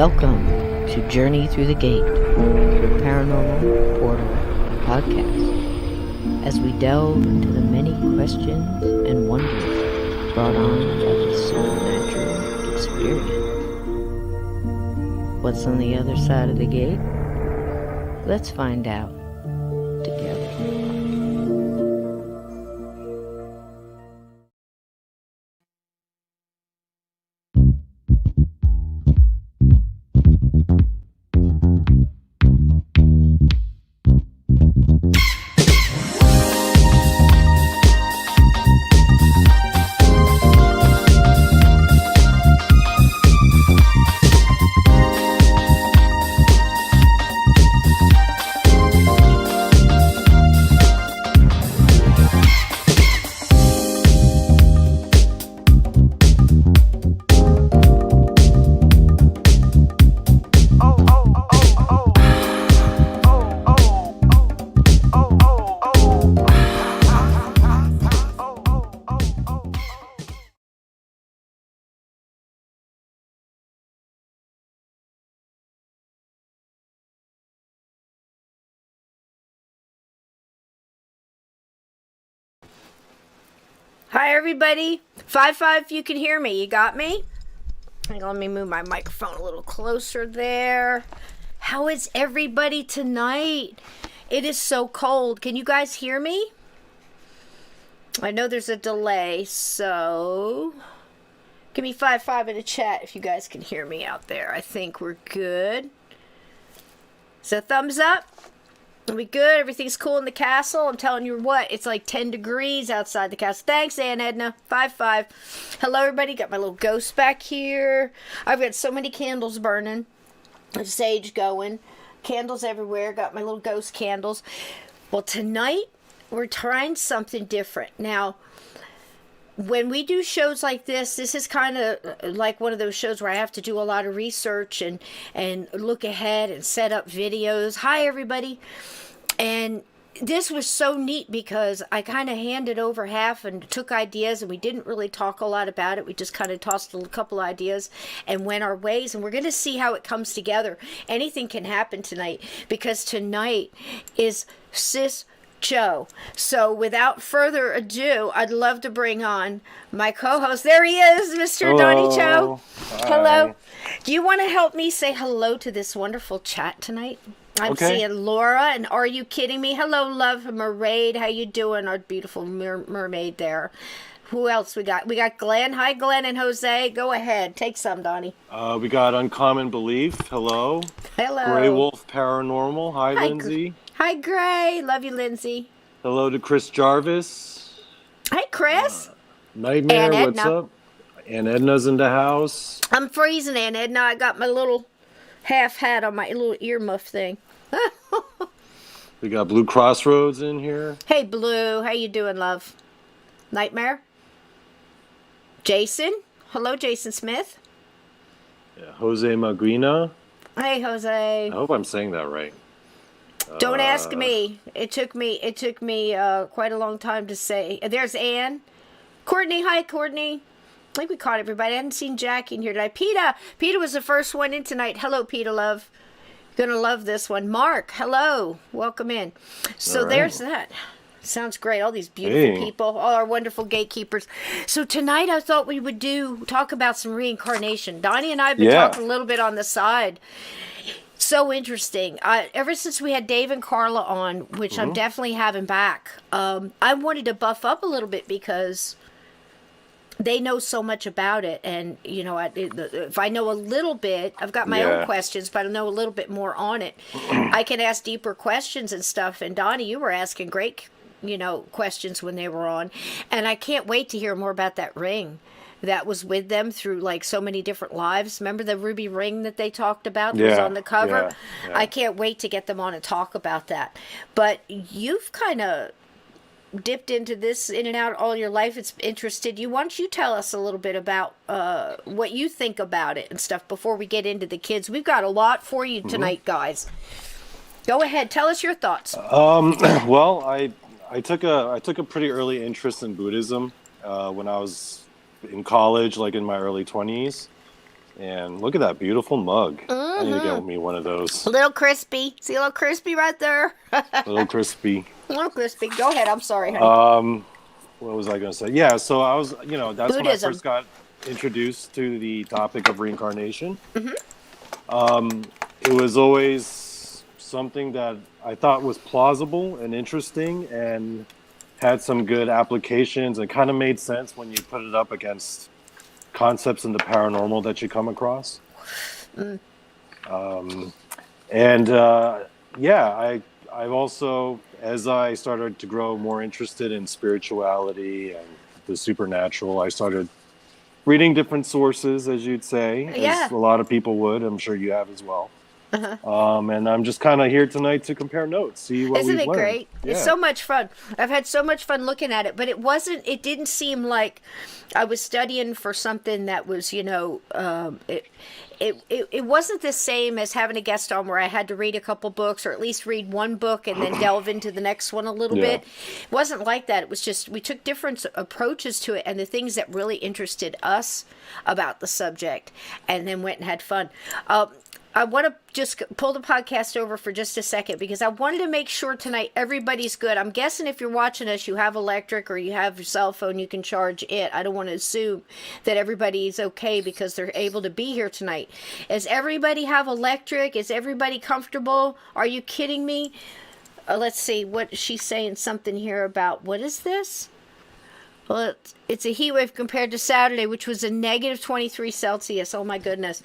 Welcome to Journey Through the Gate, your paranormal portal podcast, as we delve into the many questions and wonders brought on by this supernatural experience. What's on the other side of the gate? Let's find out together. Hi everybody, 5-5 if you can hear me, you got me? Hang on, let me move my microphone a little closer there. How is everybody tonight? It is so cold, can you guys hear me? I know there's a delay, so give me 5-5 in the chat if you guys can hear me out there. I think we're good. So thumbs up. Are we good? Everything's cool in the castle? I'm telling you what, it's like 10 degrees outside the castle. Thanks, Aunt Edna. 5-5. Hello, everybody. Got my little ghost back here. I've got so many candles burning. A sage going. Candles everywhere. Got my little ghost candles. Well, tonight, we're trying something different. Now, when we do shows like this is kind of like one of those shows where I have to do a lot of research and look ahead and set up videos. Hi, everybody. And this was so neat because I kind of handed over half and took ideas, and we didn't really talk a lot about it. We just kind of tossed a couple ideas and went our ways, and we're going to see how it comes together. Anything can happen tonight because tonight is Sys-Cho. So without further ado, I'd love to bring on my co-host. There he is, Mr. Donnie Cho. Hello. Do you want to help me say hello to this wonderful chat tonight? I'm seeing Laura, and are you kidding me? Hello, love, mermaid. How you doing, our beautiful mermaid there? Who else we got? We got Glenn. Hi, Glenn and Jose. Go ahead. Take some, Donnie. We got Uncommon Belief. Hello. Hello. Gray Wolf Paranormal. Hi, Lindsay. Hi, Gray. Love you, Lindsay. Hello to Chris Jarvis. Hi, Chris. Nightmare, what's up? Aunt Edna's in the house. I'm freezing, Aunt Edna. I got my little half hat on my little earmuff thing. We got Blue Crossroads in here. Hey, Blue. How you doing, love? Nightmare? Jason? Hello, Jason Smith. Yeah, Jose Magrina. Hey, Jose. I hope I'm saying that right. Don't ask me. It took me quite a long time to say. There's Ann. Courtney. Hi, Courtney. I think we caught everybody. I hadn't seen Jackie in here tonight. Peta was the first one in tonight. Hello, Peta, love. Gonna love this one. Mark, hello. Welcome in. So there's that. Sounds great. All these beautiful people, all our wonderful gatekeepers. So tonight I thought we would talk about some reincarnation. Donnie and I have been talking a little bit on the side. So interesting. Ever since we had Dave and Carla on, which I'm definitely having back, I wanted to buff up a little bit because they know so much about it, and you know, if I know a little bit, I've got my own questions, but I know a little bit more on it. I can ask deeper questions and stuff. And Donnie, you were asking great, questions when they were on, and I can't wait to hear more about that ring that was with them through like so many different lives. Remember the ruby ring that they talked about that was on the cover? Yeah. I can't wait to get them on and talk about that. But you've kind of dipped into this in and out all your life. It's interested you. Why don't you tell us a little bit about what you think about it and stuff before we get into the kids? We've got a lot for you tonight, guys. Go ahead, tell us your thoughts. Well, I took a pretty early interest in Buddhism when I was in college, like in my early 20s. And look at that beautiful mug. I need to get Mm-hmm. me one of those. A little crispy. See a little crispy right there? A little crispy. A little crispy. Go ahead. I'm sorry, honey. What was I going to say? Yeah, so I was, that's when I Buddhism. first got introduced to the topic of reincarnation. It was always something that I thought was plausible and interesting and had some good applications and kind of made sense when you put it up against concepts in the paranormal that you come across. And I've also, as I started to grow more interested in spirituality and the supernatural, I started reading different sources, as you'd say, Yeah. as a lot of people would. I'm sure you have as well. And I'm just kind of here tonight to compare notes, see what Isn't we've it learned. great? Yeah. It's so much fun. I've had so much fun looking at it, but it didn't seem like I was studying for something that was, it wasn't the same as having a guest on where I had to read a couple books or at least read one book and then delve into the next one a little Yeah. bit. It wasn't like that. It was just, we took different approaches to it and the things that really interested us about the subject and then went and had fun. I want to just pull the podcast over for just a second because I wanted to make sure tonight everybody's good. I'm guessing if you're watching us, you have electric or you have your cell phone, you can charge it. I don't want to assume that everybody's okay because they're able to be here tonight. Does everybody have electric? Is everybody comfortable? Are you kidding me? Let's see. What she's saying something here about, what is this? Well, it's a heat wave compared to Saturday, which was a negative 23 Celsius. Oh, my goodness.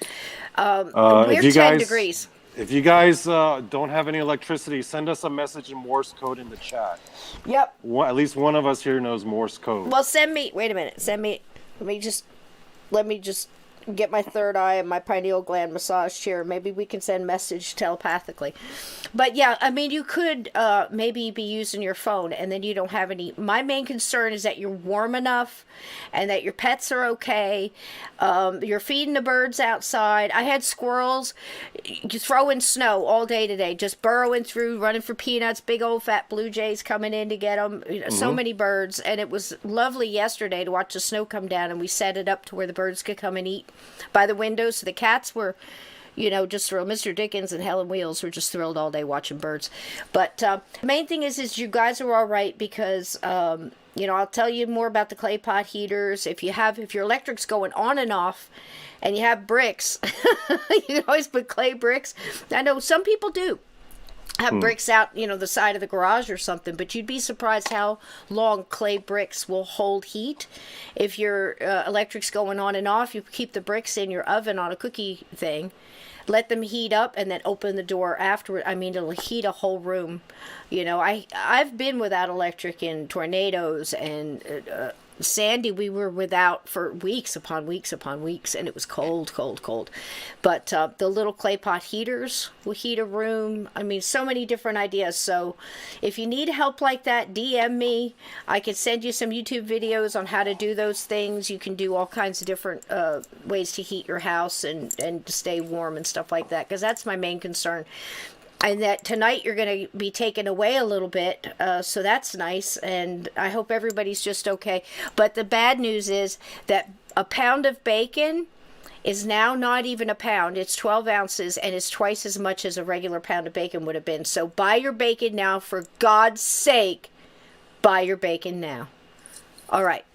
We're 10 degrees. If you guys don't have any electricity, send us a message in Morse code in the chat. Yep. At least one of us here knows Morse code. Well, wait a minute. Let me just get my third eye and my pineal gland massaged here. Maybe we can send message telepathically. But yeah, I mean, you could maybe be using your phone and then you don't have any. My main concern is that you're warm enough and that your pets are okay. You're feeding the birds outside. I had squirrels throwing snow all day today, just burrowing through, running for peanuts, big old fat blue jays coming in to get them. So many birds. And it was lovely yesterday to watch the snow come down and we set it up to where the birds could come and eat by the window. So the cats were, just thrilled. Mr. Dickens and Helen Wheels were just thrilled all day watching birds. But the main thing is you guys are all right because, I'll tell you more about the clay pot heaters. If your electric's going on and off and you have bricks, you can always put clay bricks. I know some people do have bricks out, the side of the garage or something, but you'd be surprised how long clay bricks will hold heat. If your electric's going on and off, you keep the bricks in your oven on a cookie thing, let them heat up, and then open the door afterward. I mean, it'll heat a whole room. I've been without electric in tornadoes and Sandy, we were without for weeks upon weeks upon weeks, and it was cold, cold, cold. But the little clay pot heaters will heat a room. I mean, so many different ideas. So if you need help like that, DM me. I can send you some YouTube videos on how to do those things. You can do all kinds of different ways to heat your house and to stay warm and stuff like that, because that's my main concern. And that tonight you're going to be taken away a little bit, so that's nice, and I hope everybody's just okay. But the bad news is that a pound of bacon is now not even a pound. It's 12 ounces, and it's twice as much as a regular pound of bacon would have been. So buy your bacon now. For God's sake, buy your bacon now. All right.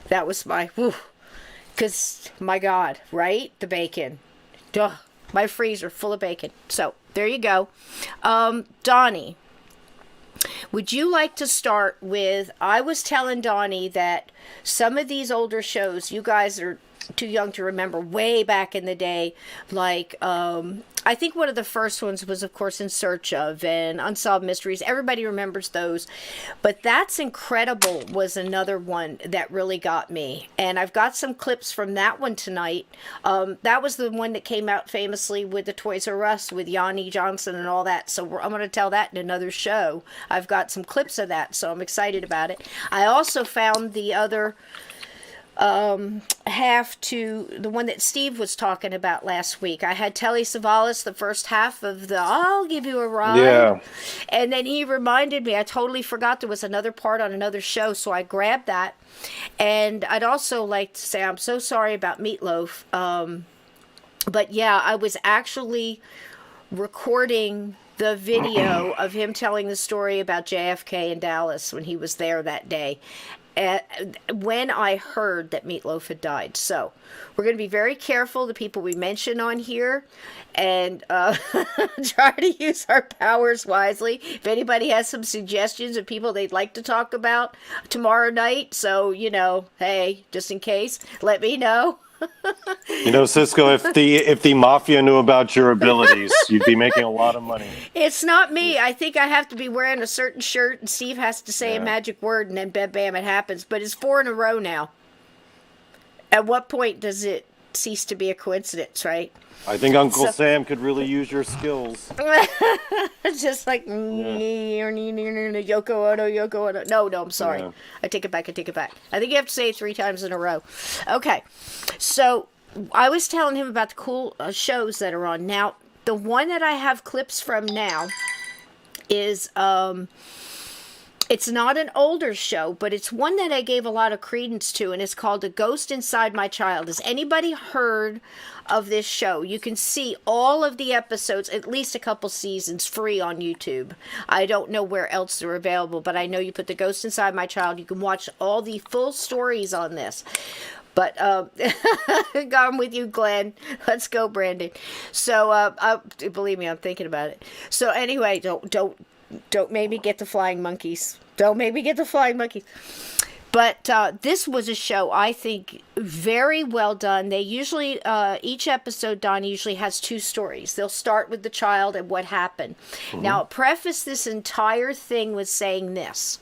That was my, because, my God, right? The bacon. Duh. My freezer full of bacon. So, there you go. Donnie, would you like to start with, I was telling Donnie that some of these older shows, you guys are too young to remember, way back in the day, like, I think one of the first ones was, of course, In Search Of and Unsolved Mysteries. Everybody remembers those. But That's Incredible was another one that really got me. And I've got some clips from that one tonight. That was the one that came out famously with the Toys R Us, with Yanni Johnson and all that. So I'm going to tell that in another show. I've got some clips of that, so I'm excited about it. I also found the other half to the one that Steve was talking about last week. I had Telly Savalas, the first half of the I'll Give You a Ride. Yeah. And then he reminded me, I totally forgot there was another part on another show, so I grabbed that. And I'd also like to say I'm so sorry about Meatloaf. But yeah, I was actually recording the video of him telling the story about JFK in Dallas when he was there that day, when I heard that Meatloaf had died. So we're going to be very careful, the people we mention on here, and try to use our powers wisely. If anybody has some suggestions of people they'd like to talk about tomorrow night, so, hey, just in case, let me know. Cisco, if the mafia knew about your abilities, you'd be making a lot of money. It's not me. I think I have to be wearing a certain shirt, and Steve has to say a magic word, and then bam, it happens. But it's 4 in a row now. At what point does it cease to be a coincidence, right? I think Uncle Sam could really use your skills. Just like Yoko Ono. No, I'm sorry. Yeah. I take it back. I think you have to say it 3 times in a row. Okay. So I was telling him about the cool shows that are on. Now, the one that I have clips from now is... it's not an older show, but it's one that I gave a lot of credence to, and it's called The Ghost Inside My Child. Has anybody heard of this show? You can see all of the episodes, at least a couple seasons, free on YouTube. I don't know where else they're available, but I know you put The Ghost Inside My Child. You can watch all the full stories on this. But gone with you, Glenn. Let's go, Brandon. So believe me, I'm thinking about it. So anyway, don't make me get the flying monkeys. Don't make me get the flying monkeys. But this was a show, I think, very well done. They usually, each episode, Don, usually has 2 stories. They'll start with the child and what happened. Mm-hmm. Now, I'll preface this entire thing with saying this.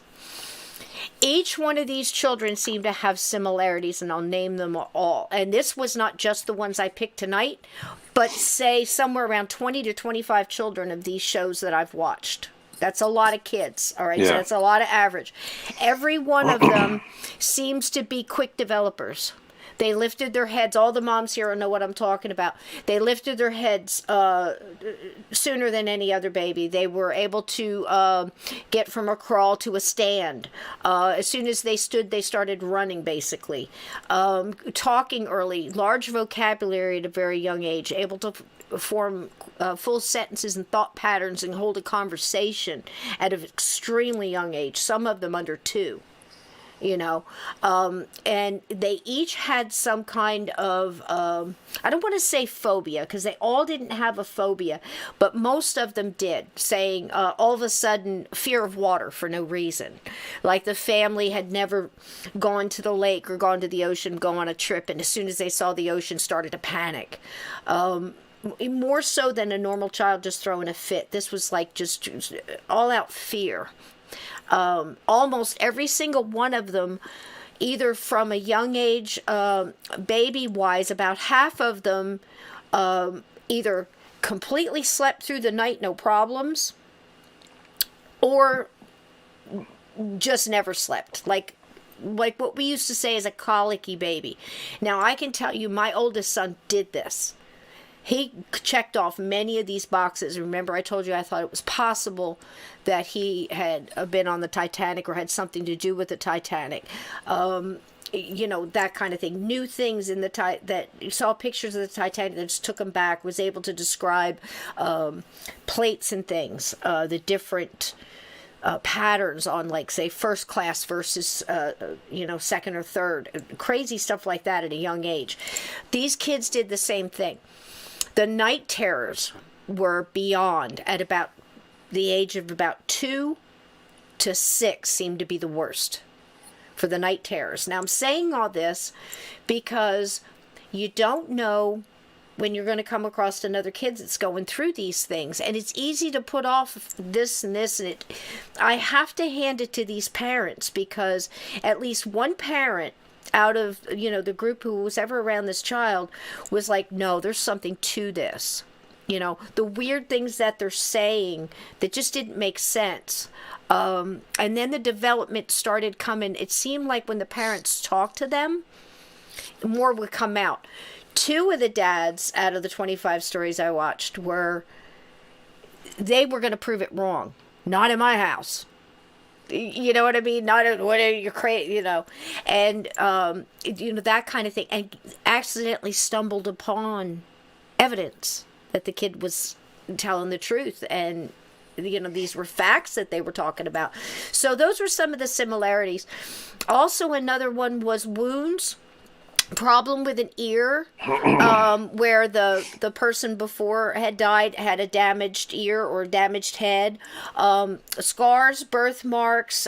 Each one of these children seem to have similarities, and I'll name them all. And this was not just the ones I picked tonight, but say somewhere around 20 to 25 children of these shows that I've watched. That's a lot of kids, all right? Yeah. So that's a lot of average. Every one of them seems to be quick developers. They lifted their heads. All the moms here know what I'm talking about. They lifted their heads sooner than any other baby. They were able to get from a crawl to a stand. As soon as they stood, they started running, basically. Talking early, large vocabulary at a very young age, able to form full sentences and thought patterns and hold a conversation at an extremely young age, some of them under 2. And they each had some kind of, I don't want to say phobia, because they all didn't have a phobia, but most of them did, saying all of a sudden fear of water for no reason. Like the family had never gone to the lake or gone to the ocean, go on a trip, and as soon as they saw the ocean, started to panic. More so than a normal child just throwing a fit. This was like just all out fear. Almost every single one of them, either from a young age, baby-wise, about half of them either completely slept through the night, no problems, or just never slept. Like what we used to say is a colicky baby. Now, I can tell you my oldest son did this. He checked off many of these boxes. Remember, I told you I thought it was possible that he had been on the Titanic or had something to do with the Titanic. That kind of thing. Knew things in the that you saw pictures of the Titanic that just took him back, was able to describe plates and things, the different patterns on, like, say, first class versus, second or third. Crazy stuff like that at a young age. These kids did the same thing. The night terrors were beyond. At about the age of about 2 to 6 seemed to be the worst for the night terrors. Now, I'm saying all this because you don't know when you're going to come across another kid that's going through these things. And it's easy to put off this and this. And I have to hand it to these parents, because at least one parent out of, the group who was ever around this child was like, no, there's something to this. The weird things that they're saying that just didn't make sense. And then the development started coming. It seemed like when the parents talked to them, more would come out. 2 of the dads out of the 25 stories I watched they were going to prove it wrong. Not in my house. You know what I mean? Not whatever you're crazy, and that kind of thing, and accidentally stumbled upon evidence that the kid was telling the truth, and these were facts that they were talking about. So those were some of the similarities. Also, another one was wounds. Problem with an ear, where the person before had died had a damaged ear or damaged head, scars, birthmarks,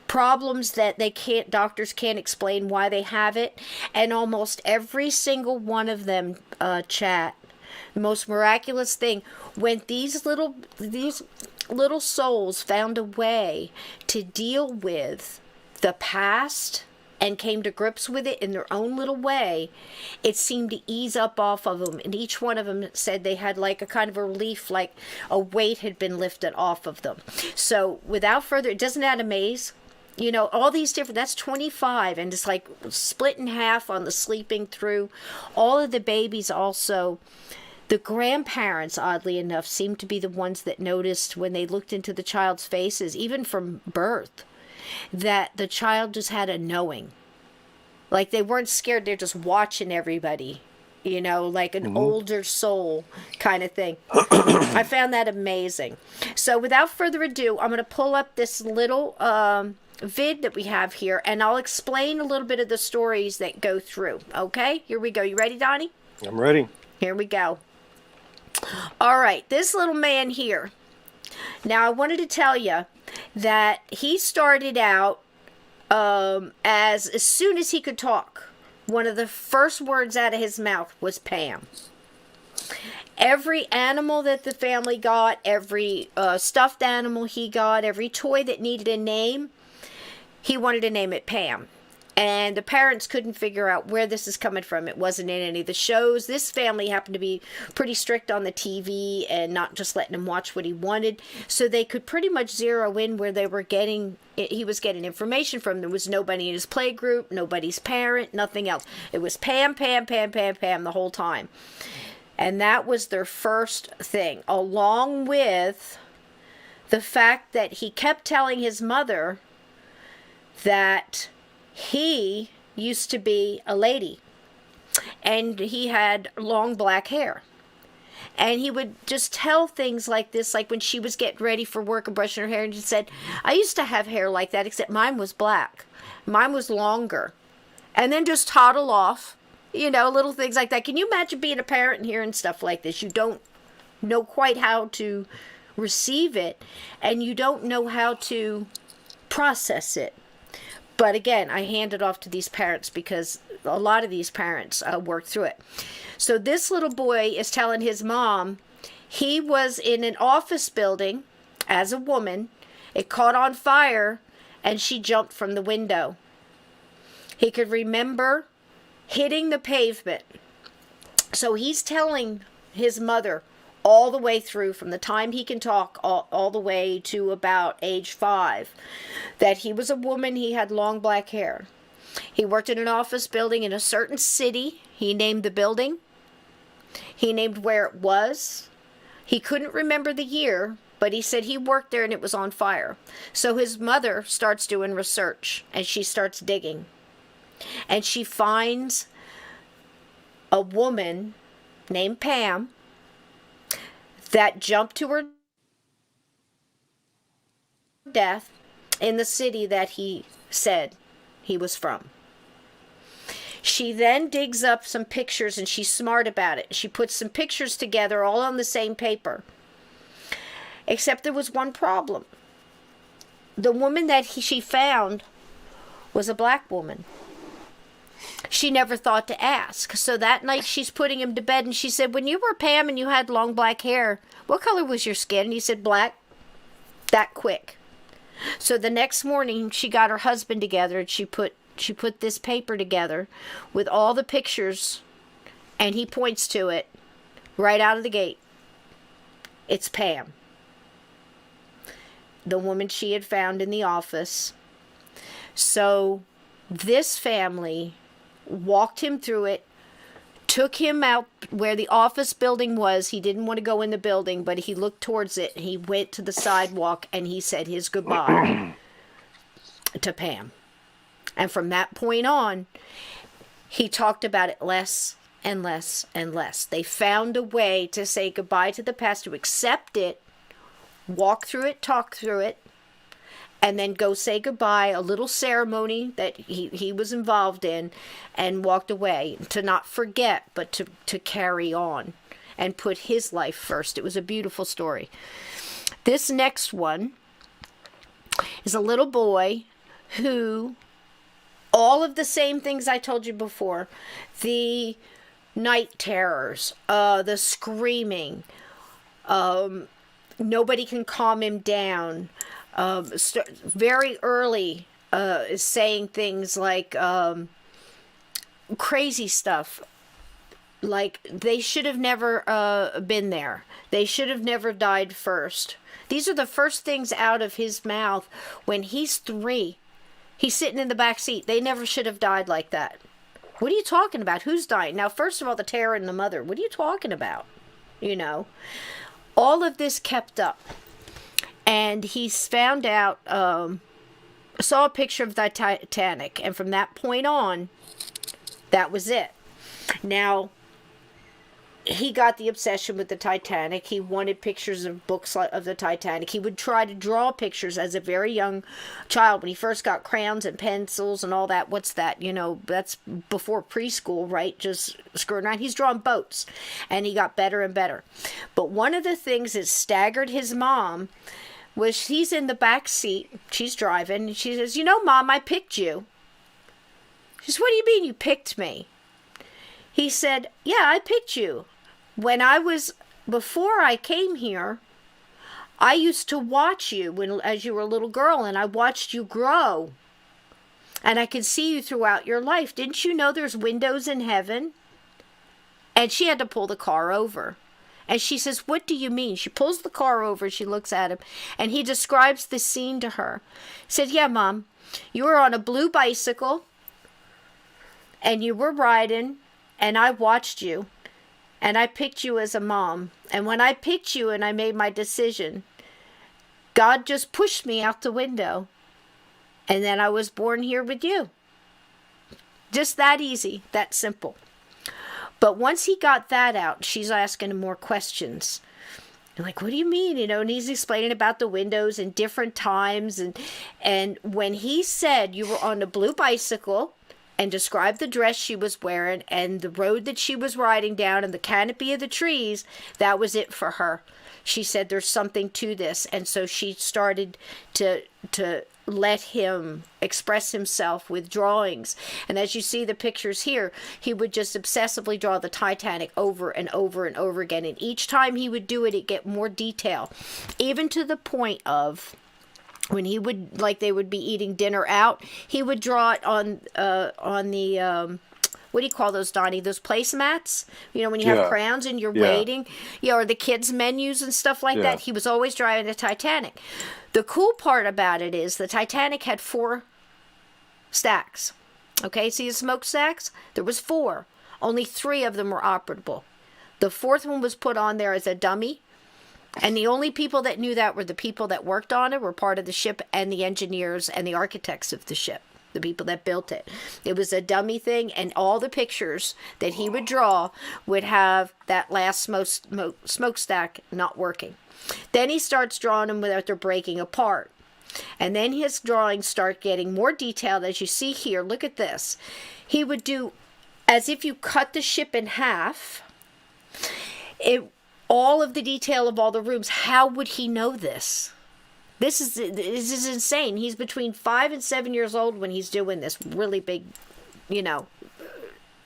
problems that doctors can't explain why they have it, and almost every single one of them, chat. The most miraculous thing, when these little souls found a way to deal with the past and came to grips with it in their own little way, it seemed to ease up off of them. And each one of them said they had like a kind of a relief, like a weight had been lifted off of them. So without further, doesn't that amaze? All these different, that's 25, and it's like split in half on the sleeping through. All of the babies also, the grandparents, oddly enough, seemed to be the ones that noticed when they looked into the child's faces, even from birth, that the child just had a knowing. Like they weren't scared, they're just watching everybody, like an older soul kind of thing. I found that amazing. So without further ado, I'm going to pull up this little vid that we have here, and I'll explain a little bit of the stories that go through. Okay, here we go. You ready, Donnie? I'm ready. Here we go. All right, this little man here. Now, I wanted to tell you that he started out as soon as he could talk. One of the first words out of his mouth was Pam. Every animal that the family got, every stuffed animal he got, every toy that needed a name, he wanted to name it Pam. And the parents couldn't figure out where this is coming from. It wasn't in any of the shows. This family happened to be pretty strict on the TV and not just letting him watch what he wanted. So they could pretty much zero in where he was getting information from. There was nobody in his play group, nobody's parent, nothing else. It was Pam, Pam, Pam, Pam, Pam the whole time. And that was their first thing, along with the fact that he kept telling his mother that he used to be a lady, and he had long black hair. And he would just tell things like this, like when she was getting ready for work and brushing her hair, and she said, I used to have hair like that, except mine was black. Mine was longer. And then just toddle off, little things like that. Can you imagine being a parent and hearing stuff like this? You don't know quite how to receive it, and you don't know how to process it. But again, I hand it off to these parents because a lot of these parents work through it. So this little boy is telling his mom he was in an office building as a woman. It caught on fire and she jumped from the window. He could remember hitting the pavement. So he's telling his mother all the way through, from the time he can talk all the way to about age 5, that he was a woman, he had long black hair. He worked in an office building in a certain city. He named the building. He named where it was. He couldn't remember the year, but he said he worked there and it was on fire. So his mother starts doing research, and she starts digging. And she finds a woman named Pam that jumped to her death in the city that he said he was from. She then digs up some pictures, and she's smart about it. She puts some pictures together all on the same paper. Except there was one problem. The woman that she found was a black woman. She never thought to ask. So that night she's putting him to bed, and she said, when you were Pam and you had long black hair, what color was your skin? And he said, black. That quick. So the next morning she got her husband together, and she put this paper together with all the pictures, and he points to it right out of the gate. It's Pam, the woman she had found in the office. So this family walked him through it, took him out where the office building was. He didn't want to go in the building, but he looked towards it. He went to the sidewalk, and he said his goodbye to Pam. And from that point on, he talked about it less and less and less. They found a way to say goodbye to the past, to accept it, walk through it, talk through it, and then go say goodbye, a little ceremony that he was involved in, and walked away, to not forget, but to carry on and put his life first. It was a beautiful story. This next one is a little boy who, all of the same things I told you before, the night terrors, the screaming, nobody can calm him down, very early is saying things like crazy stuff, like they should have never been there. They should have never died first. These are the first things out of his mouth when he's 3. He's sitting in the back seat. They never should have died like that. What are you talking about? Who's dying? Now, first of all, the terror in the mother. What are you talking about? You know, all of this kept up. And he's found out, saw a picture of the Titanic. And from that point on, that was it. Now, he got the obsession with the Titanic. He wanted pictures of books of the Titanic. He would try to draw pictures as a very young child. When he first got crayons and pencils and all that, what's that? You know, that's before preschool, right? Just screwing around. He's drawing boats. And he got better and better. But one of the things that staggered his mom was he's in the back seat. She's driving. And she says, you know, Mom, I picked you. She says, what do you mean you picked me? He said, yeah, I picked you. Before I came here, I used to watch you as you were a little girl, and I watched you grow. And I could see you throughout your life. Didn't you know there's windows in heaven? And she had to pull the car over. And she says, what do you mean? She pulls the car over, she looks at him, and he describes the scene to her. He said, yeah, Mom, you were on a blue bicycle, and you were riding, and I watched you. And I picked you as a mom. And when I picked you and I made my decision, God just pushed me out the window. And then I was born here with you. Just that easy, that simple. But once he got that out, she's asking him more questions. And like, what do you mean? You know, and he's explaining about the windows and different times. And when he said you were on a blue bicycle, and described the dress she was wearing and the road that she was riding down and the canopy of the trees, that was it for her. She said there's something to this. And so she started to let him express himself with drawings. And as you see the pictures here, he would just obsessively draw the Titanic over and over and over again. And each time he would do it, it'd get more detail, even to the point of when he would, like they would be eating dinner out, he would draw it on the, what do you call those, Donnie? Those placemats? You know, when you have crayons and you're waiting? Yeah, or the kids' menus and stuff like that. He was always drawing the Titanic. The cool part about it is the Titanic had 4 stacks. Okay, see the smokestacks? There was 4. Only 3 of them were operable. The 4th one was put on there as a dummy. And the only people that knew that were the people that worked on it, were part of the ship, and the engineers and the architects of the ship, the people that built it. It was a dummy thing, and all the pictures that he would draw would have that last smokestack not working. Then he starts drawing them without they're breaking apart. And then his drawings start getting more detailed, as you see here. Look at this. He would do as if you cut the ship in half. All of the detail of all the rooms. How would he know this? This is insane. He's between 5 and 7 years old when he's doing this really big, you know,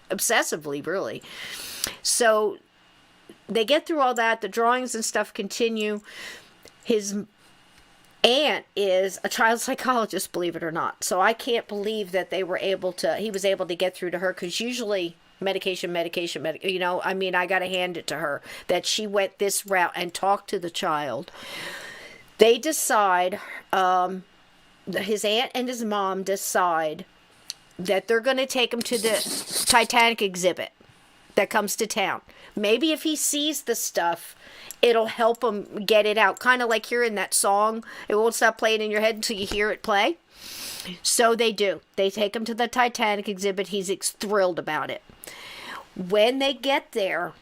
obsessively, really. So they get through all that. The drawings and stuff continue. His aunt is a child psychologist, believe it or not. So I can't believe that he was able to get through to her, because usually medication, you know, I mean, I got to hand it to her that she went this route and talked to the child. They decide, his aunt and his mom decide that they're going to take him to the Titanic exhibit that comes to town. Maybe if he sees the stuff, it'll help him get it out. Kind of like hearing that song. It won't stop playing in your head until you hear it play. So they do. They take him to the Titanic exhibit. He's thrilled about it. When they get there,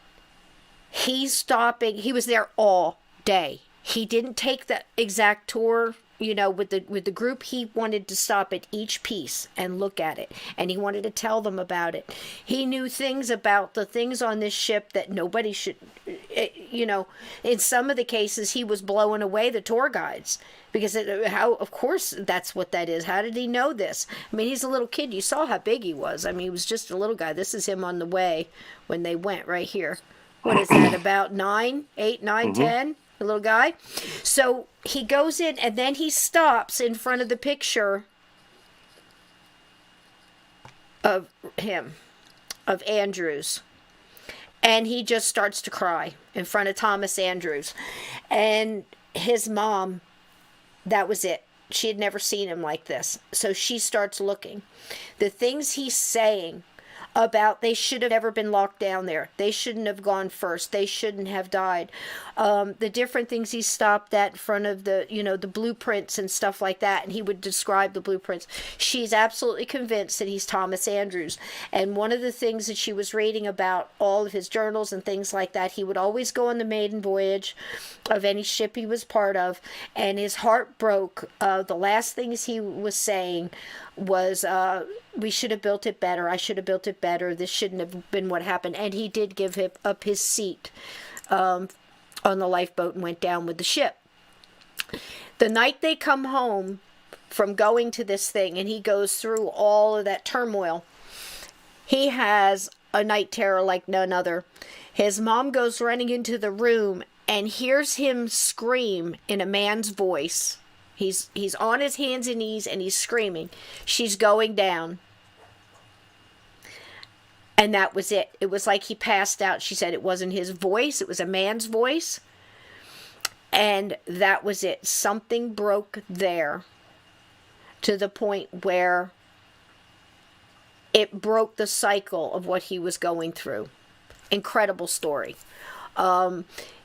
he's stopping. He was there all day. He didn't take the exact tour, with the group. He wanted to stop at each piece and look at it, and he wanted to tell them about it. He knew things about the things on this ship that nobody should, in some of the cases he was blowing away the tour guides, because of course that's what that is. How did he know this? I mean, he's a little kid. You saw how big he was. I mean, he was just a little guy. This is him on the way when they went right here. What is that, about 8, 9, 10? The little guy. So he goes in, and then he stops in front of the picture of him, of Andrews. And he just starts to cry in front of Thomas Andrews. And his mom, that was it. She had never seen him like this. So she starts looking. The things he's saying about they should have never been locked down there. They shouldn't have gone first. They shouldn't have died. The different things he stopped at in front of the, the blueprints and stuff like that, and he would describe the blueprints. She's absolutely convinced that he's Thomas Andrews. And one of the things that she was reading about all of his journals and things like that, he would always go on the maiden voyage of any ship he was part of, and his heart broke. The last things he was saying was, we should have built it better. I should have built it better. This shouldn't have been what happened. And he did give up his seat on the lifeboat and went down with the ship. The night they come home from going to this thing, and he goes through all of that turmoil, he has a night terror like none other. His mom goes running into the room and hears him scream in a man's voice. He's on his hands and knees and he's screaming. She's going down. And that was it. It was like he passed out. She said it wasn't his voice. It was a man's voice. And that was it. Something broke there to the point where it broke the cycle of what he was going through. Incredible story.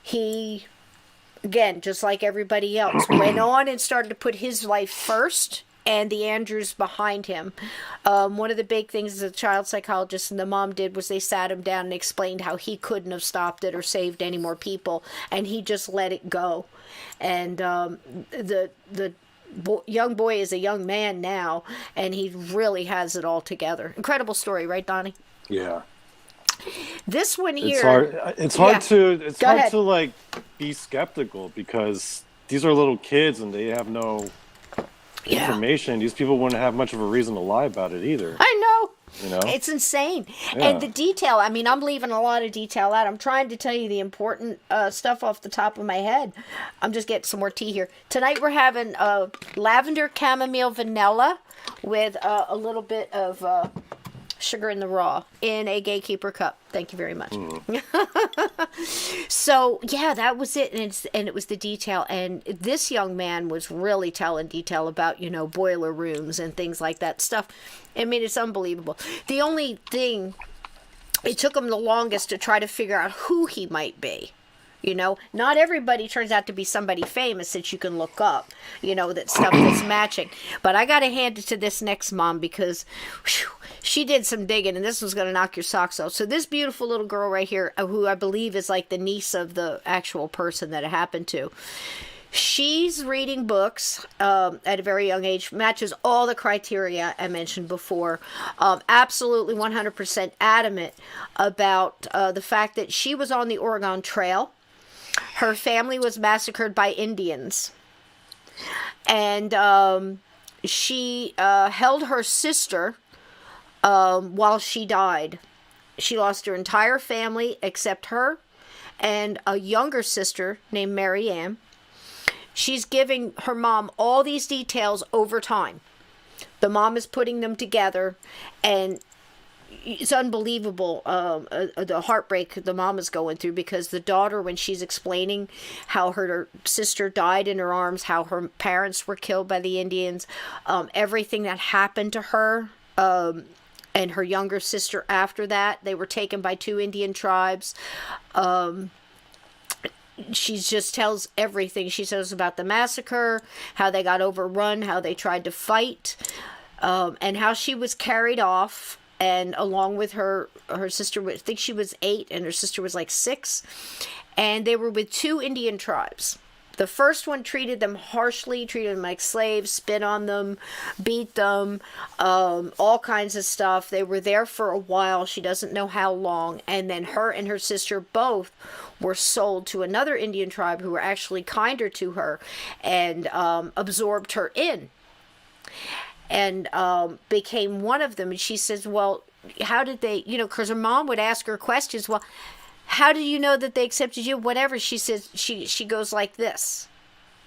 He, again, just like everybody else, went on and started to put his life first and the Andrews behind him. One of the big things as a child psychologist and the mom did was they sat him down and explained how he couldn't have stopped it or saved any more people, and he just let it go. And the young boy is a young man now, and he really has it all together. Incredible story, right, Donnie? Yeah. This one here, it's hard Yeah. to like be skeptical, because these are little kids and they have no information. These people wouldn't have much of a reason to lie about it either. I know. It's insane. Yeah. And the detail, I mean, I'm leaving a lot of detail out. I'm trying to tell you the important stuff off the top of my head. I'm just getting some more tea here. Tonight we're having lavender chamomile vanilla with a little bit of sugar in the raw in a gatekeeper cup. Thank you very much. So yeah, that was it. And it was the detail. And this young man was really telling detail about, boiler rooms and things like that stuff. I mean, it's unbelievable. The only thing, it took him the longest to try to figure out who he might be. Not everybody turns out to be somebody famous that you can look up, that stuff that's matching. But I got to hand it to this next mom, because she did some digging, and this was going to knock your socks off. So this beautiful little girl right here, who I believe is like the niece of the actual person that it happened to, she's reading books at a very young age, matches all the criteria I mentioned before, absolutely 100% adamant about the fact that she was on the Oregon Trail. Her family was massacred by Indians. And she held her sister while she died. She lost her entire family except her and a younger sister named Mary Ann. She's giving her mom all these details over time. The mom is putting them together, and it's unbelievable, the heartbreak the mom is going through, because the daughter, when she's explaining how her sister died in her arms, how her parents were killed by the Indians, everything that happened to her, and her younger sister after that, they were taken by 2 Indian tribes. She just tells everything. She says about the massacre, how they got overrun, how they tried to fight, and how she was carried off and along with her sister, I think she was 8 and her sister was like 6, and they were with 2 Indian tribes. The first one treated them harshly, treated them like slaves, spit on them, beat them, all kinds of stuff. They were there for a while. She doesn't know how long. And then her and her sister both were sold to another Indian tribe who were actually kinder to her and absorbed her in and became one of them. And she says, well, how did they, because her mom would ask her questions. Well, how do you know that they accepted you? Whatever. She says, she goes like this.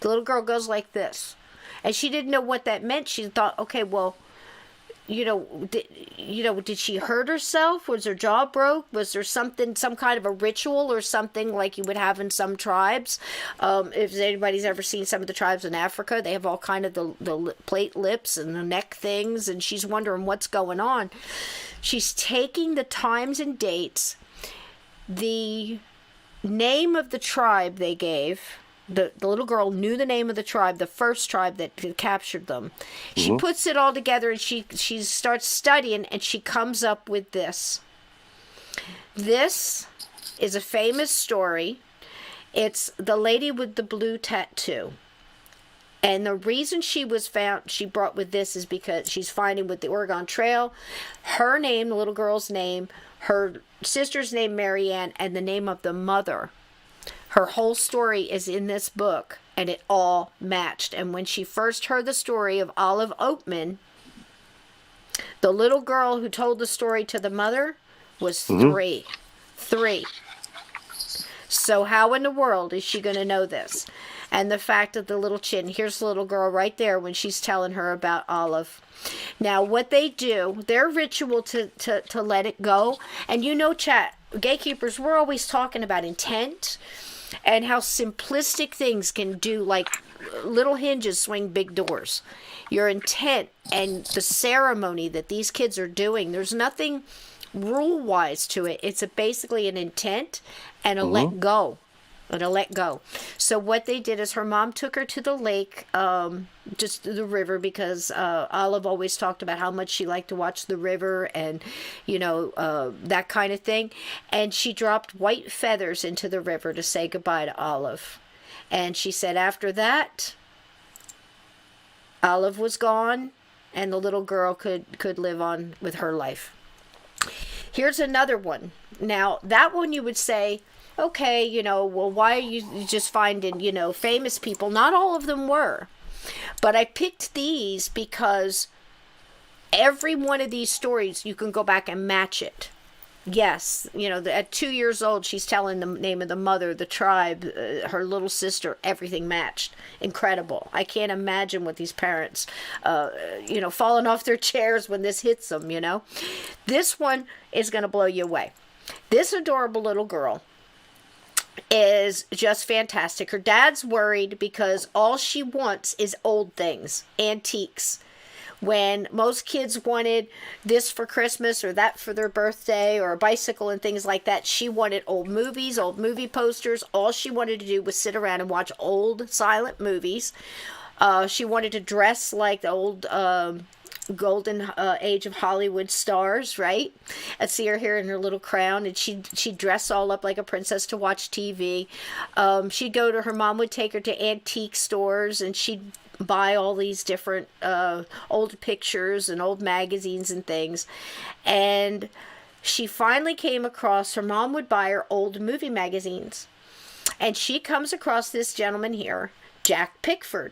The little girl goes like this. And she didn't know what that meant. She thought, okay, well, did she hurt herself? Was her jaw broke? Was there some kind of a ritual or something like you would have in some tribes? If anybody's ever seen some of the tribes in Africa, they have all kind of the plate lips and the neck things, and she's wondering what's going on. She's taking the times and dates, the name of the tribe they gave. The little girl knew the name of the tribe, the first tribe that captured them. She puts it all together and she starts studying, and she comes up with this. This is a famous story. It's the lady with the blue tattoo. And the reason she brought with this is because she's finding with the Oregon Trail, her name, the little girl's name, her sister's name, Marianne, and the name of the mother. Her whole story is in this book, and it all matched. And when she first heard the story of Olive Oatman, the little girl who told the story to the mother was 3. 3. So how in the world is she going to know this? And the fact of the little chin, here's the little girl right there when she's telling her about Olive. Now, what they do, their ritual to let it go, and chat, gatekeepers, we're always talking about intent and how simplistic things can do, like little hinges swing big doors. Your intent and the ceremony that these kids are doing, there's nothing rule-wise to it. It's basically an intent and a let go. And a let go. So what they did is her mom took her to the lake, just the river, because Olive always talked about how much she liked to watch the river and, that kind of thing. And she dropped white feathers into the river to say goodbye to Olive. And she said after that, Olive was gone and the little girl could live on with her life. Here's another one. Now, that one you would say, okay, well, why are you just finding, famous people? Not all of them were. But I picked these because every one of these stories, you can go back and match it. Yes, at 2 years old, she's telling the name of the mother, the tribe, her little sister, everything matched. Incredible. I can't imagine what these parents, falling off their chairs when this hits them, This one is going to blow you away. This adorable little girl is just fantastic. Her dad's worried because all she wants is old things, antiques. When most kids wanted this for Christmas or that for their birthday or a bicycle and things like that, she wanted old movies, old movie posters. All she wanted to do was sit around and watch old silent movies. She wanted to dress like the old golden age of Hollywood stars, right? I'd see her here in her little crown, and she'd dress all up like a princess to watch TV. Her mom would take her to antique stores, and she'd buy all these different old pictures and old magazines and things. And she finally came across, her mom would buy her old movie magazines. And she comes across this gentleman here, Jack Pickford.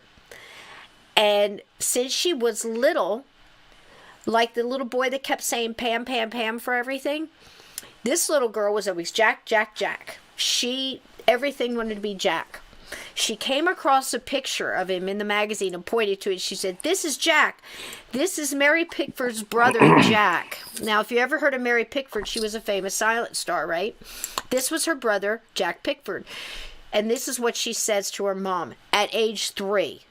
And since she was little, like the little boy that kept saying Pam, Pam, Pam for everything, this little girl was always Jack, Jack, Jack. Everything wanted to be Jack. She came across a picture of him in the magazine and pointed to it. She said, "This is Jack. This is Mary Pickford's brother, Jack." Now, if you ever heard of Mary Pickford, she was a famous silent star, right? This was her brother, Jack Pickford. And this is what she says to her mom. At age 3,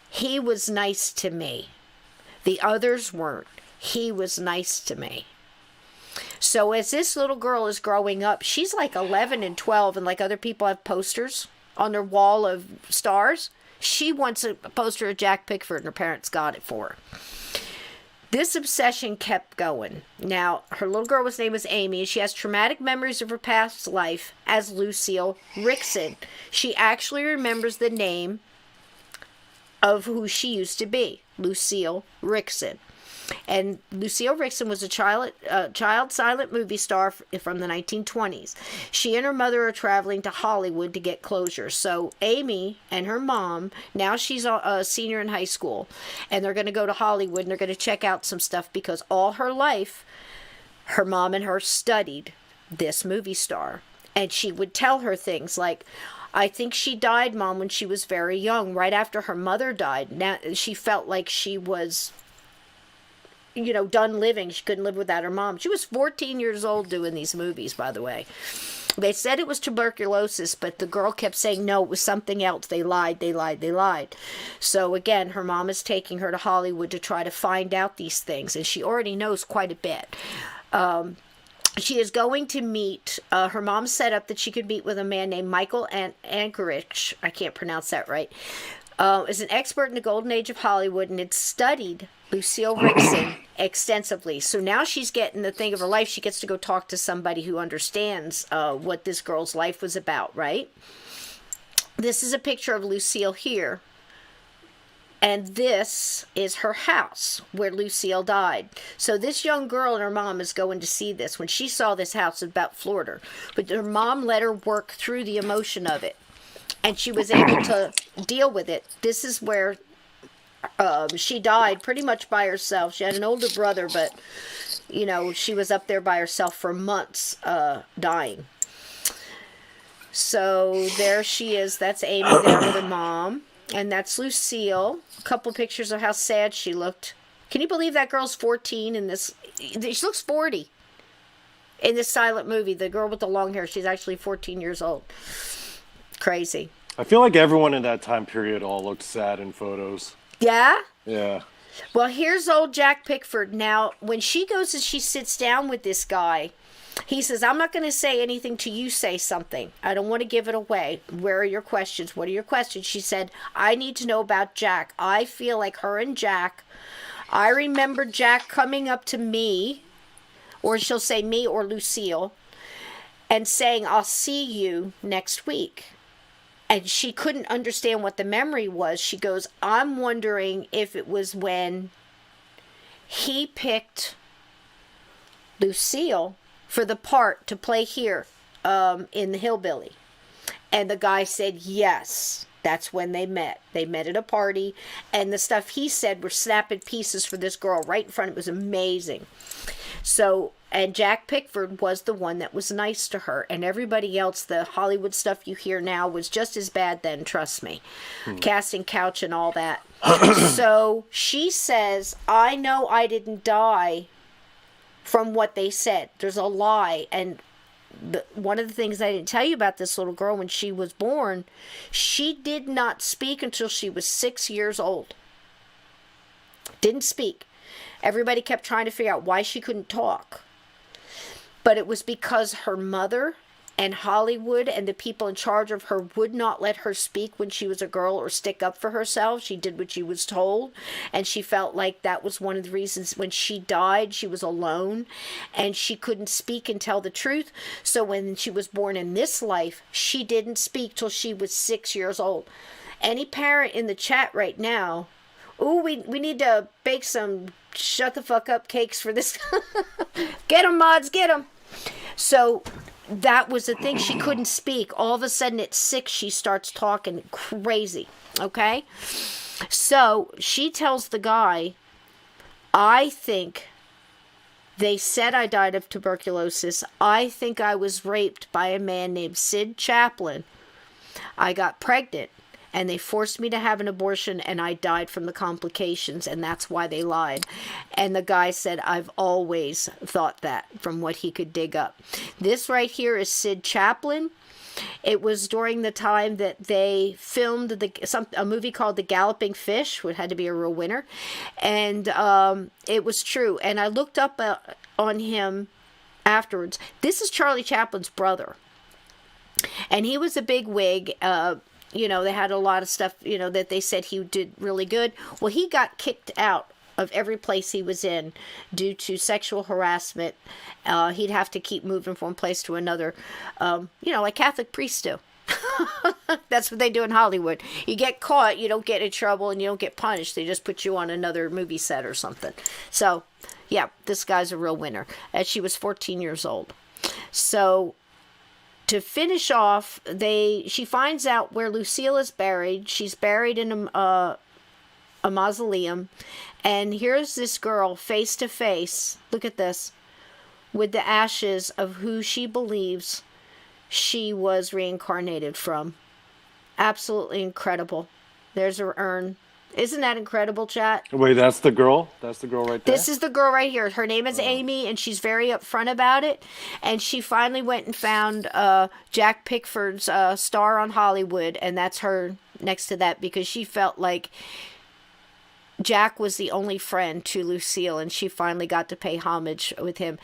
"He was nice to me. The others weren't. He was nice to me." So as this little girl is growing up, she's like 11 and 12, and like other people have posters on their wall of stars. She wants a poster of Jack Pickford, and her parents got it for her. This obsession kept going. Now, her little girl's name was Amy, and she has traumatic memories of her past life as Lucille Rickson. She actually remembers the name of who she used to be, Lucille Rickson. And Lucille Rickson was a child silent movie star from the 1920s. She and her mother are traveling to Hollywood to get closure. So Amy and her mom, now she's a senior in high school, and they're going to go to Hollywood and they're going to check out some stuff because all her life, her mom and her studied this movie star. And she would tell her things like, I think she died, Mom, when she was very young, right after her mother died. Now she felt like she was, done living. She couldn't live without her mom. She was 14 years old doing these movies, by the way. They said it was tuberculosis, but the girl kept saying, no, it was something else. They lied. So again, her mom is taking her to Hollywood to try to find out these things, and she already knows quite a bit. She is going to meet, her mom set up that she could meet with a man named Michael Anchorage. I can't pronounce that right. Is an expert in the golden age of Hollywood and had studied Lucille Rickson extensively. So now she's getting the thing of her life. She gets to go talk to somebody who understands what this girl's life was about, right? This is a picture of Lucille here. And this is her house where Lucille died. So this young girl and her mom is going to see this. When she saw this house, it about floored her. But her mom let her work through the emotion of it. And she was able to deal with it. This is where she died pretty much by herself. She had an older brother, but, she was up there by herself for months dying. So there she is. That's Amy there with her mom. And that's Lucille. A couple pictures of how sad she looked. Can you believe that girl's 14 in this? She looks 40 in this silent movie. The girl with the long hair, she's actually 14 years old. Crazy. I feel like everyone in that time period all looked sad in photos. Yeah? Yeah. Well, here's old Jack Pickford. Now, when she goes and she sits down with this guy, he says, I'm not going to say anything till you say something. I don't want to give it away. Where are your questions? What are your questions? She said, I need to know about Jack. I feel like her and Jack, I remember Jack coming up to me, or she'll say me or Lucille, and saying, I'll see you next week. And she couldn't understand what the memory was. She goes, I'm wondering if it was when he picked Lucille for the part to play here in the Hillbilly. And the guy said, yes, that's when they met. They met at a party. And the stuff he said were snapping pieces for this girl right in front. It was amazing. So, and Jack Pickford was the one that was nice to her. And everybody else, the Hollywood stuff you hear now, was just as bad then, trust me. Casting couch and all that. So she says, I know I didn't die from what they said. There's a lie. And one of the things I didn't tell you about this little girl, when she was born, she did not speak until she was 6 years old. Didn't speak. Everybody kept trying to figure out why she couldn't talk. But it was because her mother and Hollywood and the people in charge of her would not let her speak when she was a girl or stick up for herself. She did what she was told, and she felt like that was one of the reasons when she died, she was alone, and she couldn't speak and tell the truth. So when she was born in this life, she didn't speak till she was 6 years old. Any parent in the chat right now, we need to bake some shut the fuck up cakes for this. Get them, mods, get them. So that was the thing. She couldn't speak. All of a sudden at 6, she starts talking crazy. Okay? So she tells the guy, I think they said I died of tuberculosis. I think I was raped by a man named Sid Chaplin. I got pregnant, and they forced me to have an abortion, and I died from the complications, and that's why they lied. And the guy said, I've always thought that, from what he could dig up. This right here is Sid Chaplin. It was during the time that they filmed a movie called The Galloping Fish, which had to be a real winner. And it was true. And I looked up on him afterwards. This is Charlie Chaplin's brother. And he was a big wig. They had a lot of stuff, that they said he did really good. Well, he got kicked out of every place he was in due to sexual harassment. He'd have to keep moving from one place to another, like Catholic priests do. That's what they do in Hollywood. You get caught, you don't get in trouble, and you don't get punished. They just put you on another movie set or something. So, yeah, this guy's a real winner. And she was 14 years old. So, to finish off, she finds out where Lucille is buried. She's buried in a mausoleum. And here's this girl face to face. Look at this. With the ashes of who she believes she was reincarnated from. Absolutely incredible. There's her urn. Isn't that incredible, chat? Wait, that's the girl? That's the girl right there? This is the girl right here. Her name is Amy, and she's very upfront about it. And she finally went and found Jack Pickford's Star on Hollywood, and that's her next to that, because she felt like Jack was the only friend to Lucille, and she finally got to pay homage with him.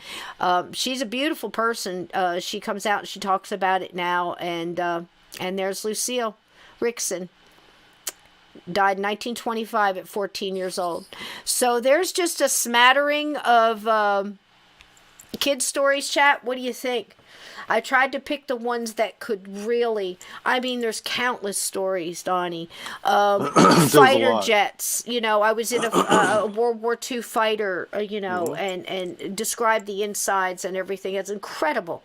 She's a beautiful person. She comes out and she talks about it now, and there's Lucille Rickson. Died in 1925 at 14 years old. So there's just a smattering of kid stories, chat. What do you think? I tried to pick the ones that could really... I mean, there's countless stories, Donnie. Fighter jets. I was in a World War II fighter, and described the insides and everything. It's incredible.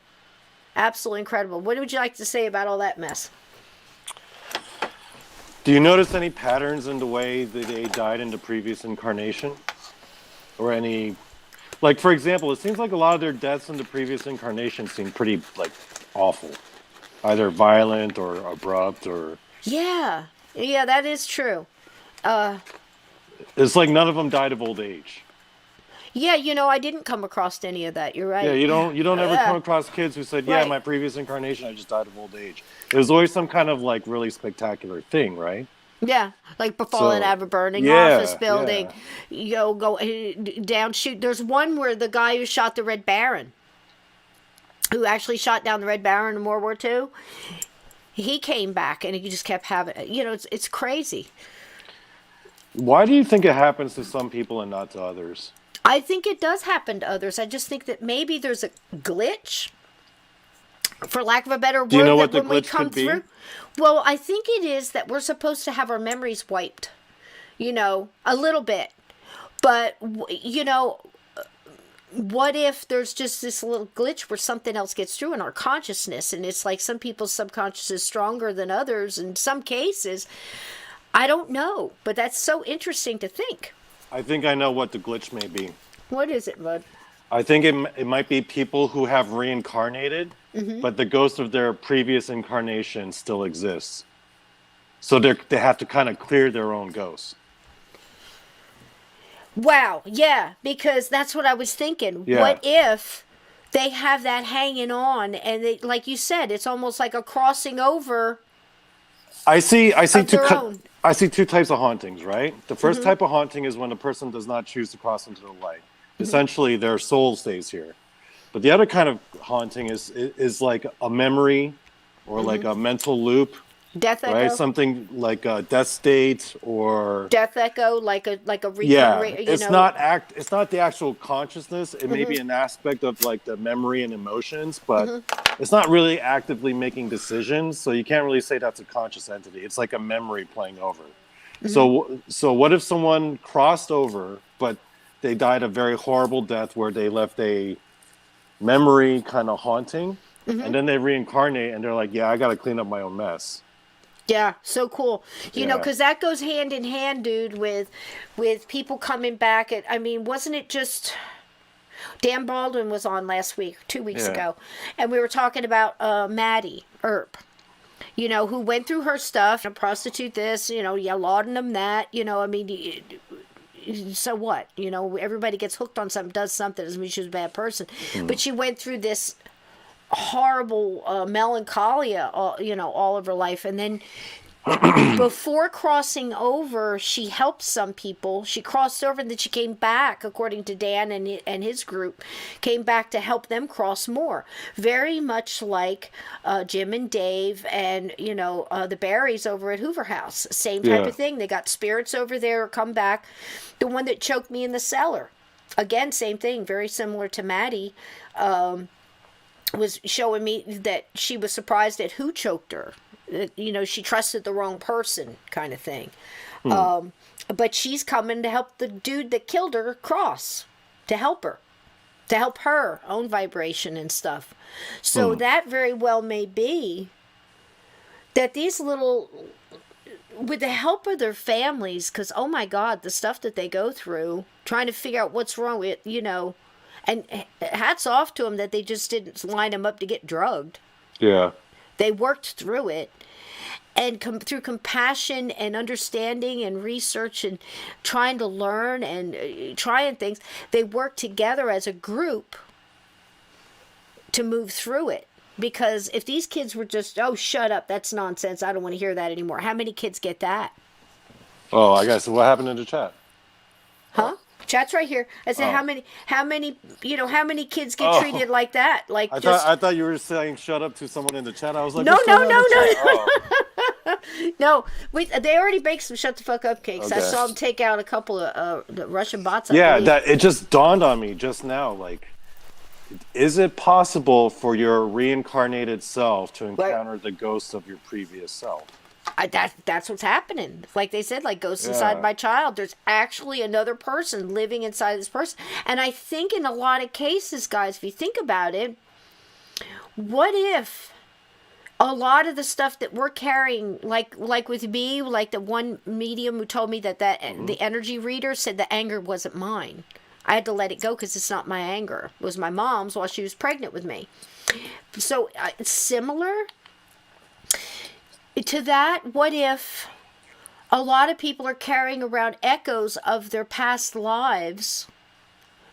Absolutely incredible. What would you like to say about all that mess? Do you notice any patterns in the way that they died in the previous incarnation? Or any... Like, for example, it seems like a lot of their deaths in the previous incarnation seem pretty, awful. Either violent or abrupt or... Yeah, that is true. It's like none of them died of old age. Yeah, I didn't come across any of that. You're right. Yeah, you don't ever come across kids who said, yeah, my previous incarnation, I just died of old age. It was always some kind of, really spectacular thing, right? Yeah, like falling out of a burning office building, go down, shoot. There's one where the guy who shot the Red Baron, who actually shot down the Red Baron in World War II, he came back and he just kept having, it's crazy. Why do you think it happens to some people and not to others? I think it does happen to others. I just think that maybe there's a glitch, for lack of a better word, do you know what that the when we glitch come could be? through. Well, I think it is that we're supposed to have our memories wiped, a little bit. But, what if there's just this little glitch where something else gets through in our consciousness? And it's like some people's subconscious is stronger than others in some cases. I don't know, but that's so interesting to think. I think I know what the glitch may be. What is it, bud? I think it might be people who have reincarnated, but the ghost of their previous incarnation still exists. So they have to kind of clear their own ghosts. Wow, yeah, because that's what I was thinking. Yeah. What if they have that hanging on, and they, like you said, it's almost like a crossing over. I see two types of hauntings, right? The first type of haunting is when a person does not choose to cross into the light. Essentially, their soul stays here. But the other kind of haunting is like a memory or like a mental loop. Death echo. Right? Something like a death state or death echo, like a it's not the actual consciousness. It may be an aspect of like the memory and emotions, but it's not really actively making decisions. So you can't really say that's a conscious entity. It's like a memory playing over. So what if someone crossed over, but they died a very horrible death where they left a memory kind of haunting, and then they reincarnate and they're like, yeah, I got to clean up my own mess. Yeah, so cool. You know, because that goes hand in hand, dude, with people coming back. Wasn't it just... Dan Baldwin was on last week, 2 weeks ago, and we were talking about Maddie Earp, who went through her stuff, prostitute this, laudanum that, so what? Everybody gets hooked on something, does something, doesn't mean she was a bad person. But she went through this horrible melancholia, all of her life, and then Before crossing over, she helped some people. She crossed over and then she came back, according to Dan and his group, came back to help them cross more. Very much like Jim and Dave and, the Barrys over at Hoover House. Same type of thing. They got spirits over there, come back. The one that choked me in the cellar. Again, same thing. Very similar to Maddie. Was showing me that she was surprised at who choked her. She trusted the wrong person kind of thing. But she's coming to help the dude that killed her cross, to help her own vibration and stuff. So that very well may be that these little, with the help of their families, because, oh my God, the stuff that they go through, trying to figure out what's wrong with, and hats off to them that they just didn't line them up to get drugged. Yeah. They worked through it, and through compassion and understanding and research and trying to learn and trying things, they worked together as a group to move through it. Because if these kids were just, oh, shut up, that's nonsense, I don't want to hear that anymore. How many kids get that? Oh, I guess. What happened in the chat? Huh? Chat's right here. I said, how many kids get treated like that? Like I thought you were saying shut up to someone in the chat. I was like, no. Oh. They already baked some shut the fuck up cakes. Okay. I saw them take out a couple of the Russian bots. It just dawned on me just now. Like, is it possible for your reincarnated self to encounter the ghosts of your previous self? That's what's happening. Like they said, like ghosts inside my child. There's actually another person living inside this person. And I think in a lot of cases, guys, if you think about it, what if a lot of the stuff that we're carrying, like with me, like the one medium who told me that the energy reader said the anger wasn't mine. I had to let it go because it's not my anger. It was my mom's while she was pregnant with me. So similar to that, what if a lot of people are carrying around echoes of their past lives,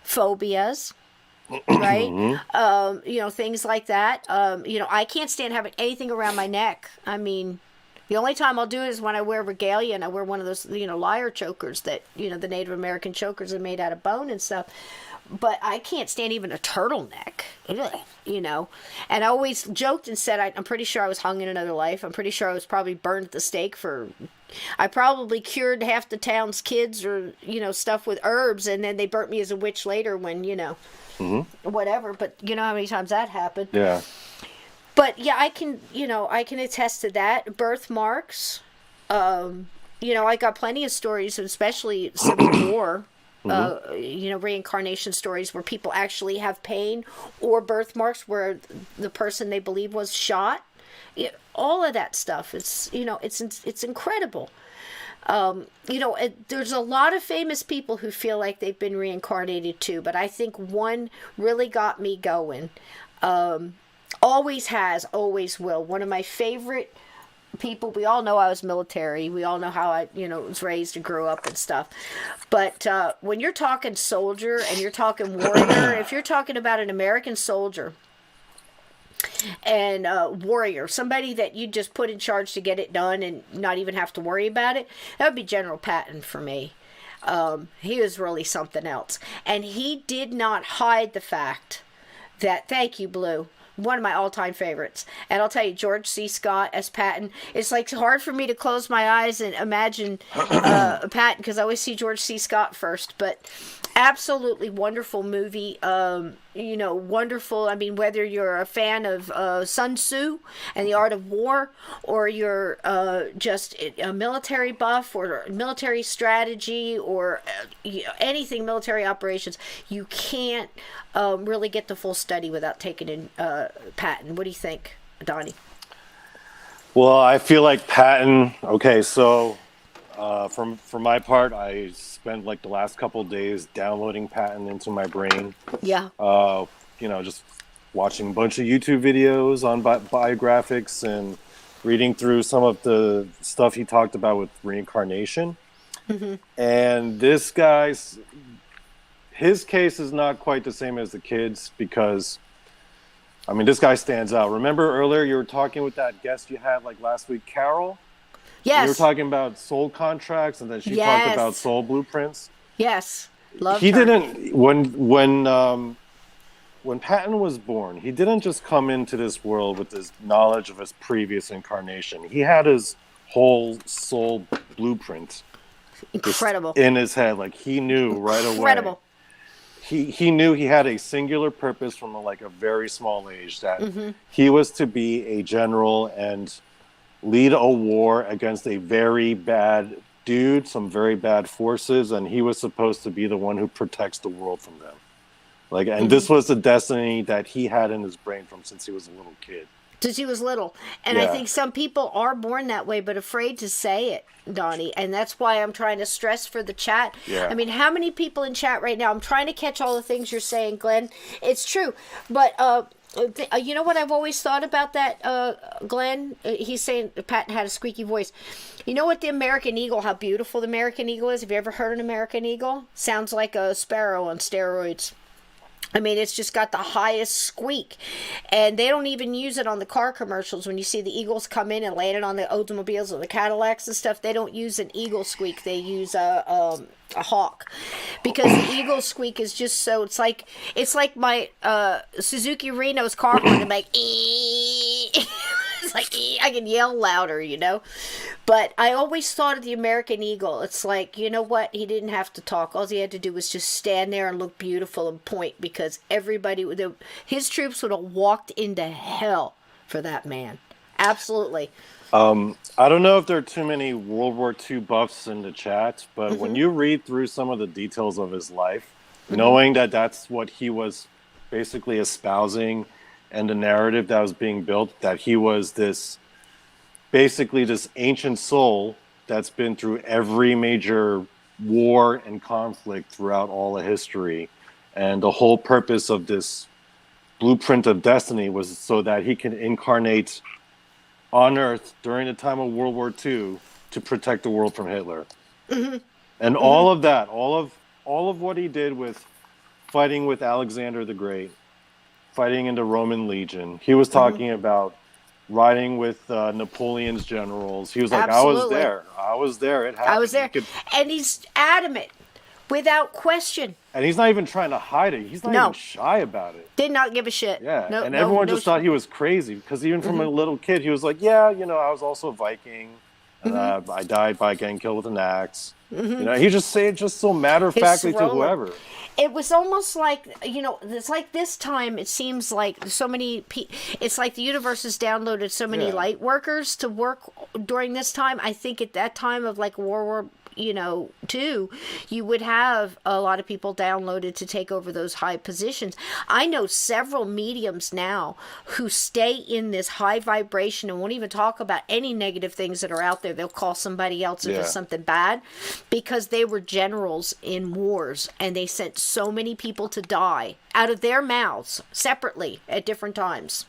phobias, right? Things like that. I can't stand having anything around my neck. I mean, the only time I'll do it is when I wear regalia and I wear one of those, lyre chokers that, the Native American chokers are made out of bone and stuff. But I can't stand even a turtleneck, And I always joked and said, I'm pretty sure I was hung in another life. I'm pretty sure I was probably burned at the stake I probably cured half the town's kids or, stuff with herbs. And then they burnt me as a witch later when, whatever. But you know how many times that happened? Yeah. But yeah, I can attest to that. Birthmarks. I got plenty of stories, especially Civil War. Reincarnation stories where people actually have pain, or birthmarks where the person they believe was shot. All of that stuff. It's incredible. There's a lot of famous people who feel like they've been reincarnated too, but I think one really got me going. Always has, always will. One of my favorite people, we all know I was military. We all know how I, was raised and grew up and stuff. But when you're talking soldier and you're talking warrior, if you're talking about an American soldier and warrior, somebody that you just put in charge to get it done and not even have to worry about it, that would be General Pattin for me. He was really something else. And he did not hide the fact that, thank you, Blue, one of my all-time favorites. And I'll tell you, George C. Scott as Pattin, it's like hard for me to close my eyes and imagine Pattin, because I always see George C. Scott first. But absolutely wonderful movie. Wonderful. I mean, whether you're a fan of Sun Tzu and the Art of War, or you're just a military buff or military strategy or anything military operations, you can't really get the full study without taking in Pattin. What do you think, Donnie? Well, I feel like Pattin. Okay, so for my part, I spent like the last couple of days downloading Pattin into my brain. Yeah. Just watching a bunch of YouTube videos on biographics and reading through some of the stuff he talked about with reincarnation. Mm-hmm. And this guy's, his case is not quite the same as the kids because, this guy stands out. Remember earlier you were talking with that guest you had like last week, Carol? Yes. We were talking about soul contracts, and then she talked about soul blueprints. Yes. Love He her. didn't when Pattin was born, he didn't just come into this world with this knowledge of his previous incarnation. He had his whole soul blueprint Incredible. in his head. Like, he knew right away. Incredible. He knew he had a singular purpose from a very small age, that he was to be a general and lead a war against a very bad dude, some very bad forces, and he was supposed to be the one who protects the world from them. This was the destiny that he had in his brain from since he was a little kid. Since he was little. And I think some people are born that way, but afraid to say it, Donnie. And that's why I'm trying to stress for the chat. Yeah. I mean, how many people in chat right now? I'm trying to catch all the things you're saying, Glenn. It's true. But you know what I've always thought about that, Glenn? He's saying Pattin had a squeaky voice. You know what the American eagle, how beautiful the American eagle is? Have you ever heard an American eagle? Sounds like a sparrow on steroids. I mean, it's just got the highest squeak. And they don't even use it on the car commercials. When you see the Eagles come in and land it on the automobiles or the Cadillacs and stuff, they don't use an eagle squeak. They use a hawk. Because the eagle squeak is just so, it's like my Suzuki Reno's car horn to make it's like, I can yell louder, you know. But I always thought of the American eagle. It's like, you know what? He didn't have to talk. All he had to do was just stand there and look beautiful and point, because his troops would have walked into hell for that man. Absolutely. I don't know if there are too many World War II buffs in the chat, but when you read through some of the details of his life, knowing that that's what he was basically espousing, and the narrative that was being built, that he was this ancient soul that's been through every major war and conflict throughout all of history. And the whole purpose of this blueprint of destiny was so that he can incarnate on Earth during the time of World War II to protect the world from Hitler. And all of that, all of what he did with fighting with Alexander the Great, fighting in the Roman Legion. He was talking about riding with Napoleon's generals. He was like, Absolutely. I was there. It happened. I was there. And he's adamant, without question. And he's not even trying to hide it. He's not even shy about it. Did not give a shit. Yeah. And everyone just thought he was crazy, because even from a little kid, he was like, yeah, I was also a Viking. And, I died by getting killed with an axe. He just say it just so matter-of-factly to whoever. It was almost like, it's like this time, it seems like so many it's like the universe has downloaded so many light workers to work during this time. I think at that time of like World War II, you would have a lot of people downloaded to take over those high positions. I know several mediums now who stay in this high vibration and won't even talk about any negative things that are out there. They'll call somebody else if it's something bad, because they were generals in wars and they sent so many people to die out of their mouths separately at different times.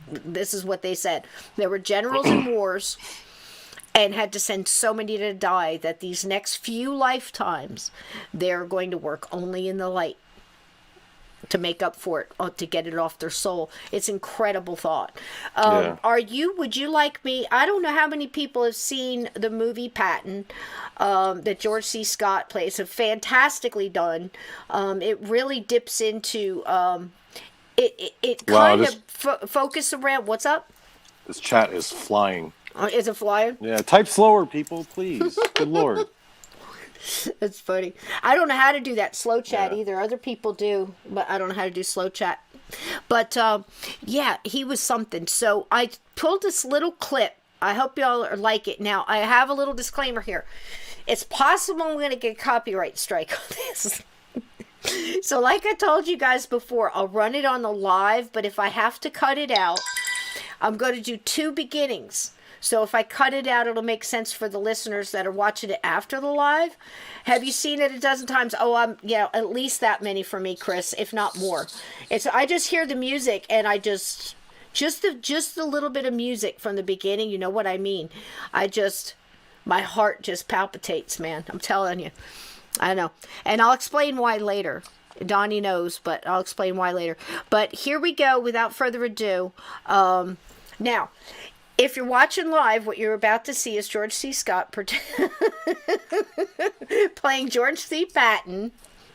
This is what they said. There were generals in wars and had to send so many to die that these next few lifetimes, they're going to work only in the light to make up for it, to get it off their soul. It's incredible thought. Would you like me, I don't know how many people have seen the movie Pattin, that George C. Scott plays. It's fantastically done. It really dips into, it kind of focus around, what's up? This chat is flying. Is it flying? Yeah, type slower, people, please. Good Lord. That's funny. I don't know how to do that slow chat either. Other people do, but I don't know how to do slow chat. But, he was something. So I pulled this little clip. I hope y'all like it. Now, I have a little disclaimer here. It's possible I'm going to get a copyright strike on this. So like I told you guys before, I'll run it on the live, but if I have to cut it out, I'm going to do 2 beginnings. So if I cut it out, it'll make sense for the listeners that are watching it after the live. Have you seen it a dozen times? Oh, at least that many for me, Chris, if not more. I just hear the music and I just the little bit of music from the beginning. You know what I mean? My heart just palpitates, man. I'm telling you. I know. And I'll explain why later. Donnie knows, but I'll explain why later. But here we go without further ado. Now, If you're watching live, what you're about to see is George C. Scott playing George C. Pattin.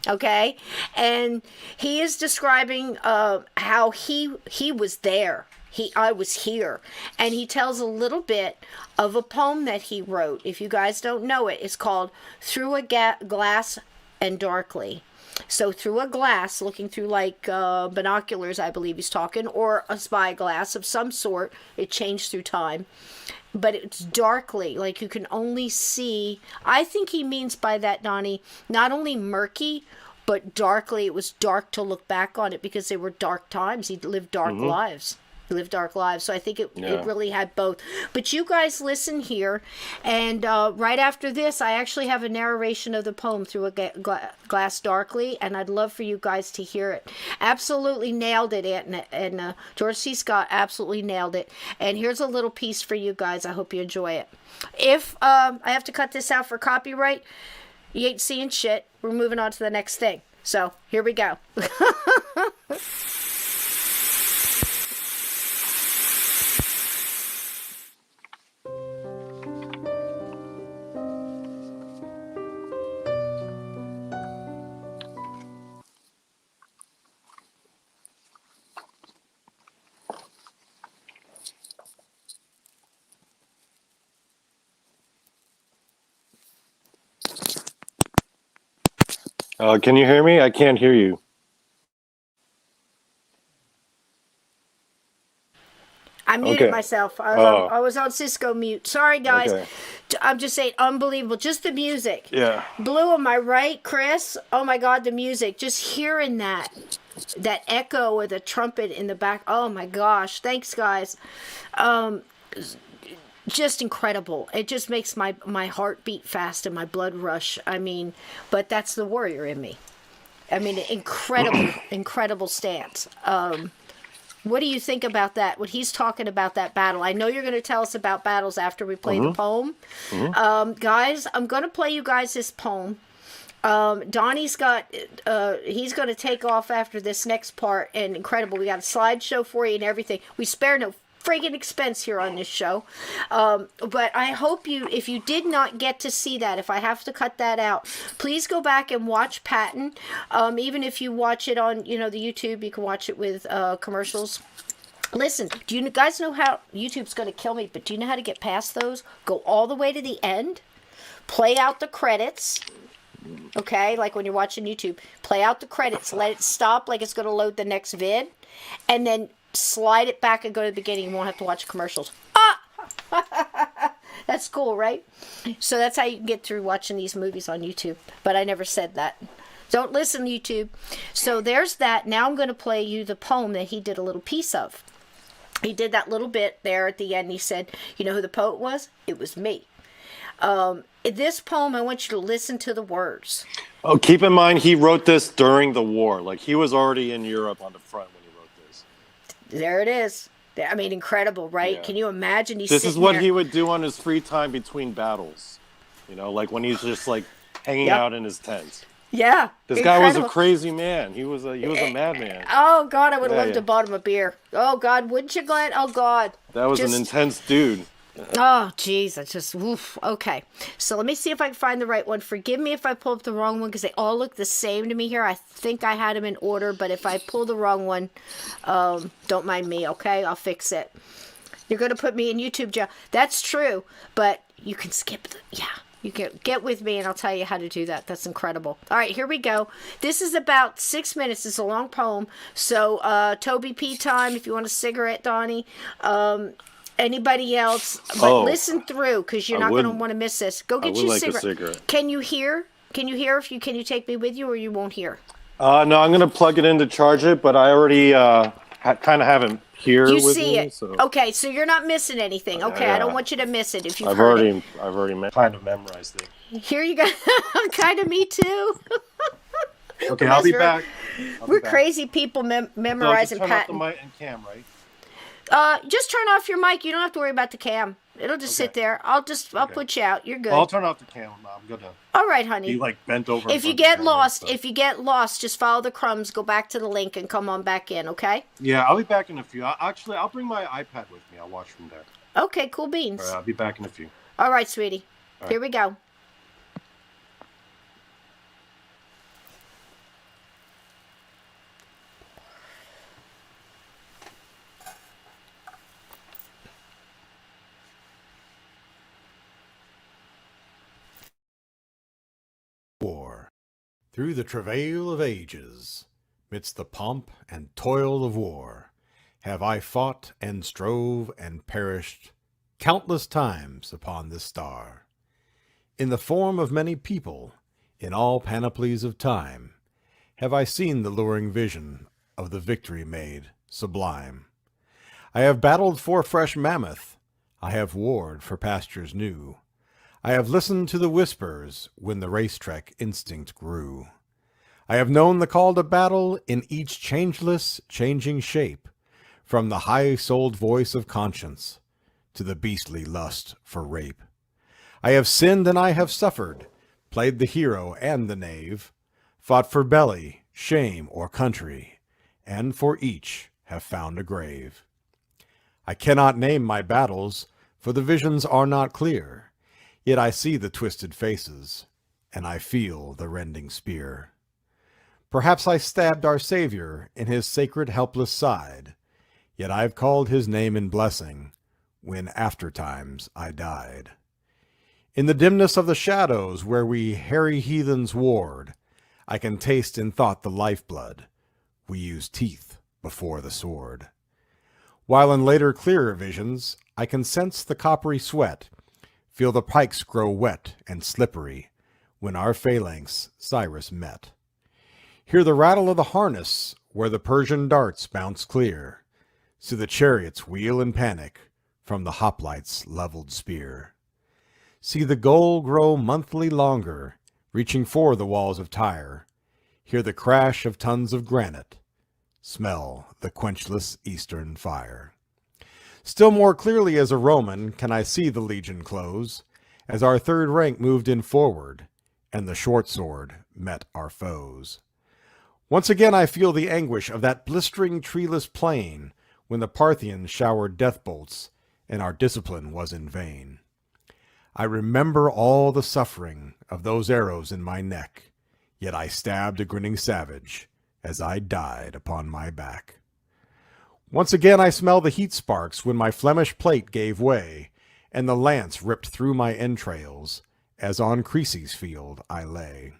Okay, and he is describing how he was there. I was here, and he tells a little bit of a poem that he wrote. If you guys don't know it, it's called "Through a Glass and Darkly." So through a glass, looking through like binoculars, I believe he's talking, or a spyglass of some sort. It changed through time. But it's darkly, like you can only see. I think he means by that, Donnie, not only murky, but darkly. It was dark to look back on it because they were dark times. He lived dark lives. Live dark lives. So I think it really had both. But you guys listen here, and right after this, I actually have a narration of the poem Through a Glass Darkly, and I'd love for you guys to hear it. Absolutely nailed it, and George C. Scott absolutely nailed it. And here's a little piece for you guys. I hope you enjoy it. If I have to cut this out for copyright, you ain't seeing shit. We're moving on to the next thing. So here we go. Can you hear me? I can't hear you. I muted myself. I was on Cisco mute. Sorry, guys. Okay. I'm just saying, unbelievable. Just the music. Yeah. Blue, am I right, Chris? Oh my God, the music. Just hearing that echo of the trumpet in the back. Oh my gosh. Thanks, guys. Just incredible. It just makes my heart beat fast and my blood rush. I mean, but that's the warrior in me. I mean, incredible stance. What do you think about that? What he's talking about that battle? I know you're going to tell us about battles after we play the poem. Guys, I'm going to play you guys this poem. Donnie's got, he's going to take off after this next part, and incredible. We got a slideshow for you and everything. We spare no friggin' expense here on this show. But I hope if you did not get to see that, if I have to cut that out, please go back and watch Pattin. Even if you watch it on, the YouTube, you can watch it with commercials. Listen, do you guys know how YouTube's going to kill me, but do you know how to get past those? Go all the way to the end, play out the credits. Okay, like when you're watching YouTube, play out the credits, let it stop like it's going to load the next vid, and then slide it back and go to the beginning. You won't have to watch commercials. That's cool, right? So that's how you can get through watching these movies on YouTube. But I never said that. Don't listen, YouTube. So there's that. Now I'm going to play you the poem that he did a little piece of. He did that little bit there at the end. He said, you know who the poet was? It was me. This poem, I want you to listen to the words. Oh, keep in mind, he wrote this during the war. Like, he was already in Europe on the front when he wrote this. There it is. I mean, incredible, right? Yeah. Can you imagine? This is what he would do on his free time between battles. Like when he's just like hanging out in his tent. Yeah. This guy was a crazy man. He was a madman. Oh God, I would have loved to bought him a beer. Oh God, wouldn't you, Glenn? Oh God. That was an intense dude. Oh, geez, that's just, oof. Okay, so let me see if I can find the right one. Forgive me if I pull up the wrong one, because they all look the same to me here. I think I had them in order, but if I pull the wrong one, don't mind me, okay? I'll fix it. You're going to put me in YouTube jail. That's true, but you can skip you can get with me, and I'll tell you how to do that. That's incredible. All right, here we go. This is about 6 minutes. It's a long poem, so Toby P time, if you want a cigarette, Donnie. Anybody else? But listen through, because you're not going to want to miss this. Go get you a cigarette. Can you hear? Can you hear? Can you take me with you, or you won't hear? No, I'm going to plug it in to charge it, but I already kind of have it here. You with see me, it. So. Okay, so you're not missing anything. Okay, I don't want you to miss it if you've I've already kind of memorized it. Here you go. Kind of me too. Okay, I'll be back. We're crazy people memorizing Pattin. Turn off the mic and cam, right? Just turn off your mic. You don't have to worry about the cam. It'll just sit there. I'll put you out. You're good. Well, I'll turn off the cam. I'm gonna. All right, honey. You bent over. If you get lost, just follow the crumbs. Go back to the link and come on back in. Okay? Yeah, I'll be back in a few. I'll bring my iPad with me. I'll watch from there. Okay, cool All beans. right, I'll be back in a few. All right, sweetie. All Here right. we go. War. Through the travail of ages, midst the pomp and toil of war, have I fought and strove and perished countless times upon this star. In the form of many people, in all panoplies of time, have I seen the luring vision of the victory made sublime. I have battled for fresh mammoth, I have warred for pastures new, I have listened to the whispers when the racetrack instinct grew. I have known the call to battle in each changeless, changing shape, from the high-souled voice of conscience to the beastly lust for rape. I have sinned and I have suffered, played the hero and the knave, fought for belly, shame, or country, and for each have found a grave. I cannot name my battles, for the visions are not clear, yet I see the twisted faces, and I feel the rending spear. Perhaps I stabbed our Savior in his sacred helpless side, yet I've called his name in blessing when aftertimes I died. In the dimness of the shadows where we hairy heathens warred, I can taste in thought the lifeblood. We use teeth before the sword. While in later clearer visions, I can sense the coppery sweat, feel the pikes grow wet and slippery when our phalanx Cyrus met. Hear the rattle of the harness where the Persian darts bounce clear, see the chariots wheel in panic from the hoplites' leveled spear. See the goal grow monthly longer, reaching for the walls of Tyre. Hear the crash of tons of granite. Smell the quenchless eastern fire. Still more clearly as a Roman can I see the legion close, as our third rank moved in forward, and the short sword met our foes. Once again I feel the anguish of that blistering treeless plain when the Parthians showered death bolts, and our discipline was in vain. I remember all the suffering of those arrows in my neck, yet I stabbed a grinning savage as I died upon my back. Once again I smell the heat sparks when my Flemish plate gave way, and the lance ripped through my entrails, as on Cayce's field I lay.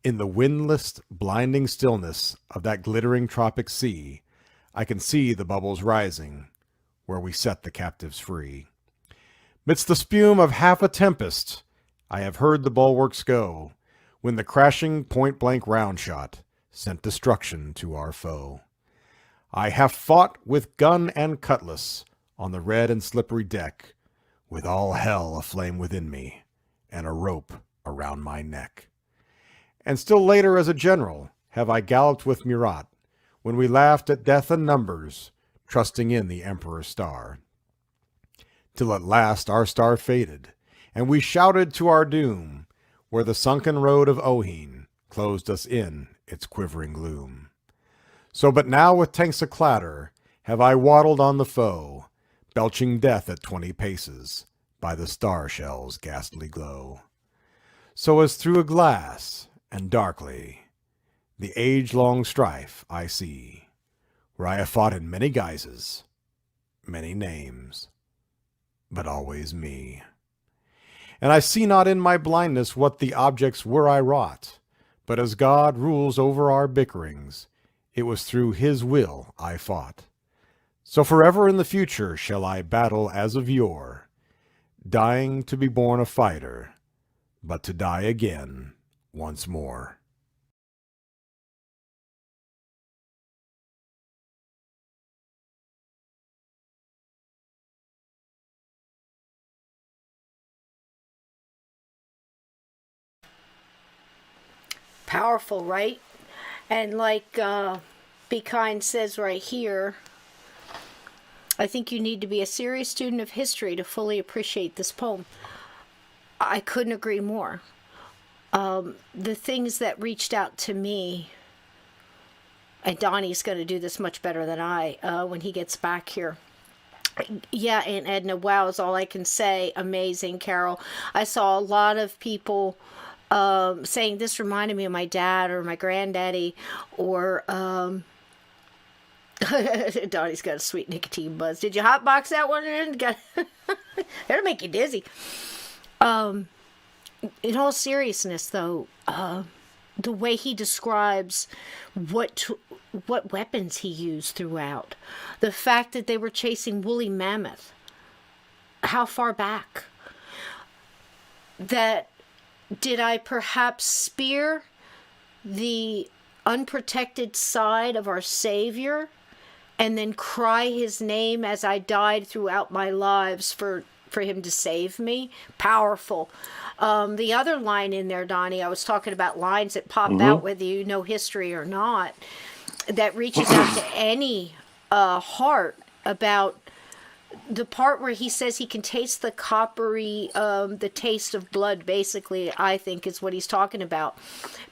In the windless, blinding stillness of that glittering tropic sea, I can see the bubbles rising, where we set the captives free. Midst the spume of half a tempest, I have heard the bulwarks go, when the crashing point-blank round shot sent destruction to our foe. I have fought with gun and cutlass on the red and slippery deck, with all hell aflame within me, and a rope around my neck. And still later as a general have I galloped with Murat, when we laughed at death and numbers, trusting in the Emperor's star. Till at last our star faded, and we shouted to our doom, where the sunken road of Ohene closed us in its quivering gloom. So but now with tanks a-clatter have I waddled on the foe, belching death at 20 paces by the star shell's ghastly glow. So as through a glass, and darkly, the age-long strife I see, where I have fought in many guises, many names, but always me. And I see not in my blindness what the objects were I wrought, but as God rules over our bickerings, it was through his will I fought. So forever in the future shall I battle as of yore, dying to be born a fighter, but to die again once more. Powerful, right? And like Be Kind says right here, I think you need to be a serious student of history to fully appreciate this poem. I couldn't agree more. The things that reached out to me, and Donnie's going to do this much better than I when he gets back here. Yeah, Aunt Edna, wow is all I can say. Amazing, Carol. I saw a lot of people saying this reminded me of my dad or my granddaddy, or Donnie's got a sweet nicotine buzz. Did you hotbox that one in? That'll make you dizzy. In all seriousness, though, the way he describes what weapons he used throughout, the fact that they were chasing woolly mammoth, how far back? That did I perhaps spear the unprotected side of our Savior and then cry his name as I died throughout my lives for him to save me? Powerful. The other line in there, Donnie, I was talking about lines that pop out whether you know history or not, that reaches out to any heart, about the part where he says he can taste the coppery, the taste of blood, basically, I think is what he's talking about.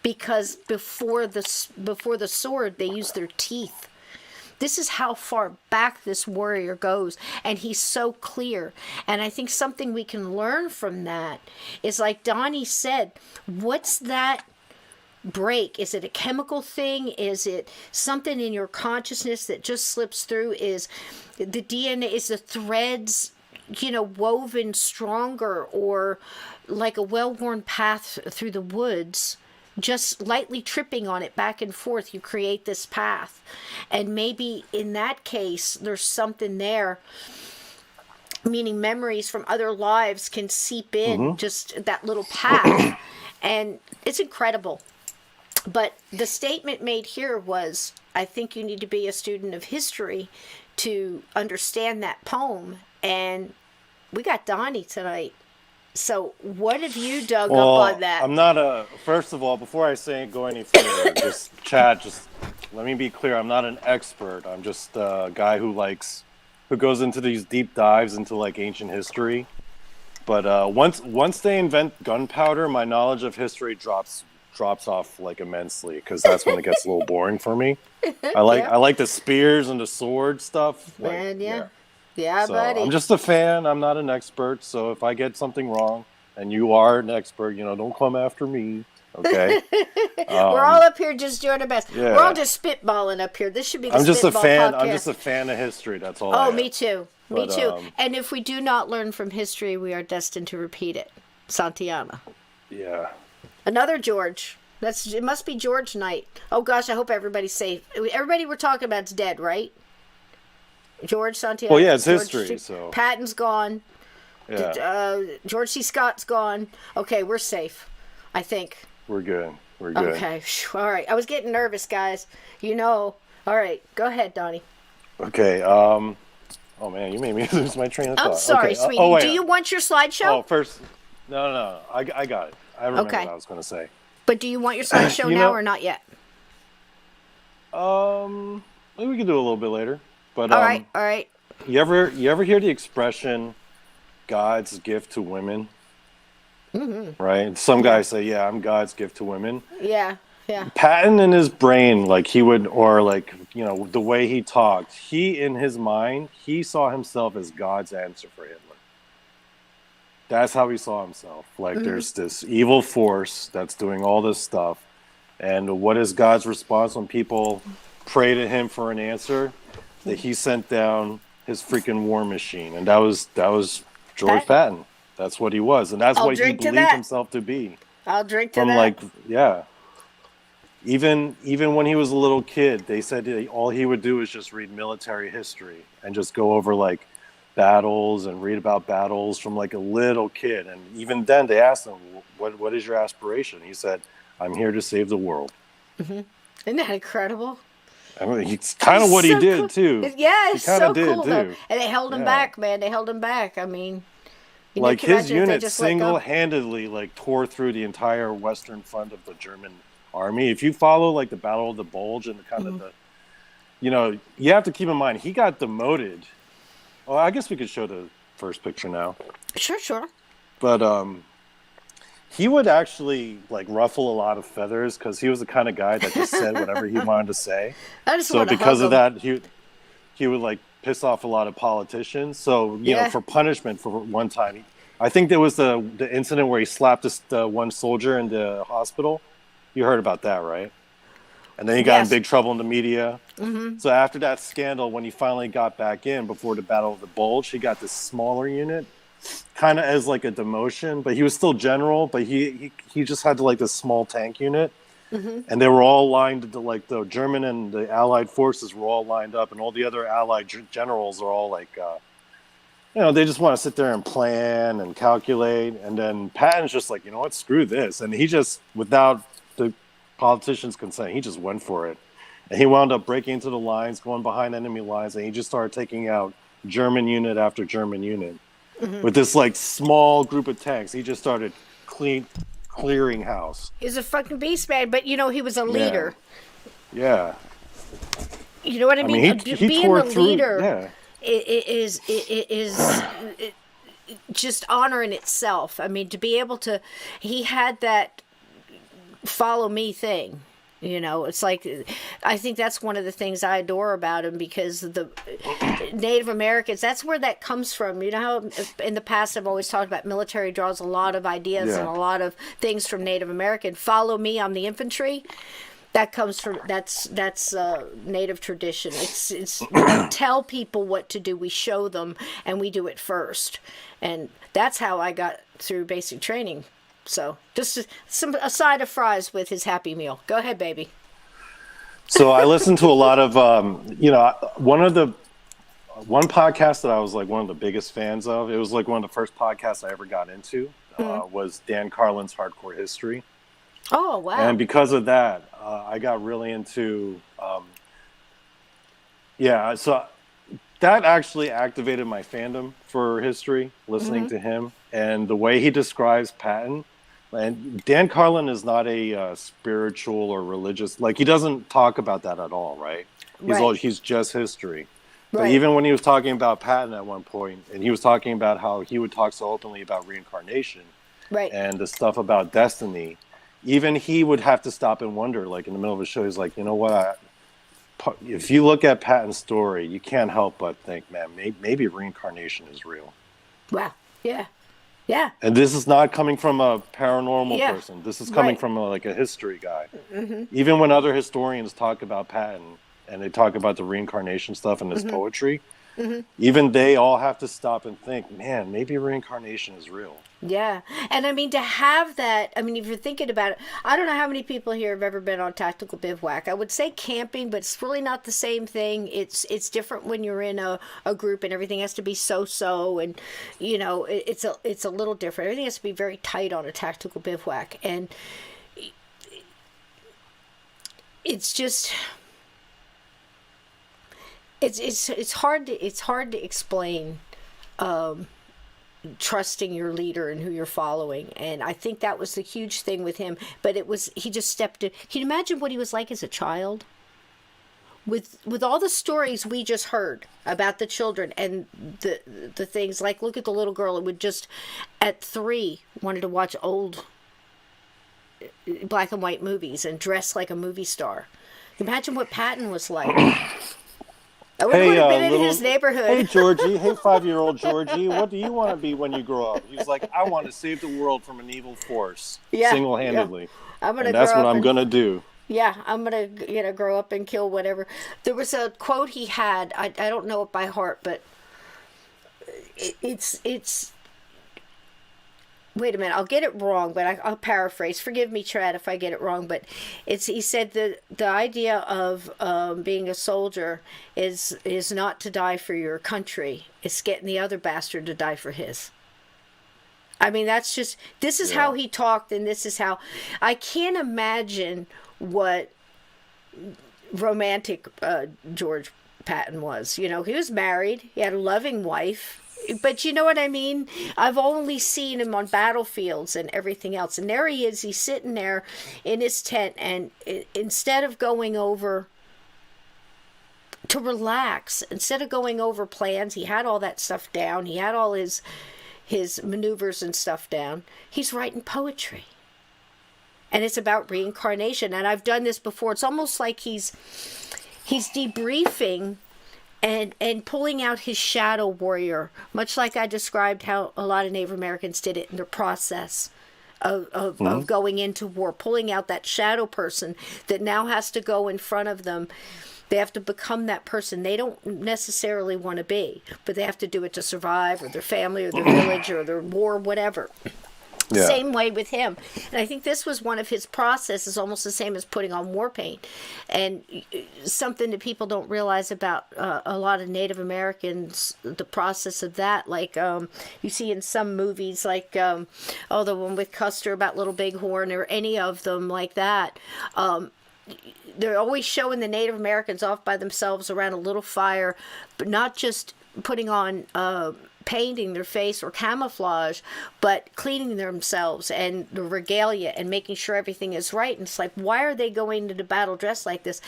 Because before the sword, they used their teeth. This is how far back this warrior goes, and he's so clear. And I think something we can learn from that is, like Donnie said, what's that break? Is it a chemical thing? Is it something in your consciousness that just slips through? Is the DNA, is the threads, woven stronger, or like a well-worn path through the woods? Just lightly tripping on it back and forth, you create this path. And maybe in that case, there's something there, meaning memories from other lives can seep in just that little path. And it's incredible. But the statement made here was, I think you need to be a student of history to understand that poem. And we got Donnie tonight. So what have you dug up on that? I'm not first of all, before I go any further, just let me be clear. I'm not an expert. I'm just a guy who goes into these deep dives into like ancient history. But once they invent gunpowder, my knowledge of history drops off like immensely, because that's when it gets a little boring for me. I like the spears and the sword stuff. Yeah, so buddy. I'm just a fan. I'm not an expert. So if I get something wrong and you are an expert, don't come after me. Okay. We're all up here just doing our best. Yeah. We're all just spitballing up here. This should be the I'm just a fan. podcast. I'm just a fan of history. That's all. Oh, me too. Me too. And if we do not learn from history, we are destined to repeat it. Santayana. Yeah. Another George. It must be George night. Oh gosh, I hope everybody's safe. Everybody we're talking about is dead, right? George Santiago. Well, yeah, it's history. So Pattin's gone. Yeah. George C. Scott's gone. Okay, we're safe. I think. We're good. We're good. Okay. All right. I was getting nervous, guys. All right. Go ahead, Donnie. Okay. Oh man, you made me lose my train of thought. I'm sorry, okay. sweetie. Do you want your slideshow? Oh, first. No. I got it. I remember what I was going to say. But do you want your slideshow now or not yet? Maybe we can do it a little bit later. But all right. You ever hear the expression "God's gift to women"? Mm-hmm. Right. Some guys say, "Yeah, I'm God's gift to women." Yeah. Pattin in his brain, like he would, or like the way he talked, in his mind, he saw himself as God's answer for Hitler. That's how he saw himself. Like there's this evil force that's doing all this stuff, and what is God's response when people pray to him for an answer? That he sent down his freaking war machine, and that was George Pattin. That's what he was, and that's what he believed himself to be. I'll drink to that. Even when he was a little kid, they said all he would do is just read military history and just go over like battles and read about battles from like a little kid. And even then, they asked him, "What is your aspiration?" He said, "I'm here to save the world." Mm-hmm. Isn't that incredible? I mean, it's kind of what he did, cool. too. Yeah, it's so too. cool, though. And they held him back, man. They held him back. I mean, like his unit single-handedly like tore through the entire western front of the German army. If you follow like the Battle of the Bulge and the kind of the, you have to keep in mind he got demoted. Well, I guess we could show the first picture now. Sure. But he would actually like ruffle a lot of feathers because he was the kind of guy that just said whatever he wanted to say. I just so because of that, he would like piss off a lot of politicians. So, you Yeah. know, for punishment for one time, I think there was the incident where he slapped this one soldier in the hospital. You heard about that, right? And then he got in Yes. big trouble in the media. Mm-hmm. So after that scandal, when he finally got back in before the Battle of the Bulge, he got this smaller unit, kind of as like a demotion, but he was still general, but he just had like this small tank unit. Mm-hmm. And they were all lined, like the German and the Allied forces were all lined up, and all the other Allied generals are all like, you know, they just want to sit there and plan and calculate. And then Patton's just like, you know what, screw this. And he just, without the politicians' consent, he just went for it. And he wound up breaking into the lines, going behind enemy lines, and he just started taking out German unit after German unit. Mm-hmm. With this like small group of tanks. He just started clearing house. He's a fucking beast, man. But you know, he was a leader. Yeah. You know what I mean? He Being tore a leader, yeah. it is just honor in itself. I mean, to be able to, he had that follow me thing. You know, it's like, I think that's one of the things I adore about him, because the Native Americans, that's where that comes from. You know how in the past I've always talked about military draws a lot of ideas and a lot of things from Native American. Follow me, I'm the infantry. That comes from, that's Native tradition. It's we don't tell people what to do, we show them, and we do it first. And that's how I got through basic training. So just a side of fries with his Happy Meal. Go ahead, baby. So I listened to a lot of, you know, one podcast that I was like one of the biggest fans of. It was like one of the first podcasts I ever got into. Was Dan Carlin's Hardcore History. Oh, wow. And because of that, I got really into, so that actually activated my fandom for history, listening to him. And the way he describes Pattin. And Dan Carlin is not a spiritual or religious, like he doesn't talk about that at all, right? He's just history. Right. But even when he was talking about Pattin at one point, and he was talking about how he would talk so openly about reincarnation, right, and the stuff about destiny, even he would have to stop and wonder, like in the middle of a show, he's like, you know what, if you look at Pattin's story, you can't help but think, man, maybe reincarnation is real. Wow. Yeah. Yeah. And this is not coming from a paranormal person. This is coming from like a history guy. Mm-hmm. Even when other historians talk about Pattin and they talk about the reincarnation stuff and his poetry, even they all have to stop and think, man, maybe reincarnation is real. Yeah. And I mean, to have that, I mean, if you're thinking about it, I don't know how many people here have ever been on tactical bivouac. I would say camping, but it's really not the same thing. It's different when you're in a group and everything has to be so, and, you know, it's a little different. Everything has to be very tight on a tactical bivouac. And it's just... It's hard to explain trusting your leader and who you're following, and I think that was the huge thing with him. But he just stepped in. Can you imagine what he was like as a child? With all the stories we just heard about the children and the things, like look at the little girl who would just at 3 wanted to watch old black and white movies and dress like a movie star. Imagine what Pattin was like. I would have been in his neighborhood. Hey, Georgie. Hey, 5-year-old Georgie. What do you want to be when you grow up? He was like, I want to save the world from an evil force, single-handedly. Yeah. And that's what I'm going to do. Yeah, I'm going to grow up and kill whatever. There was a quote he had. I don't know it by heart, but it's wait a minute, I'll get it wrong, but I'll paraphrase. Forgive me, Chad, if I get it wrong, but he said the idea of being a soldier is not to die for your country. It's getting the other bastard to die for his. I mean, this is how he talked, and this is how... I can't imagine what romantic George Pattin was. You know, he was married, he had a loving wife, but you know what I mean? I've only seen him on battlefields and everything else. And there he is. He's sitting there in his tent. And instead of going over to relax, instead of going over plans, he had all that stuff down. He had all his maneuvers and stuff down. He's writing poetry. And it's about reincarnation. And I've done this before. It's almost like he's debriefing and pulling out his shadow warrior, much like I described how a lot of Native Americans did it in their process of going into war, pulling out that shadow person that now has to go in front of them. They have to become that person they don't necessarily want to be, but they have to do it to survive, or their family, or their village, or their war, whatever. Yeah. Same way with him. And I think this was one of his processes, almost the same as putting on war paint. And something that people don't realize about a lot of Native Americans, the process of that, like you see in some movies, like the one with Custer about Little Bighorn, or any of them like that. They're always showing the Native Americans off by themselves around a little fire, but not just putting on painting their face or camouflage, but cleaning themselves and the regalia and making sure everything is right. And it's like, why are they going into battle dressed like this?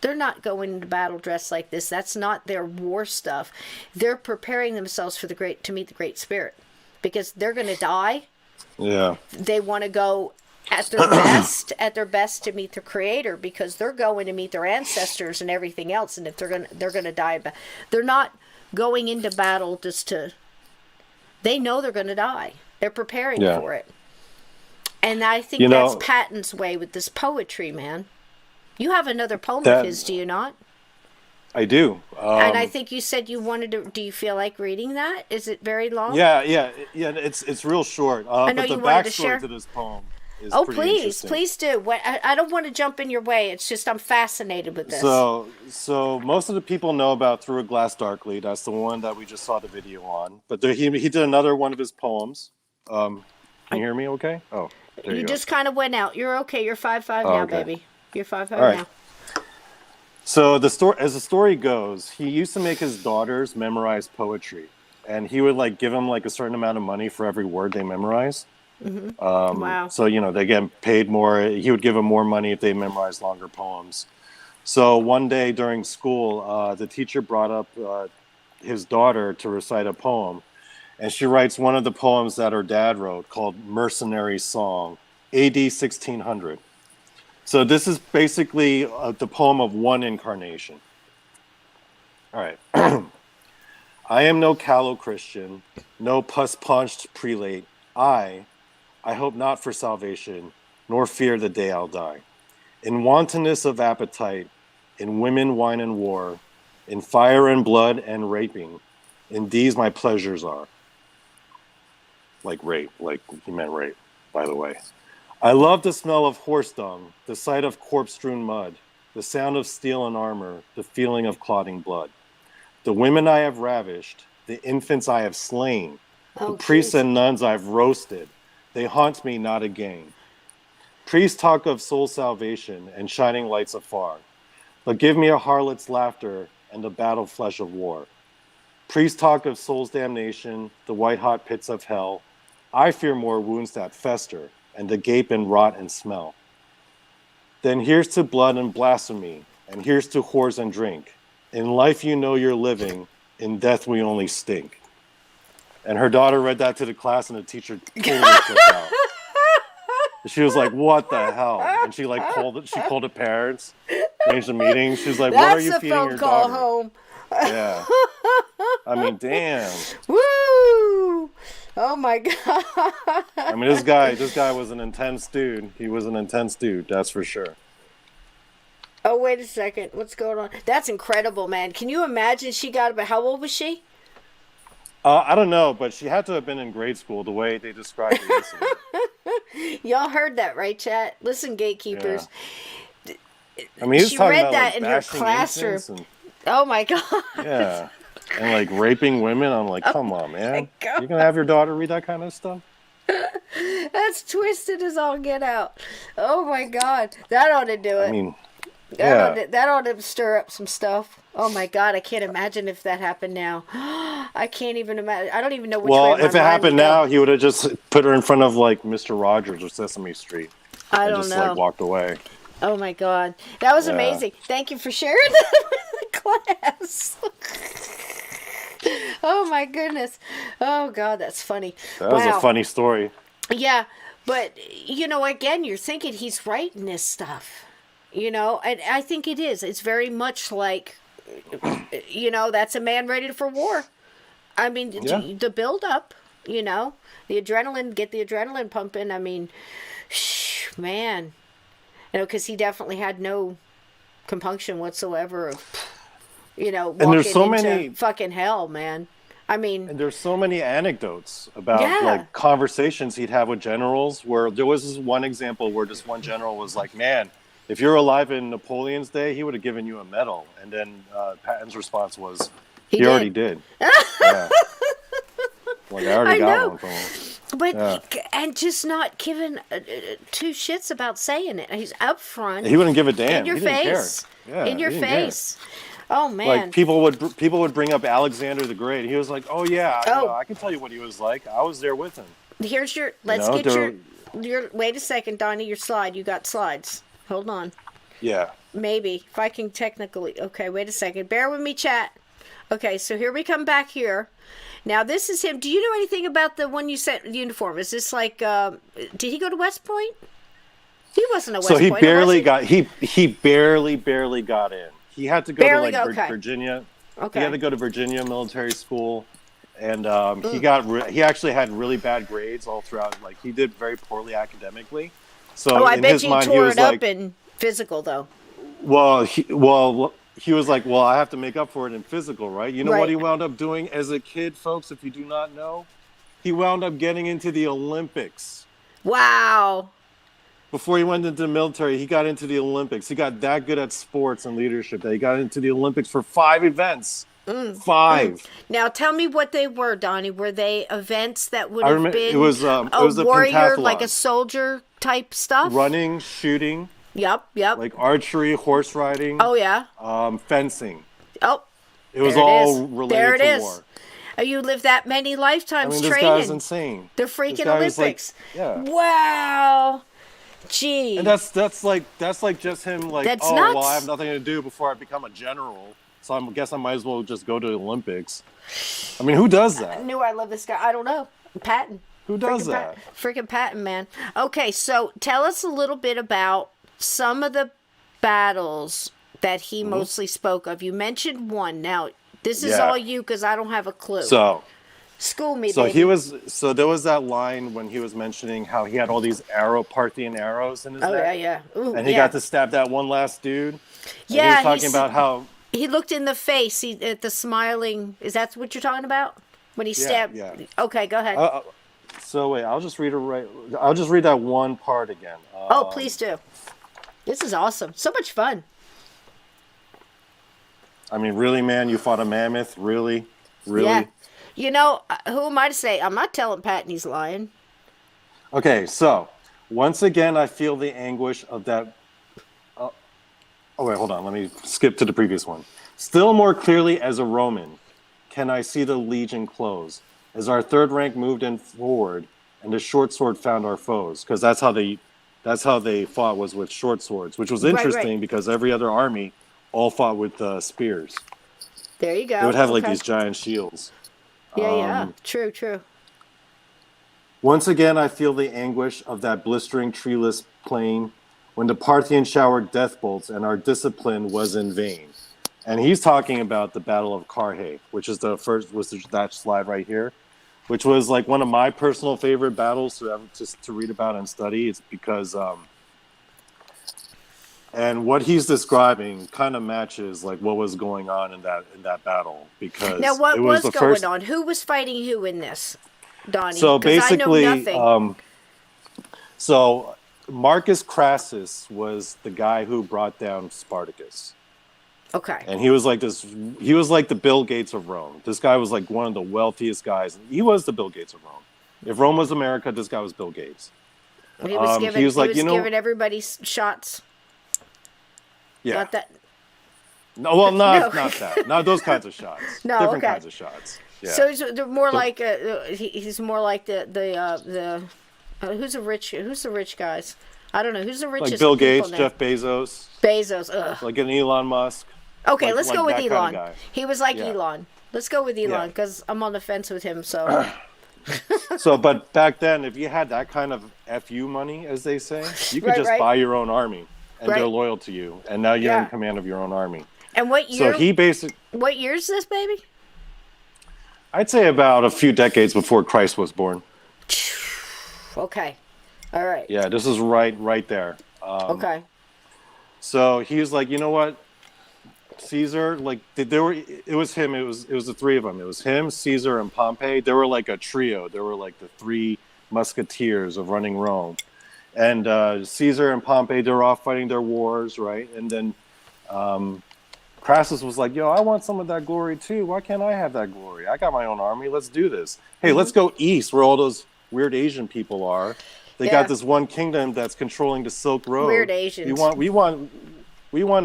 They're not going into battle dressed like this. That's not their war stuff. They're preparing themselves for to meet the Great Spirit, because they're going to die. Yeah. They want to go at their best to meet their Creator, because they're going to meet their ancestors and everything else. And if they're going to die, they're not going into battle they know they're going to die. They're preparing for it. And I think that's Pattin's way with this poetry, man. You have another poem of his, do you not? I do. And I think you said you wanted to. Do you feel like reading that? Is it very long? Yeah. It's real short. I know but the you wanted to backstory share. to this poem is Oh, pretty interesting. please do. I don't want to jump in your way. It's just I'm fascinated with this. So most of the people know about Through a Glass Darkly. That's the one that we just saw the video on. But he did another one of his poems. Can you hear me okay? Oh, there you go. Just kind of went out. You're okay. You're 5'5" now, okay. baby. You're 5'5" All right. now. So as the story goes, he used to make his daughters memorize poetry, and he would give them a certain amount of money for every word they memorized. Mm-hmm. Wow. So they get paid more. He would give them more money if they memorized longer poems. So one day during school, the teacher brought up his daughter to recite a poem, and she writes one of the poems that her dad wrote called "Mercenary Song," AD 1600. So this is basically the poem of one incarnation. All right. I am no callow Christian, no pus-paunched prelate. I hope not for salvation, nor fear the day I'll die. In wantonness of appetite, in women, wine, and war, in fire and blood and raping, in these my pleasures are. Like rape, like he meant rape, by the way. I love the smell of horse dung, the sight of corpse-strewn mud, the sound of steel and armor, the feeling of clotting blood. The women I have ravished, the infants I have slain, the priests and nuns I've roasted, they haunt me not again. Priests talk of soul salvation and shining lights afar, but give me a harlot's laughter and the battle flesh of war. Priests talk of soul's damnation, the white-hot pits of hell. I fear more wounds that fester and the gape and rot and smell. Then here's to blood and blasphemy, and here's to whores and drink. In life you know you're living, in death we only stink. And her daughter read that to the class, and the teacher totally flipped out. She was like, "What the hell?" And she called the parents, arranged a meeting. She was like, "What are you feeding your daughter?" Home. Yeah. I mean, damn. Woo! Oh my God. I mean, this guy was an intense dude. He was an intense dude, that's for sure. Oh, wait a second. What's going on? That's incredible, man. Can you imagine she got about, how old was she? I don't know, but she had to have been in grade school the way they described the incident. Y'all heard that, right, chat? Listen, gatekeepers. Yeah. I mean, she read that in her classroom. Oh my God. Yeah. And raping women. I'm like, come on, man. You're going to have your daughter read that kind of stuff? That's twisted as all get out. Oh my God. That ought to do it. I mean, that ought to stir up some stuff. Oh my God, I can't imagine if that happened now. I can't even imagine. I don't even know which way my mind if it happened would go. now, he would have just put her in front of Mr. Rogers or Sesame Street. I and don't just know. Walked away. Oh my God, that was amazing. Thank you for sharing that with the class. Oh my goodness. Oh God, that's funny. That was a funny story. Yeah, but again, you're thinking he's writing this stuff. And I think it is. It's very much like that's a man ready for war. I mean, the build up, the adrenaline, get the adrenaline pumping. I mean, man, because he definitely had no compunction whatsoever of, walking and there's so into many fucking hell, man. I mean, and there's so many anecdotes about like conversations he'd have with generals, where there was this one example where this one general was like, man, if you're alive in Napoleon's day, he would have given you a medal. And then Patton's response was, he already did. Yeah. Like, I already got one from him. But, and just not giving two shits about saying it. He's up front. He wouldn't give a damn. In your he didn't face. Care. Yeah, in your face. Care. Oh, man. Like, people would bring up Alexander the Great. He was like, oh, yeah, I can tell you what he was like. I was there with him. Here's your, your, wait a second, Donnie, your slide. You got slides. Hold on. Yeah. Maybe. If I can technically. Okay, wait a second. Bear with me, chat. Okay, so here we come back here. Now, this is him. Do you know anything about the one you sent the uniform? Is this like, did he go to West Point? He wasn't a West Point. So he barely got in. He had to go to Virginia. Okay. He had to go to Virginia military school. And he actually had really bad grades all throughout. Like, he did very poorly academically. So I bet you tore it up in physical, though. Well, he was like, well, I have to make up for it in physical, right? You know what he wound up doing as a kid, folks, if you do not know? He wound up getting into the Olympics. Wow. Before he went into the military, he got into the Olympics. He got that good at sports and leadership that he got into the Olympics for 5 events. 5. Now, tell me what they were, Donnie. Were they events that would have been it was a warrior, pentathlon. like a soldier type stuff? Running, shooting. Yep. Like archery, horse riding. Oh, yeah. Fencing. Oh. It was all related to war. You lived that many lifetimes training. This guy's insane. The freaking Olympics. Like, Wow. Gee. And that's like just him like, that's nuts. Nuts. Well, I have nothing to do before I become a general. So I guess I might as well just go to the Olympics. I mean, who does that? I knew I love this guy. I don't know. Pattin. Who does that? Freaking Pattin, man. Okay, so tell us a little bit about some of the battles that he mostly spoke of. You mentioned one. Now, this is all you because I don't have a clue. So, school me, so baby. there was that line when he was mentioning how he had all these Parthian arrows in his neck. Yeah. Ooh, and he got to stab that one last dude. Yeah, he was talking about how he looked in the face. At the smiling. Is that what you're talking about? When he stabbed. Yeah. Okay, go ahead. So wait, I'll just read that one part again. Please do. This is awesome. So much fun. I mean, really, man, you fought a mammoth? Really? Yeah. You know, who am I to say? I'm not telling Pattin he's lying. Okay, so once again, I feel the anguish of that. Wait, hold on. Let me skip to the previous one. Still more clearly as a Roman, can I see the legion close as our third rank moved in forward, and the short sword found our foes, because that's how they fought, was with short swords, which was interesting because every other army all fought with spears. There you go. They would have like these giant shields. Yeah. True. Once again, I feel the anguish of that blistering treeless plain when the Parthians showered death bolts and our discipline was in vain. And he's talking about the Battle of Cayce, which is that slide right here, which was like one of my personal favorite battles to read about and study. It's because, and what he's describing kind of matches like what was going on in that battle, because now what it was going on? Who was fighting who in this, Donnie? So basically, I know nothing. So Marcus Crassus was the guy who brought down Spartacus. Okay. And he was like the Bill Gates of Rome. This guy was like one of the wealthiest guys. He was the Bill Gates of Rome. If Rome was America, this guy was Bill Gates. He was giving everybody shots. Yeah. Not that. No, well, not that. Not those kinds of shots. No, different kinds of shots. Yeah. So he's more like he's more like the who's the rich guys? I don't know who's the richest. Like Bill Gates, now? Jeff Bezos. Ugh. Like an Elon Musk. Okay, let's go with Elon. Kind of he was like Elon. Let's go with Elon because I'm on the fence with him. So. But back then, if you had that kind of FU money, as they say, you could just buy your own army, and they're loyal to you. And now you're in command of your own army. And what So year? he basically, What year is this, baby? I'd say about a few decades before Christ was born. Okay. All right. Yeah, this is right there. Okay. So he was like, you know what, Caesar, like there were, it was him, it was the three of them. It was him, Caesar, and Pompey. They were like a trio. They were like the three musketeers of running Rome. And Caesar and Pompey, they were off fighting their wars, right? And then Crassus was like, yo, I want some of that glory too. Why can't I have that glory? I got my own army. Let's do this. Hey, let's go east where all those weird Asian people are. They got this one kingdom that's controlling the Silk Road. Weird Asians. We want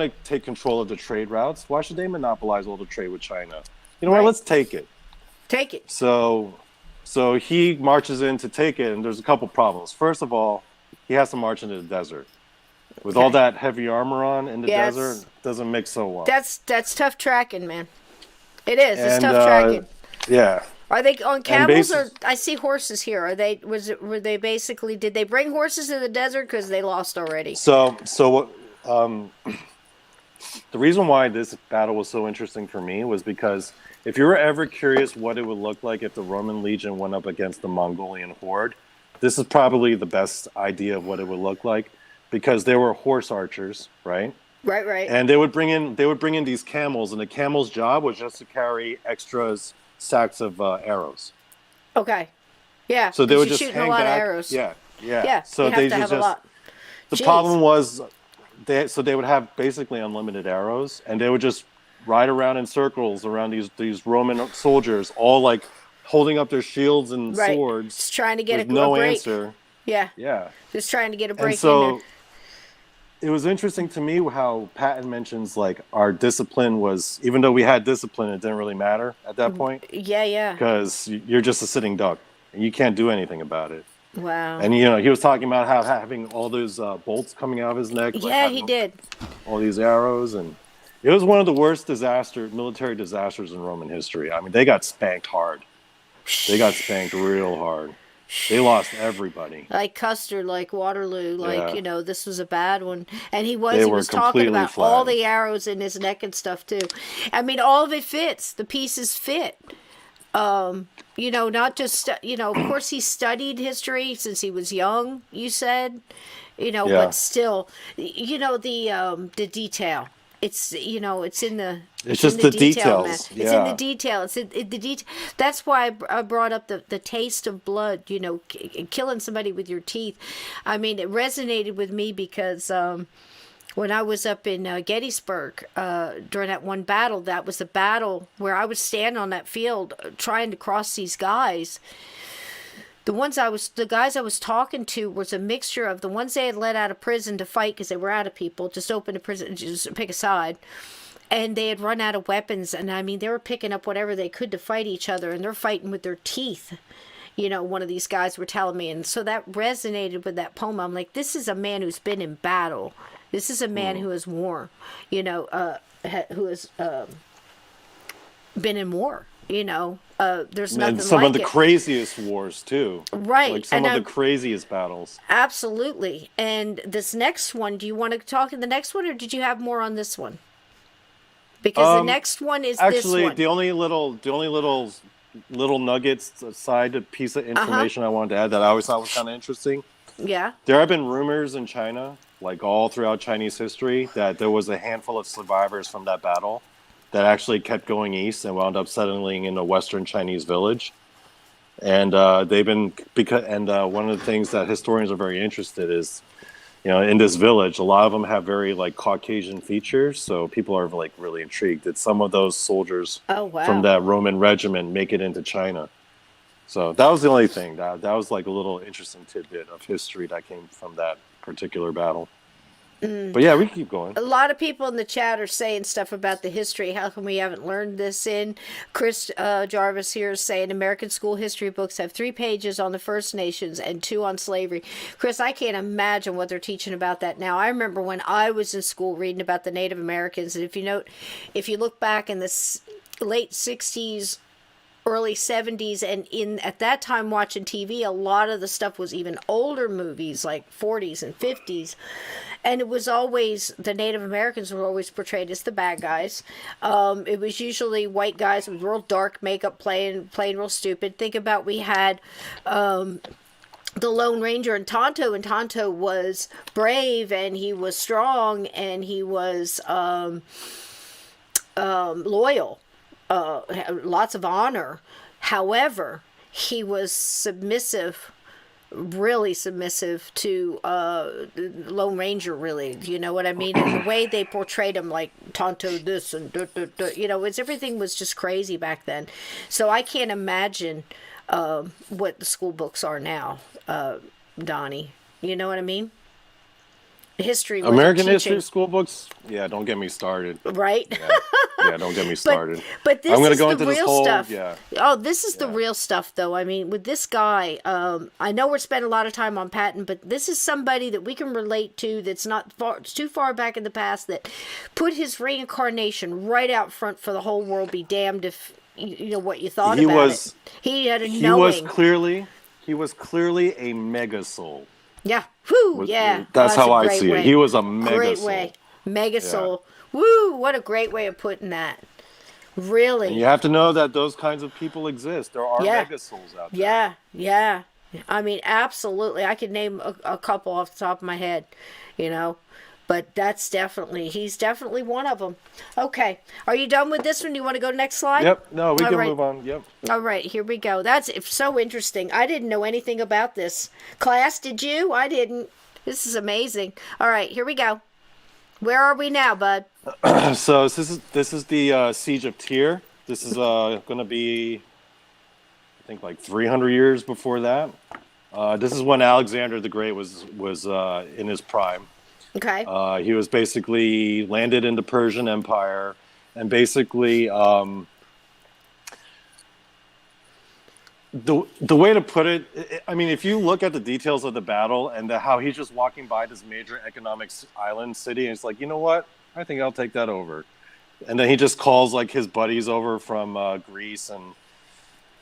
to take control of the trade routes. Why should they monopolize all the trade with China? You know what? Let's take it. Take it. So he marches in to take it, and there's a couple problems. First of all, he has to march into the desert. With all that heavy armor on in the desert, doesn't mix so well. That's tough tracking, man. It is. It's tough tracking. Yeah. Are they on camels or I see horses here? Are they? Were they basically? Did they bring horses to the desert because they lost already? So the reason why this battle was so interesting for me was because if you were ever curious what it would look like if the Roman legion went up against the Mongolian horde, this is probably the best idea of what it would look like, because they were horse archers, right? Right. And they would bring in these camels, and the camel's job was just to carry extras sacks of arrows. Okay. Yeah. So they would just shooting hang a lot back. of arrows. Yeah. So you have they to have a lot. The problem was they would have basically unlimited arrows, and they would just ride around in circles around these Roman soldiers, all like holding up their shields and swords, just trying to get with no break. answer. Yeah. Just trying to get a break and so, in there. It was interesting to me how Pattin mentions like our discipline was, even though we had discipline, it didn't really matter at that point. Yeah. Because you're just a sitting duck and you can't do anything about it. Wow. And he was talking about how having all those bolts coming out of his neck. Yeah, he did. All these arrows, and it was one of the worst military disasters in Roman history. I mean, they got spanked hard. They got spanked real hard. They lost everybody. Like Custer, like Waterloo, this was a bad one. And he was talking about flat. all the arrows in his neck and stuff too. I mean, all of it fits. The pieces fit. Not just, of course he studied history since he was young, you said, but still, the detail. It's it's in the the details. It's in the detail. It's in the detail. That's why I brought up the taste of blood. Killing somebody with your teeth. I mean, it resonated with me because when I was up in Gettysburg during that one battle, that was the battle where I was standing on that field trying to cross these guys. The guys I was talking to was a mixture of the ones they had let out of prison to fight because they were out of people, just open to prison, just pick a side. And they had run out of weapons. And I mean, they were picking up whatever they could to fight each other, and they're fighting with their teeth. One of these guys were telling me. And so that resonated with that poem. I'm like, this is a man who's been in battle. This is a man who has war, who has been in war. There's nothing and some like of the craziest wars too, right? Like some of the craziest battles. Absolutely. And this next one, do you want to talk in the next one, or did you have more on this one? Because the next one is actually this one. the only little nuggets, side piece of information I wanted to add that I always thought was kind of interesting. Yeah. There have been rumors in China, like all throughout Chinese history, that there was a handful of survivors from that battle that actually kept going east and wound up settling in a Western Chinese village. And one of the things that historians are very interested is, in this village, a lot of them have very like Caucasian features. So people are like really intrigued. Did some of those soldiers from that Roman regiment make it into China? So that was the only thing that was like a little interesting tidbit of history that came from that particular battle. But yeah, we can keep going. A lot of people in the chat are saying stuff about the history. How come we haven't learned this in? Chris Jarvis here is saying American school history books have 3 pages on the First Nations and 2 on slavery. Chris, I can't imagine what they're teaching about that now. I remember when I was in school reading about the Native Americans, and if you look back in the late 60s, early 70s, and at that time watching TV, a lot of the stuff was even older movies like 40s and 50s, and it was always the Native Americans were always portrayed as the bad guys. It was usually white guys with real dark makeup playing real stupid. Think about, we had the Lone Ranger and Tonto was brave, and he was strong, and he was loyal, lots of honor. However, he was submissive, really submissive to Lone Ranger, really. You know what I mean? And the way they portrayed him, like Tonto this and everything was just crazy back then. So I can't imagine what the school books are now, Donnie. You know what I mean? History. American history school books. Yeah, don't get me started. Right. Yeah, don't get me started. But this I'm gonna is go the into real this whole, stuff. Yeah. Oh, this is the real stuff, though. I mean, with this guy, I know we're spending a lot of time on Pattin, but this is somebody that we can relate to. That's not too far back in the past. That put his reincarnation right out front for the whole world. Be damned if you know what you thought about it. He had a knowing. He was clearly a mega soul. Yeah. Whoo. Yeah. That's how I see it. He was a mega great soul. Way. Mega soul. Woo! What a great way of putting that. Really. And you have to know that those kinds of people exist. There are mega souls out there. Yeah. I mean, absolutely. I could name a couple off the top of my head, but he's definitely one of them. Okay. Are you done with this one? Do you want to go next slide? Yep. No, we can move on. Yep. All right. Here we go. That's so interesting. I didn't know anything about this. Class, did you? I didn't. This is amazing. All right. Here we go. Where are we now, bud? So this is the Siege of Tyre. This is going to be, I think, like 300 years before that. This is when Alexander the Great was in his prime. Okay. He was basically landed in the Persian Empire, and basically the way to put it, I mean, if you look at the details of the battle and how he's just walking by this major economic island city, and it's like, you know what? I think I'll take that over. And then he just calls like his buddies over from Greece and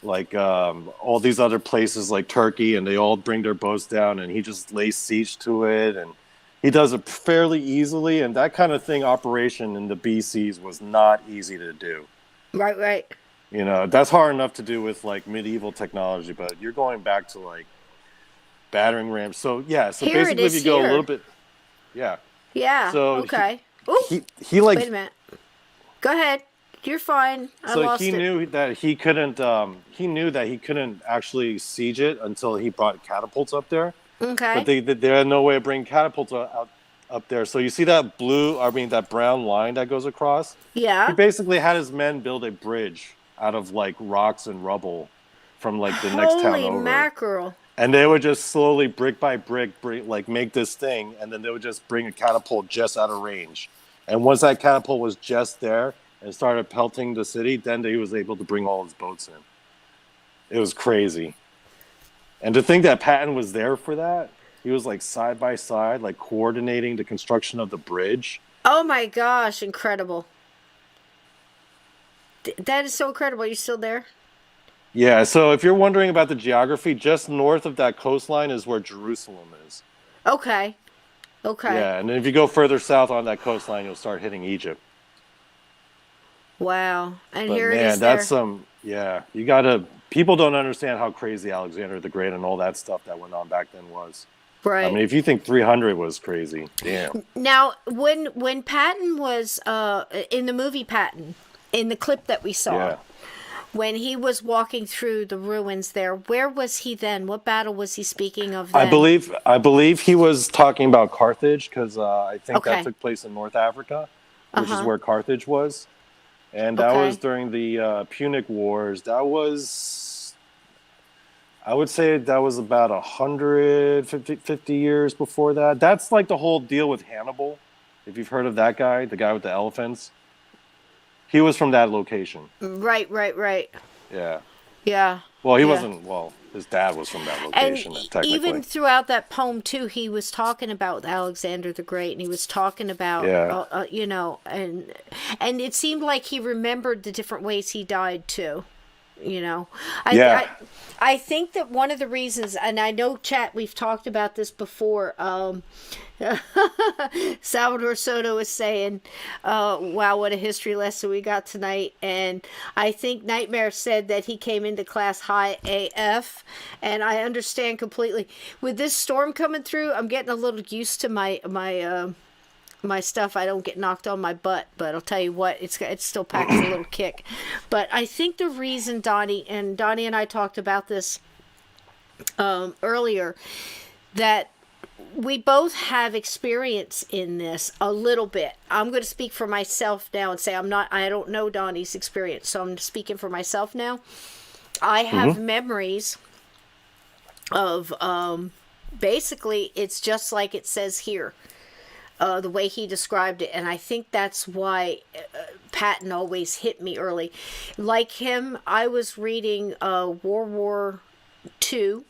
like all these other places like Turkey, and they all bring their boats down, and he just lays siege to it, and he does it fairly easily. And that kind of operation in the BCs was not easy to do. Right. That's hard enough to do with like medieval technology, but you're going back to like battering rams. So basically if you go a little bit, yeah. So okay. He like, wait a minute. Go ahead. You're fine. He knew that he couldn't. He knew that he couldn't actually siege it until he brought catapults up there. Okay. But they had no way of bringing catapults up there. So you see that that brown line that goes across? Yeah. He basically had his men build a bridge out of like rocks and rubble from like the next town over. Holy mackerel. And they would just slowly, brick by brick, like make this thing, and then they would just bring a catapult just out of range. And once that catapult was just there and started pelting the city, then he was able to bring all his boats in. It was crazy. And to think that Pattin was there for that, he was like side by side, like coordinating the construction of the bridge. Oh my gosh, incredible. That is so incredible. Are you still there? Yeah, so if you're wondering about the geography, just north of that coastline is where Jerusalem is. Okay. Yeah, and then if you go further south on that coastline, you'll start hitting Egypt. Wow. And but here man, it is that's you gotta, people don't understand how crazy Alexander the Great and all that stuff that went on back then was. Right. I mean, if you think 300 was crazy, damn. Now, when Pattin was in the movie Pattin, in the clip that we saw, when he was walking through the ruins there, where was he then? What battle was he speaking of then? I believe he was talking about Carthage, because I think that took place in North Africa, which is where Carthage was. And that was during the Punic Wars. That was, I would say that was about 150 years before that. That's like the whole deal with Hannibal, if you've heard of that guy, the guy with the elephants. He was from that location. Right. Yeah. Well, he wasn't, his dad was from that location, technically. Even throughout that poem, too, he was talking about Alexander the Great, and he was talking about, and it seemed like he remembered the different ways he died, too. you know. Yeah. I think that one of the reasons, and I know, chat, we've talked about this before. Salvador Soto was saying, wow, what a history lesson we got tonight. And I think Nightmare said that he came into class high AF, and I understand completely. With this storm coming through, I'm getting a little used to my stuff. I don't get knocked on my butt, but I'll tell you what, it still packs a little kick. But I think the reason Donnie and I talked about this earlier, that we both have experience in this a little bit. I'm going to speak for myself now and say I don't know Donnie's experience, so I'm speaking for myself now. I have memories of basically it's just like it says here. The way he described it, and I think that's why Pattin always hit me early. Like him, I was reading World War II.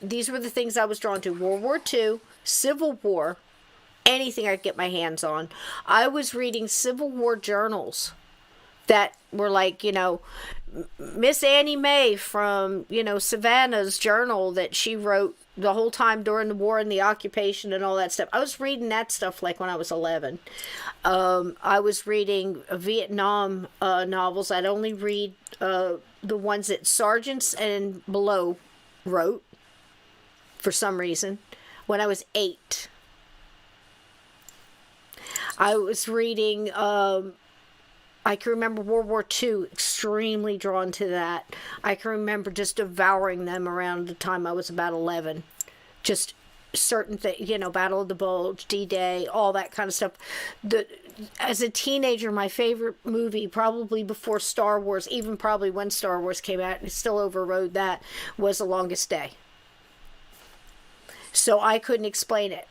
These were the things I was drawn to: World War II, Civil War, anything I could get my hands on. I was reading Civil War journals that were like, Miss Annie Mae from, Savannah's journal that she wrote the whole time during the war and the occupation and all that stuff. I was reading that stuff like when I was 11. I was reading Vietnam novels. I'd only read the ones that sergeants and below wrote for some reason when I was 8. I was reading I can remember World War II, extremely drawn to that. I can remember just devouring them around the time I was about 11. Just certain things, Battle of the Bulge, D-Day, all that kind of stuff. As a teenager, my favorite movie, probably before Star Wars, even probably when Star Wars came out, and it still overrode that, was The Longest Day. So I couldn't explain it.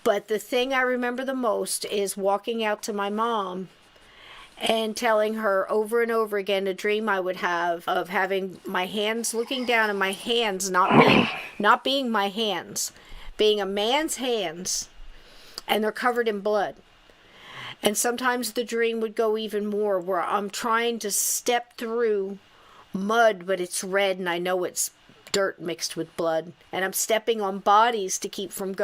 But the thing I remember the most is walking out to my mom and telling her over and over again a dream I would have of having my hands looking down and my hands not being my hands, being a man's hands, and they're covered in blood. And sometimes the dream would go even more, where I'm trying to step through mud, but it's red and I know it's dirt mixed with blood, and I'm stepping on bodies to keep from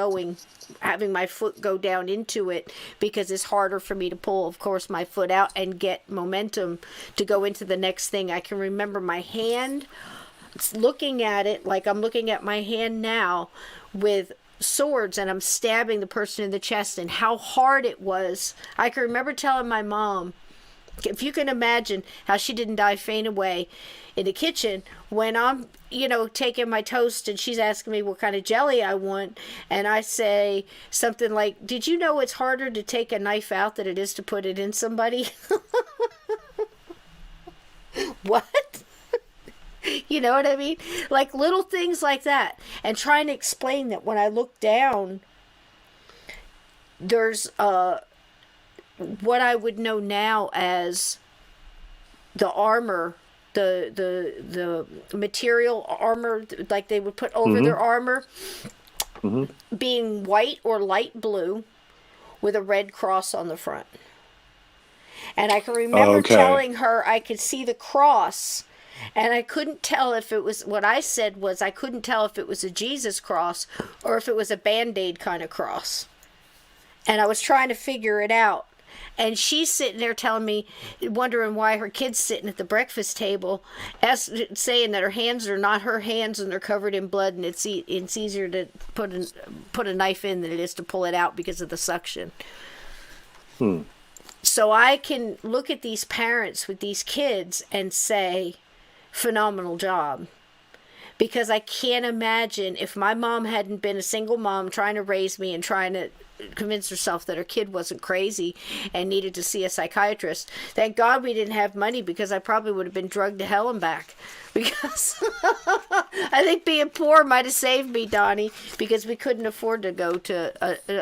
having my foot go down into it, because it's harder for me to pull, of course, my foot out and get momentum to go into the next thing. I can remember my hand, looking at it like I'm looking at my hand now with swords, and I'm stabbing the person in the chest, and how hard it was. I can remember telling my mom, if you can imagine how she didn't die, faint away in the kitchen when I'm, taking my toast and she's asking me what kind of jelly I want. And I say something like, did you know it's harder to take a knife out than it is to put it in somebody? What? You know what I mean? Like little things like that. And trying to explain that when I look down, there's what I would know now as the armor, the material armor, like they would put over their armor, being white or light blue with a red cross on the front. And I can remember telling her I could see the cross, and I couldn't tell if it was, what I said was I couldn't tell if it was a Jesus cross or if it was a Band-Aid kind of cross. And I was trying to figure it out. And she's sitting there telling me, wondering why her kid's sitting at the breakfast table, saying that her hands are not her hands and they're covered in blood, and it's easier to put a knife in than it is to pull it out because of the suction. So I can look at these parents with these kids and say, phenomenal job. Because I can't imagine if my mom hadn't been a single mom trying to raise me and trying to convince herself that her kid wasn't crazy and needed to see a psychiatrist. Thank God we didn't have money, because I probably would have been drugged to hell and back. Because I think being poor might have saved me, Donnie, because we couldn't afford to go to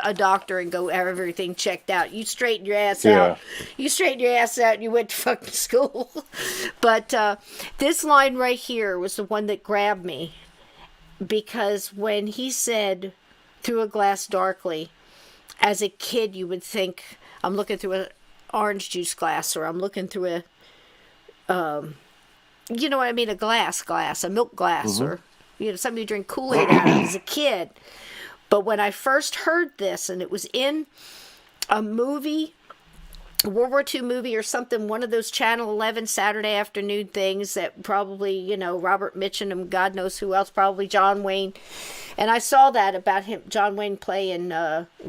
a doctor and go have everything checked out. You straighten your ass out. You straighten your ass out and you went to fucking school. But this line right here was the one that grabbed me, because when he said, through a glass darkly, as a kid, you would think, I'm looking through an orange juice glass, or I'm looking through you know what I mean, a glass, a milk glass, or, something you drink Kool-Aid out of as a kid. But when I first heard this, and it was in a movie, a World War II movie or something, one of those Channel 11 Saturday afternoon things that probably, Robert Mitchum and God knows who else, probably John Wayne. And I saw that about him, John Wayne playing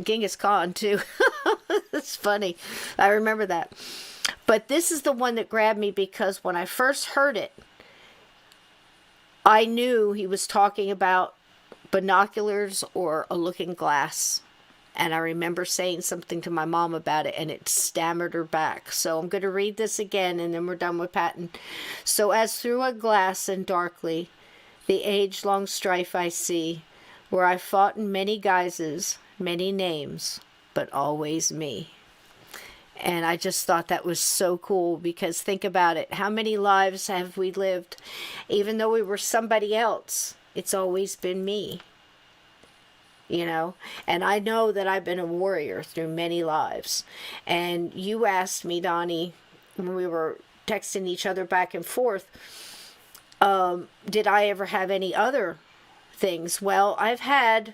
Genghis Khan, too. It's funny. I remember that. But this is the one that grabbed me because when I first heard it, I knew he was talking about binoculars or a looking glass. And I remember saying something to my mom about it, and it stammered her back. So I'm going to read this again, and then we're done with Pattin. So as through a glass and darkly, the age-long strife I see, where I fought in many guises, many names, but always me. And I just thought that was so cool, because think about it. How many lives have we lived? Even though we were somebody else, it's always been me. And I know that I've been a warrior through many lives. And you asked me, Donnie, when we were texting each other back and forth, did I ever have any other things? Well, I've had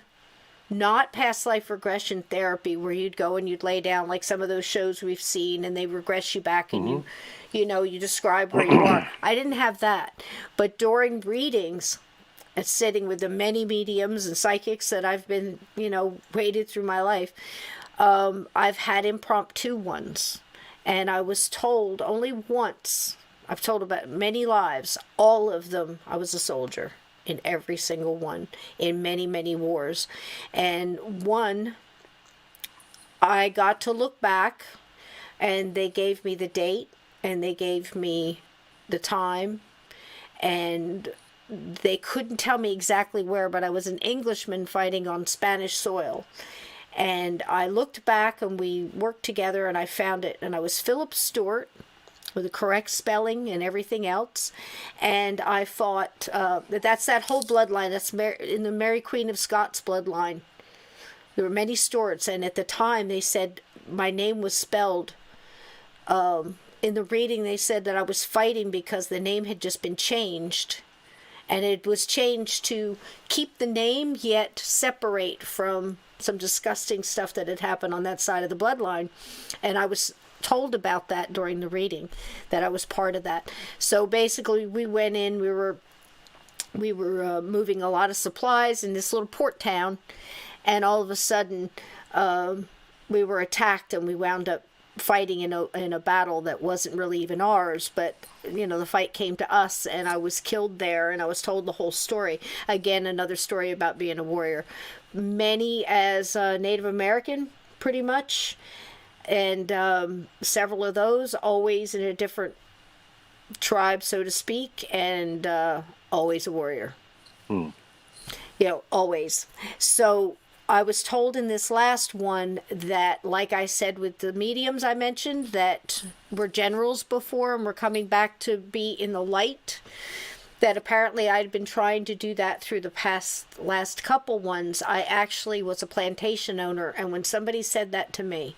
not past life regression therapy where you'd go and you'd lay down like some of those shows we've seen and they regress you back and you describe where you are. I didn't have that. But during readings, and sitting with the many mediums and psychics that I've been, waded through my life, I've had impromptu ones. And I was told only once, I've told about many lives, all of them, I was a soldier in every single one, in many, many wars. And one, I got to look back, and they gave me the date, and they gave me the time, and they couldn't tell me exactly where, but I was an Englishman fighting on Spanish soil. And I looked back and we worked together and I found it. And I was Philip Stewart with the correct spelling and everything else. And I fought, that's that whole bloodline. That's in the Mary Queen of Scots bloodline. There were many Stewarts. And at the time they said my name was spelled, in the reading they said that I was fighting because the name had just been changed. And it was changed to keep the name, yet separate from some disgusting stuff that had happened on that side of the bloodline. And I was told about that during the reading, that I was part of that. So basically, we went in, we were moving a lot of supplies in this little port town. And all of a sudden, we were attacked and we wound up fighting in a battle that wasn't really even ours, but the fight came to us and I was killed there, and I was told the whole story. Again, another story about being a warrior. Many as Native American, pretty much, and several of those always in a different tribe, so to speak, and always a warrior. Always. So I was told in this last one that, like I said with the mediums I mentioned, that were generals before and were coming back to be in the light, that apparently I'd been trying to do that through the last couple ones. I actually was a plantation owner, and when somebody said that to me,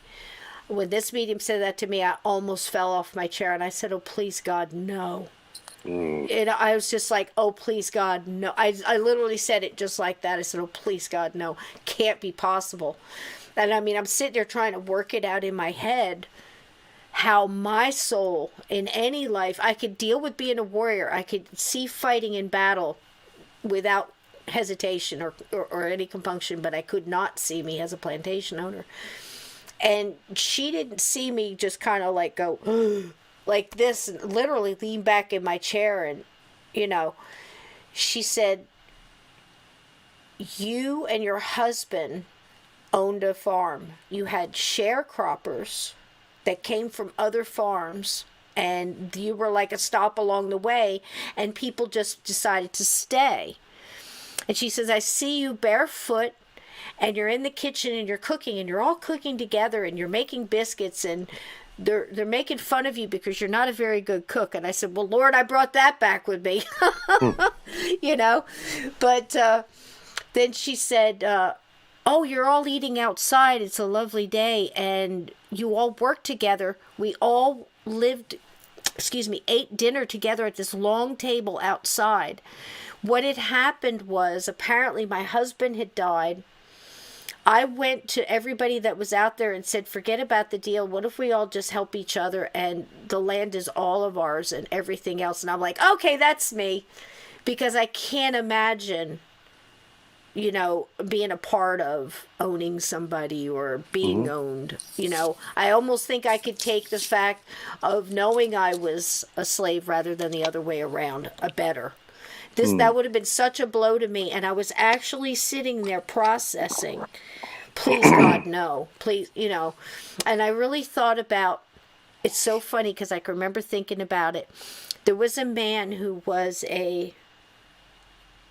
when this medium said that to me, I almost fell off my chair, and I said, oh, please, God, no. And I was just like, oh, please, God, no. I literally said it just like that. I said, oh, please, God, no. Can't be possible. And I mean, I'm sitting there trying to work it out in my head, how my soul in any life, I could deal with being a warrior. I could see fighting in battle without hesitation or any compunction, but I could not see me as a plantation owner. And she didn't see me just kind of like go like this, and literally lean back in my chair, and she said, you and your husband owned a farm. You had sharecroppers that came from other farms, and you were like a stop along the way, and people just decided to stay. And she says, I see you barefoot, and you're in the kitchen and you're cooking, and you're all cooking together, and you're making biscuits, and they're making fun of you because you're not a very good cook. And I said, well, Lord, I brought that back with me. But then she said, oh, you're all eating outside. It's a lovely day. And you all work together. We all lived ate dinner together at this long table outside. What had happened was, apparently my husband had died. I went to everybody that was out there and said, forget about the deal. What if we all just help each other and the land is all of ours and everything else? And I'm like, okay, that's me. Because I can't imagine, being a part of owning somebody or being owned. I almost think I could take the fact of knowing I was a slave rather than the other way around, better. That would have been such a blow to me, and I was actually sitting there processing, please God, no, please, and I really thought about, it's so funny because I can remember thinking about it. There was a man who was a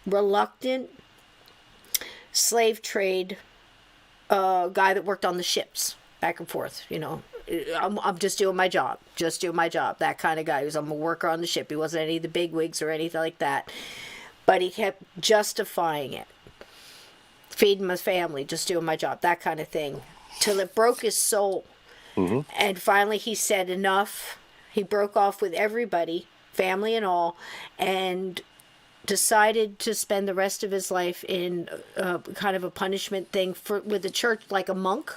reluctant slave trade guy that worked on the ships back and forth, I'm just doing my job, that kind of guy. I'm a worker on the ship. He wasn't any of the big wigs or anything like that, but he kept justifying it, feeding my family, just doing my job, that kind of thing, till it broke his soul. And finally he said enough. He broke off with everybody, family and all, and decided to spend the rest of his life in kind of a punishment thing with the church, like a monk.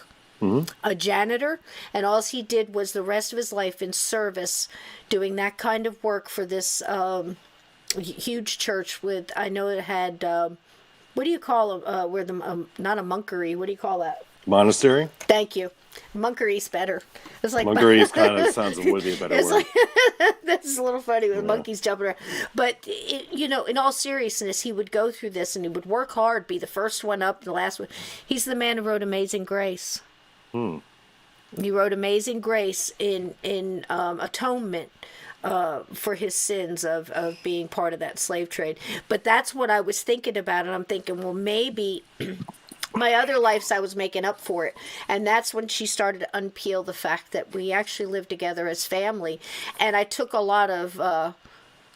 A janitor, and all he did was the rest of his life in service doing that kind of work for this huge church with, I know it had, what do you call them, where the, not a monkery, what do you call that? Monastery? Thank you. Monkery's better. It's like monkery's kind of sounds would be a better word. Like, that's a little funny with monkeys jumping around. But, in all seriousness, he would go through this and he would work hard, be the first one up, the last one. He's the man who wrote Amazing Grace. He wrote Amazing Grace in atonement for his sins of being part of that slave trade. But that's what I was thinking about, and I'm thinking, well, maybe my other lives I was making up for it. And that's when she started to unpeel the fact that we actually lived together as family. And I took a lot of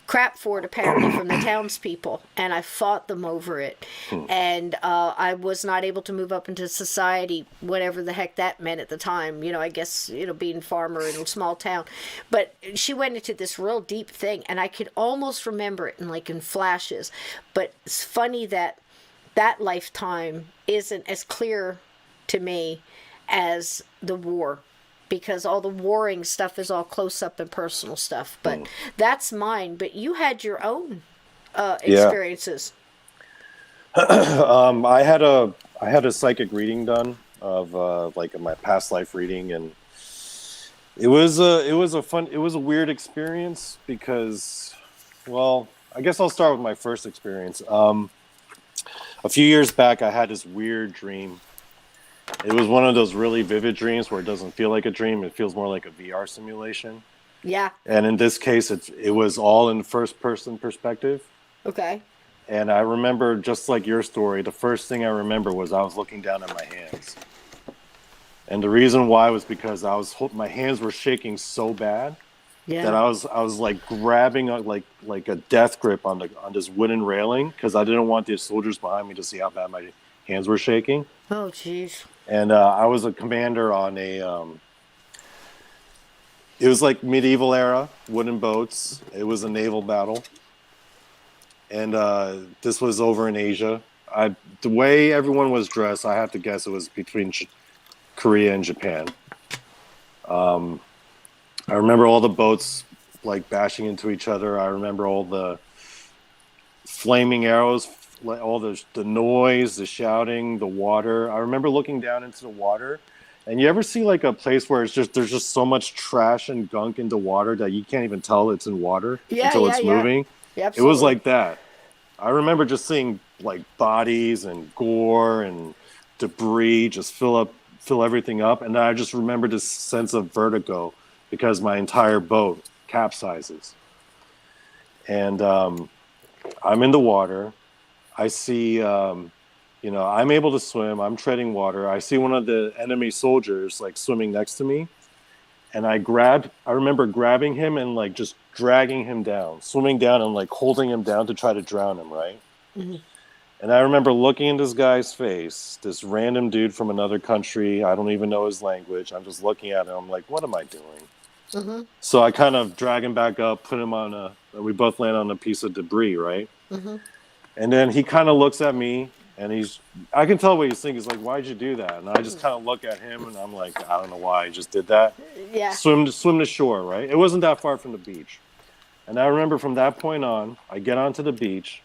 crap for it, apparently, from the townspeople, and I fought them over it. And I was not able to move up into society, whatever the heck that meant at the time, I guess, being a farmer in a small town. But she went into this real deep thing, and I could almost remember it in flashes. But it's funny that lifetime isn't as clear to me as the war, because all the warring stuff is all close up and personal stuff. But that's mine. But you had your own experiences. I had a psychic reading done of my past life reading, and it was a weird experience because, well, I guess I'll start with my first experience. A few years back, I had this weird dream. It was one of those really vivid dreams where it doesn't feel like a dream. It feels more like a VR simulation. Yeah. And in this case, it was all in first-person perspective. Okay. And I remember, just like your story, the first thing I remember was I was looking down at my hands. And the reason why was because my hands were shaking so bad that I was like grabbing like a death grip on this wooden railing because I didn't want the soldiers behind me to see how bad my hands were shaking. Oh, jeez. And I was a commander on it was like medieval era, wooden boats. It was a naval battle. And this was over in Asia. The way everyone was dressed, I have to guess it was between Korea and Japan. I remember all the boats like bashing into each other. I remember all the flaming arrows, all the noise, the shouting, the water. I remember looking down into the water. And you ever see like a place where there's just so much trash and gunk in the water that you can't even tell it's in water until it's moving? Yeah, it was like that. I remember just seeing like bodies and gore and debris just fill everything up. And I just remember this sense of vertigo because my entire boat capsizes. And I'm in the water. I see, I'm able to swim. I'm treading water. I see one of the enemy soldiers like swimming next to me. And I remember grabbing him and like just dragging him down, swimming down and like holding him down to try to drown him, right? Mm-hmm. And I remember looking in this guy's face, this random dude from another country. I don't even know his language. I'm just looking at him. I'm like, what am I doing? So I kind of drag him back up, put him on we both land on a piece of debris, right? And then he kind of looks at me, and I can tell what he's thinking. He's like, why'd you do that? And I just kind of look at him, and I'm like, I don't know why I just did that. Yeah. Swim to shore, right? It wasn't that far from the beach. And I remember from that point on, I get onto the beach.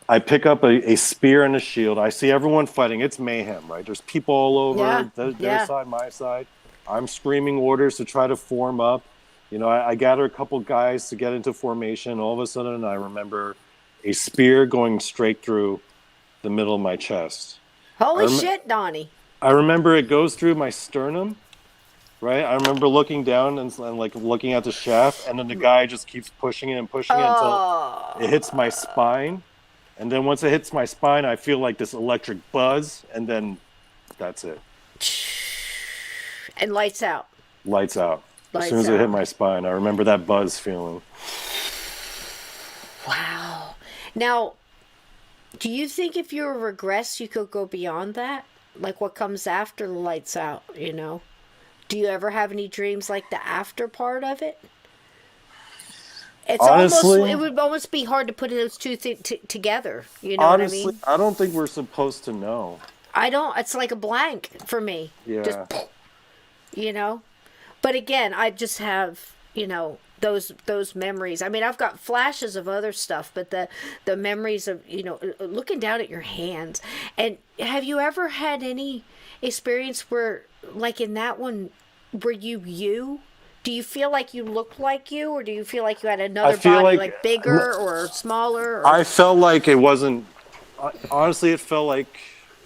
I pick up a spear and a shield. I see everyone fighting. It's mayhem, right? There's people all over, their side, my side. I'm screaming orders to try to form up. I gather a couple guys to get into formation. All of a sudden, I remember a spear going straight through the middle of my chest. Holy shit, Donnie. I remember it goes through my sternum, right? I remember looking down and like looking at the shaft, and then the guy just keeps pushing it and pushing it until it hits my spine. And then once it hits my spine, I feel like this electric buzz, and then that's it. And lights out. Lights out. As soon as it hit my spine, I remember that buzz feeling. Wow. Now, do you think if you regress, you could go beyond that? Like what comes after the lights out, Do you ever have any dreams like the after part of it? It's honestly, it would almost be hard to put those two things together. You know honestly, what I mean? I don't think we're supposed to know. I don't. It's like a blank for me. Yeah. Just, But again, I just have, those memories. I mean, I've got flashes of other stuff, but the memories of, looking down at your hands. And have you ever had any experience where, like in that one, were you? Do you feel like you looked like you, or do you feel like you had another body, like bigger or smaller? Or? I felt like it wasn't. Honestly, it felt like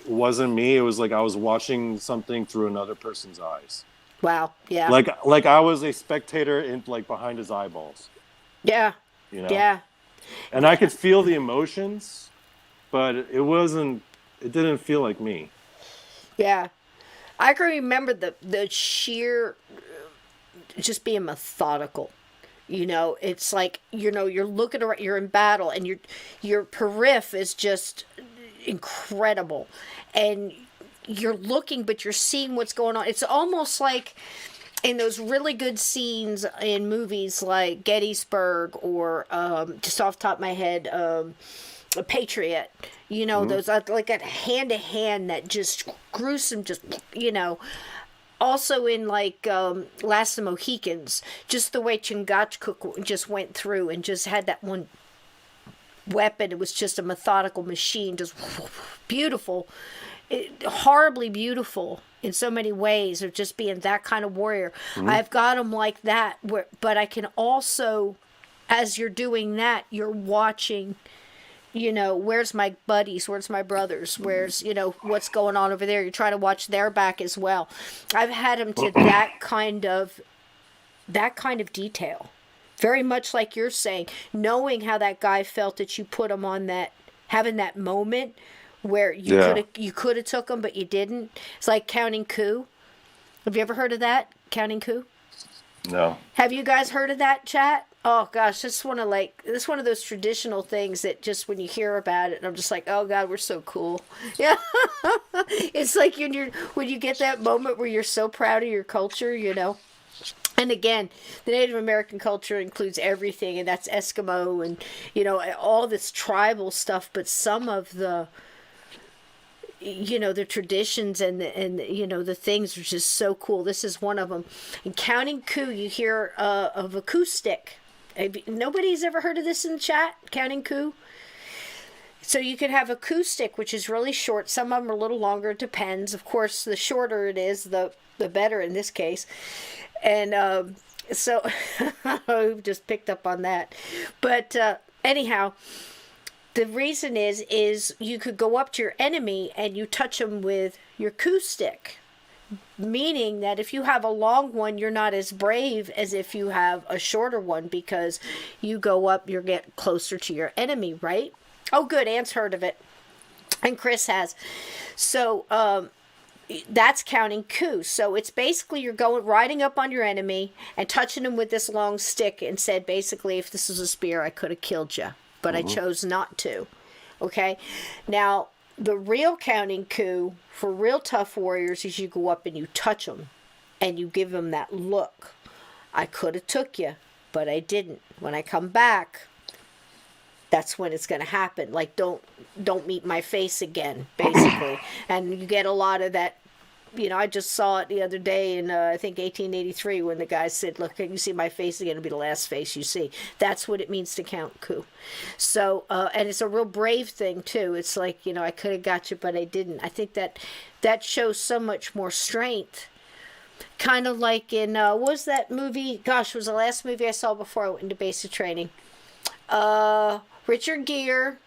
it wasn't me. It was like I was watching something through another person's eyes. Wow. Yeah. Like I was a spectator in behind his eyeballs. Yeah. Yeah. And I could feel the emotions, but it wasn't. It didn't feel like me. Yeah, I can remember the sheer. Just being methodical, it's like you're looking around, you're in battle, and your periph is just incredible, and you're looking, but you're seeing what's going on. It's almost like in those really good scenes in movies like Gettysburg or just off the top of my head, A Patriot. Those like a hand to hand that just gruesome, just Also in like Last of the Mohicans, just the way Chingachgook just went through and just had that one weapon. It was just a methodical machine, just beautiful, horribly beautiful in so many ways of just being that kind of warrior. I've got them like that, but I can also, as you're doing that, you're watching. Where's my buddies? Where's my brothers? Where's, what's going on over there? You're trying to watch their back as well. I've had them to that kind of detail. Very much like you're saying, knowing how that guy felt that you put him on that, having that moment where you could have took him, but you didn't. It's like counting coup. Have you ever heard of that? Counting coup? No. Have you guys heard of that, chat? Oh gosh, it's one of those traditional things that just when you hear about it, I'm just like, oh God, we're so cool. Yeah, it's like when you get that moment where you're so proud of your culture, And again, the Native American culture includes everything, and that's Eskimo and all this tribal stuff. But some of the the traditions and the things are just so cool. This is one of them. In counting coup, you hear of acoustic. Nobody's ever heard of this in the chat? Counting coup? So you can have acoustic, which is really short. Some of them are a little longer. It depends. Of course, the shorter it is, the better in this case. And so I just picked up on that. But anyhow, the reason is you could go up to your enemy and you touch them with your coup stick. Meaning that if you have a long one, you're not as brave as if you have a shorter one, because you go up, you get closer to your enemy, right? Oh, good. Ant's heard of it. And Chris has. So that's counting coup. So it's basically you're riding up on your enemy and touching him with this long stick and said, basically, if this was a spear, I could have killed you, but I chose not to. Okay? Now, the real counting coup for real tough warriors is you go up and you touch them and you give them that look. I could have took you, but I didn't. When I come back, that's when it's going to happen. Like, don't meet my face again, basically. And you get a lot of that. You know, I just saw it the other day in, I think, 1883, when the guy said, look, can you see my face again? It'll be the last face you see. That's what it means to count coup. So, and it's a real brave thing, too. It's like, you know, I could have got you, but I didn't. I think that shows so much more strength. Kind of like in, what was that movie? Gosh, it was the last movie I saw before I went into basic training. Richard Gere.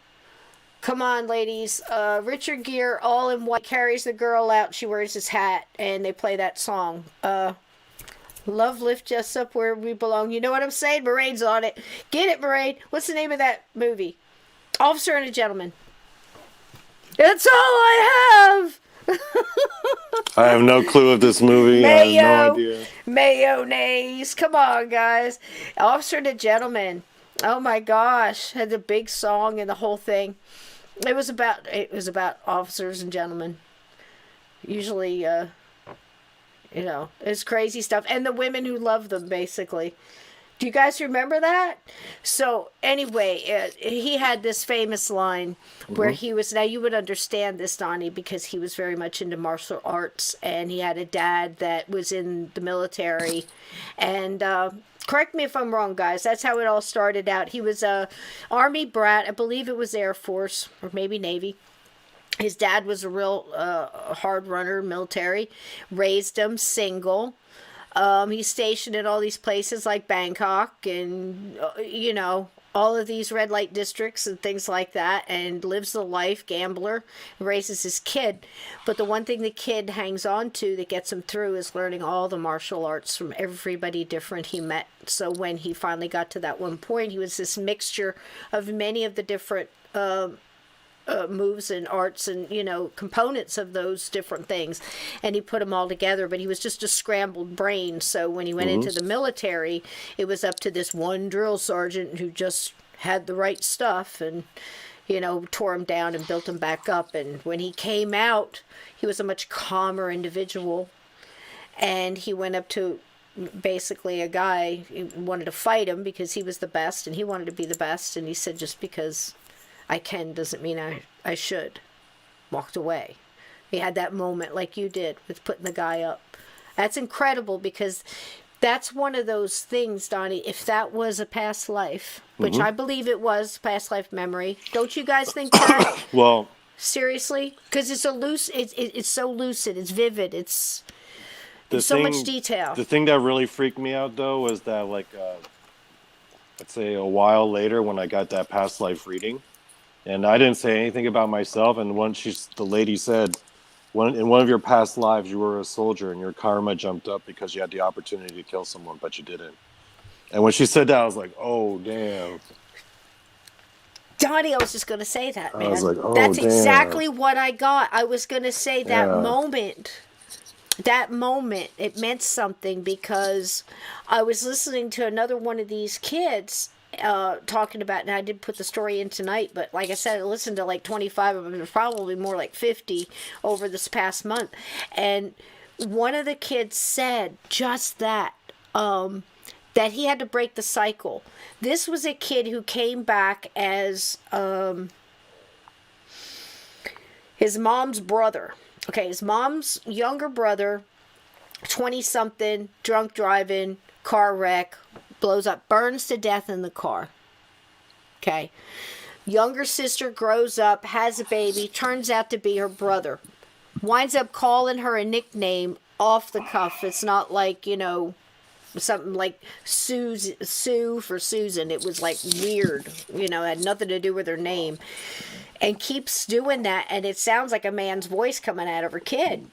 Come on, ladies. Richard Gere, all in white, carries the girl out. She wears his hat, and they play that song. Love lift us up where we belong. You know what I'm saying? Moraine's on it. Get it, Moraine. What's the name of that movie? Officer and a Gentleman. That's all I have. I have no clue of this movie. I have no idea. Mayonnaise. Come on, guys. Officer and a Gentleman. Oh my gosh. Had the big song and the whole thing. It was about officers and gentlemen. Usually, you know, it's crazy stuff. And the women who love them, basically. Do you guys remember that? So, anyway, he had this famous line where he was... Now, you would understand this, Donnie, because he was very much into martial arts. And he had a dad that was in the military. And... correct me if I'm wrong, guys. That's how it all started out. He was a Army brat. I believe it was Air Force or maybe Navy. His dad was a real hard runner, military. Raised him single. He's stationed in all these places like Bangkok and, you know, all of these red light districts and things like that, and lives the life, gambler, raises his kid. But the one thing the kid hangs on to that gets him through is learning all the martial arts from everybody different he met. So when he finally got to that one point, he was this mixture of many of the different moves and arts and, you know, components of those different things, and he put them all together. But he was just a scrambled brain. So when he went into the military, it was up to this one drill sergeant who just had the right stuff and, you know, tore him down and built him back up. And when he came out, he was a much calmer individual, and he went up to basically a guy who wanted to fight him because he was the best and he wanted to be the best, and he said, just because I can doesn't mean I should. Walked away. He had that moment like you did with putting the guy up. That's incredible, because that's one of those things, Donnie, if that was a past life, which I believe it was, past life memory. Don't you guys think that? Well, seriously? Because it's it's so lucid, it's vivid, it's so much detail. The thing that really freaked me out, though, was that, like, let's say a while later when I got that past life reading, and I didn't say anything about myself. And the lady said, in one of your past lives, you were a soldier and your karma jumped up because you had the opportunity to kill someone, but you didn't. And when she said that, I was like, oh, damn. Donnie, I was just going to say that, man. I was like, oh, that's damn. Exactly what I got. I was going to say that moment. That moment, it meant something, because I was listening to another one of these kids talking about, and I did put the story in tonight, but like I said, I listened to like 25 of them. There's probably more like 50 over this past month. And one of the kids said just that he had to break the cycle. This was a kid who came back as his mom's brother. Okay, his mom's younger brother, 20-something, drunk driving, car wreck, blows up, burns to death in the car. Okay. Younger sister grows up, has a baby, turns out to be her brother. Winds up calling her a nickname off the cuff. It's not like, you know, something like Sue for Susan. It was like weird, you know, had nothing to do with her name. And keeps doing that, and it sounds like a man's voice coming out of her kid.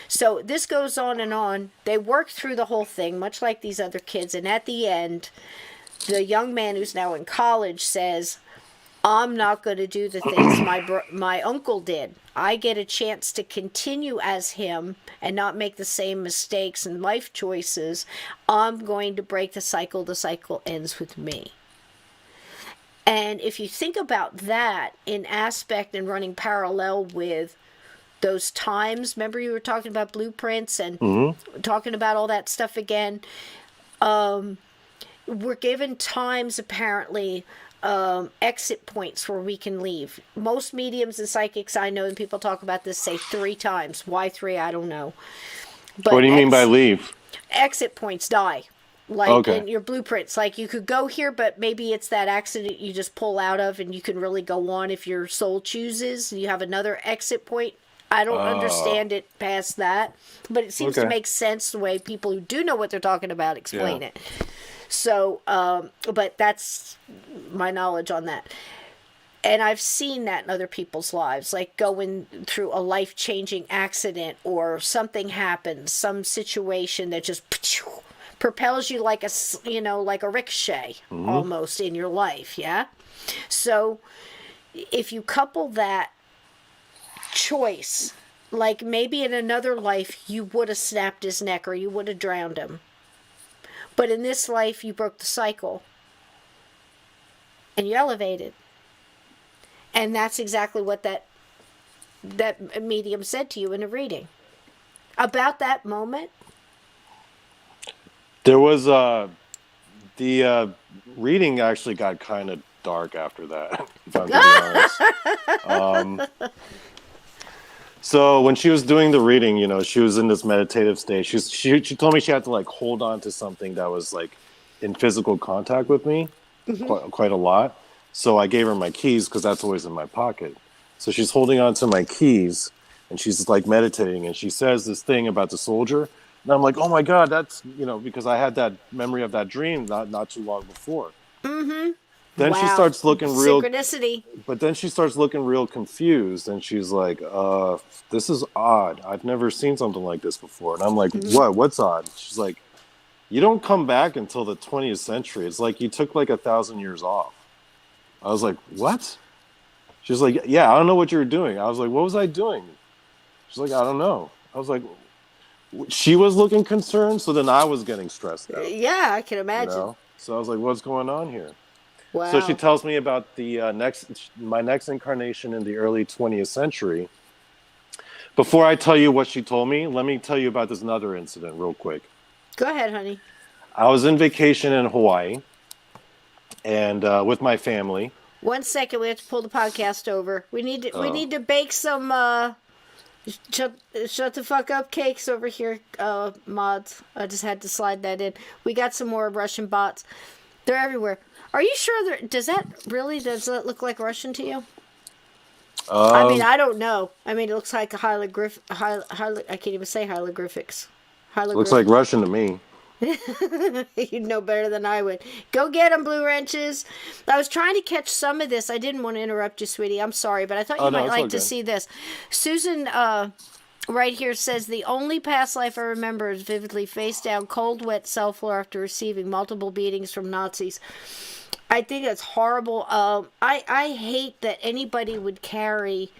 So this goes on and on. They work through the whole thing, much like these other kids. And at the end, the young man who's now in college says, I'm not going to do the things my uncle did. I get a chance to continue as him and not make the same mistakes and life choices. I'm going to break the cycle. The cycle ends with me. And if you think about that in aspect and running parallel with those times. Remember you were talking about blueprints and talking about all that stuff again. We're given times, apparently, exit points where we can leave. Most mediums and psychics I know, and people talk about this, say 3 times. Why 3? I don't know. But what do you mean by leave? Exit points die. Like Okay. in your blueprints. Like you could go here, but maybe it's that accident you just pull out of and you can really go on if your soul chooses. You have another exit point. I don't understand it past that, but it seems to make sense the way people who do know what they're talking about explain it. So, but that's my knowledge on that. And I've seen that in other people's lives, like going through a life-changing accident or something happens, some situation that just propels you like a ricochet almost in your life, yeah? So if you couple that choice, like maybe in another life you would have snapped his neck or you would have drowned him. But in this life you broke the cycle and you elevated. And that's exactly what that medium said to you in a reading. About that moment. There was the reading actually got kind of dark after that, if I'm being honest. So when she was doing the reading, you know, she was in this meditative state. She told me she had to like hold on to something that was like in physical contact with me quite a lot. So I gave her my keys because that's always in my pocket. So she's holding on to my keys and she's like meditating and she says this thing about the soldier. And I'm like, oh my God, that's, you know, because I had that memory of that dream not too long before. Then she starts looking real synchronicity. But then she starts looking real confused and she's like, this is odd. I've never seen something like this before. And I'm like, what's odd? She's like, you don't come back until the 20th century. It's like you took like 1,000 years off. I was like, what? She's like, yeah, I don't know what you were doing. I was like, what was I doing? She's like, I don't know. I was like, she was looking concerned, so then I was getting stressed out. Yeah, I can imagine. You know? So I was like, what's going on here? Wow. So she tells me about the my next incarnation in the early 20th century. Before I tell you what she told me, let me tell you about this another incident real quick. Go ahead, honey. I was in vacation in Hawaii and with my family. 1 second, we have to pull the podcast over. We need to bake some shut the fuck up cakes over here, mods. I just had to slide that in. We got some more Russian bots. They're everywhere. Are you sure does that look like Russian to you? I mean, I don't know. I mean, it looks like a I can't even say hieroglyphics. Looks like Russian to me. You'd know better than I would. Go get them, Blue Wrenches. I was trying to catch some of this. I didn't want to interrupt you, sweetie. I'm sorry, but I thought you might like to see this. Susan right here says, the only past life I remember is vividly face down, cold, wet cell floor after receiving multiple beatings from Nazis. I think that's horrible. I hate that anybody would carry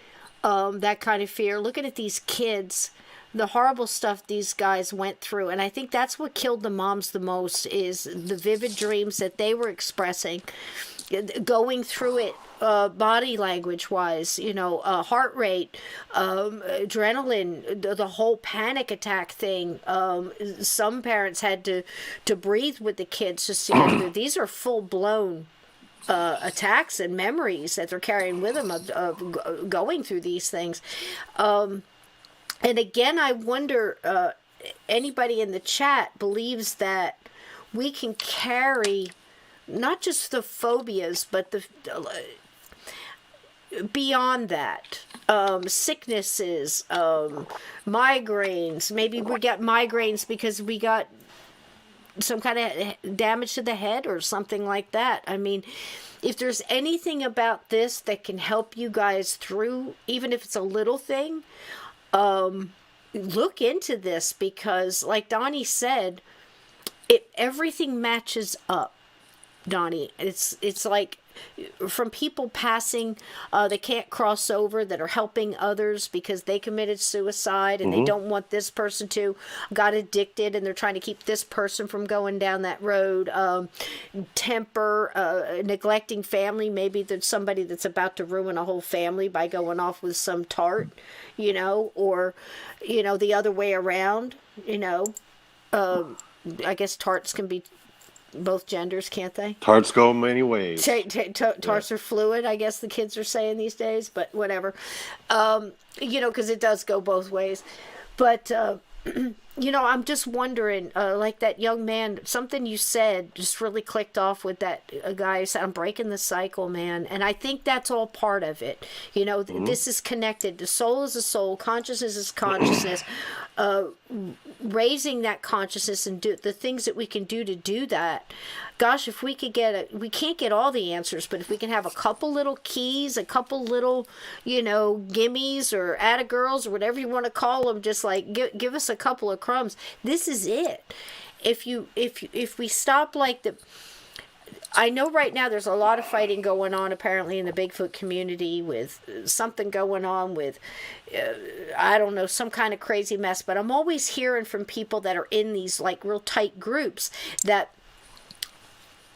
that kind of fear. Looking at these kids, the horrible stuff these guys went through, and I think that's what killed the moms the most, is the vivid dreams that they were expressing, going through it, body language wise, heart rate, adrenaline, the whole panic attack thing. Some parents had to breathe with the kids just to get through. These are full blown attacks and memories that they're carrying with them of going through these things. And again, I wonder, anybody in the chat believes that we can carry not just the phobias, but the beyond that, sicknesses, migraines. Maybe we got migraines because we got some kind of damage to the head or something like that. I mean, if there's anything about this that can help you guys through, even if it's a little thing, look into this, because like Donnie said, everything matches up. Donnie, it's like from people passing, they can't cross over, that are helping others because they committed suicide and they don't want this person to, got addicted and they're trying to keep this person from going down that road. Temper, neglecting family. Maybe there's somebody that's about to ruin a whole family by going off with some tart, you know, or, you know, the other way around, you know. I guess tarts can be both genders, can't they? Tarts go many ways. Tarts are fluid, I guess the kids are saying these days, but whatever. You know, because it does go both ways. But, you know, I'm just wondering, like that young man, something you said just really clicked off with that guy who said, I'm breaking the cycle, man. And I think that's all part of it. You know, this is connected. The soul is a soul. Consciousness is consciousness. Raising that consciousness and do the things that we can do to do that. Gosh, if we could we can't get all the answers, but if we can have a couple little keys, a couple little, you know, gimmies or atta-girls or whatever you want to call them, just like give us a couple of crumbs. This is it. If we stop like I know right now there's a lot of fighting going on apparently in the Bigfoot community with something going on with, I don't know, some kind of crazy mess. But I'm always hearing from people that are in these like real tight groups that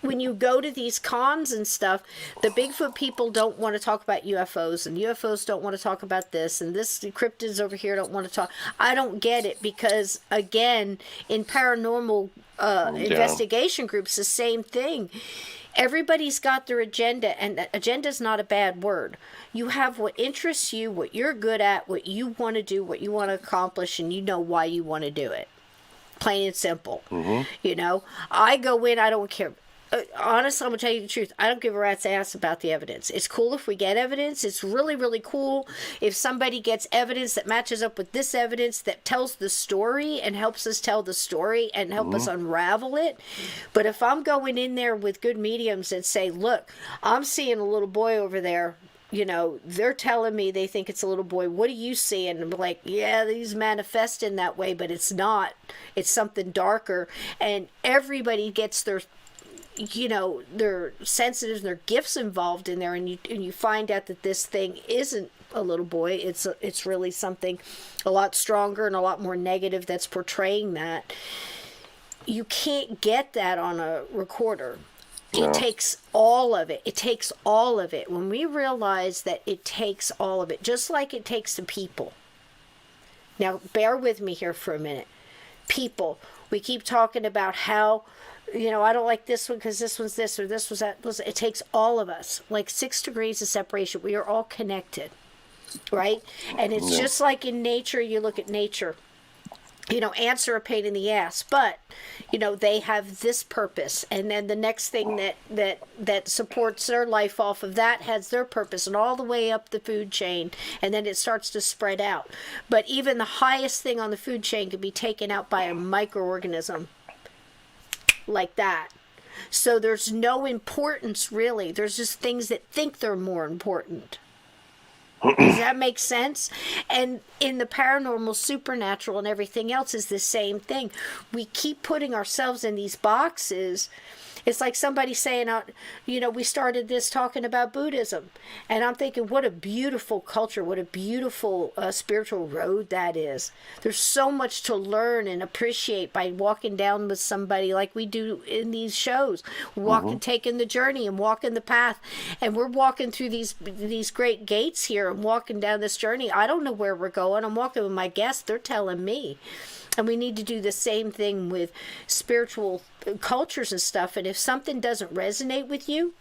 when you go to these cons and stuff, the Bigfoot people don't want to talk about UFOs, and UFOs don't want to talk about this, and this cryptids over here don't want to talk. I don't get it because, again, in paranormal investigation groups, the same thing. Everybody's got their agenda, and agenda is not a bad word. You have what interests you, what you're good at, what you want to do, what you want to accomplish, and you know why you want to do it. Plain and simple. You know, I go in, I don't care. Honestly, I'm going to tell you the truth. I don't give a rat's ass about the evidence. It's cool if we get evidence. It's really, really cool if somebody gets evidence that matches up with this evidence that tells the story and helps us tell the story and help us unravel it. But if I'm going in there with good mediums and say, look, I'm seeing a little boy over there, you know, they're telling me they think it's a little boy. What do you see? And I'm like, yeah, he's manifesting that way, but it's not. It's something darker. And everybody gets their, you know, their sensitives, their gifts involved in there, and you find out that this thing isn't a little boy. It's really something a lot stronger and a lot more negative that's portraying that. You can't get that on a recorder. It takes all of it. It takes all of it. When we realize that it takes all of it, just like it takes the people. Now, bear with me here for a minute. People, we keep talking about how, you know, I don't like this one because this one's this or this was that. It takes all of us, like 6 degrees of separation. We are all connected, right? And it's just like in nature. You look at nature. You know, ants are a pain in the ass, but, you know, they have this purpose. And then the next thing that supports their life off of that has their purpose, and all the way up the food chain. And then it starts to spread out. But even the highest thing on the food chain can be taken out by a microorganism like that. So there's no importance, really. There's just things that think they're more important. Does that make sense? And in the paranormal, supernatural, and everything else is the same thing. We keep putting ourselves in these boxes. It's like somebody saying, you know, we started this talking about Buddhism. And I'm thinking, what a beautiful culture, what a beautiful spiritual road that is. There's so much to learn and appreciate by walking down with somebody like we do in these shows. Walking, taking the journey and walking the path. And we're walking through these great gates here and walking down this journey. I don't know where we're going. I'm walking with my guests. They're telling me. And we need to do the same thing with spiritual cultures and stuff. And if something doesn't resonate with you,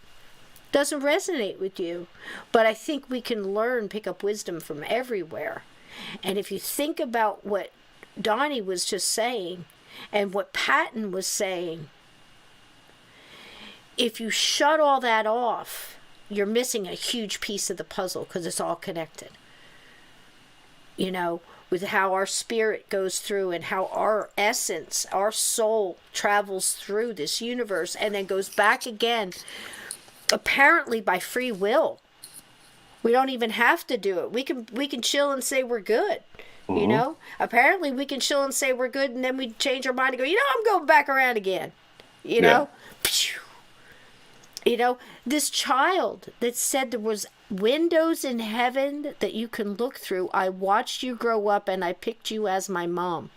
doesn't resonate with you. But I think we can learn, pick up wisdom from everywhere. And if you think about what Donnie was just saying and what Pattin was saying, if you shut all that off, you're missing a huge piece of the puzzle because it's all connected. You know, with how our spirit goes through and how our essence, our soul travels through this universe and then goes back again, apparently by free will. We don't even have to do it. We can chill and say we're good. You know, apparently we can chill and say we're good, and then we change our mind and go, you know, I'm going back around again. You know, You know, this child that said there was windows in heaven that you can look through. I watched you grow up and I picked you as my mom.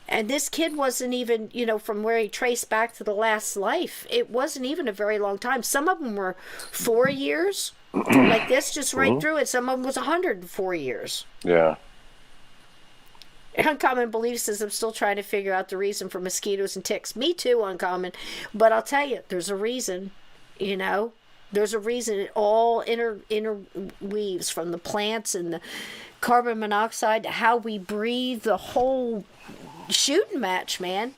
And this kid wasn't even, you know, from where he traced back to the last life, it wasn't even a very long time. Some of them were 4 years, like this, just right through it. Some of them was 104 years. Yeah. Uncommon Belief says, I'm still trying to figure out the reason for mosquitoes and ticks. Me too, Uncommon. But I'll tell you, there's a reason, you know. There's a reason. It all interweaves from the plants and the carbon monoxide to how we breathe, the whole shooting match, man.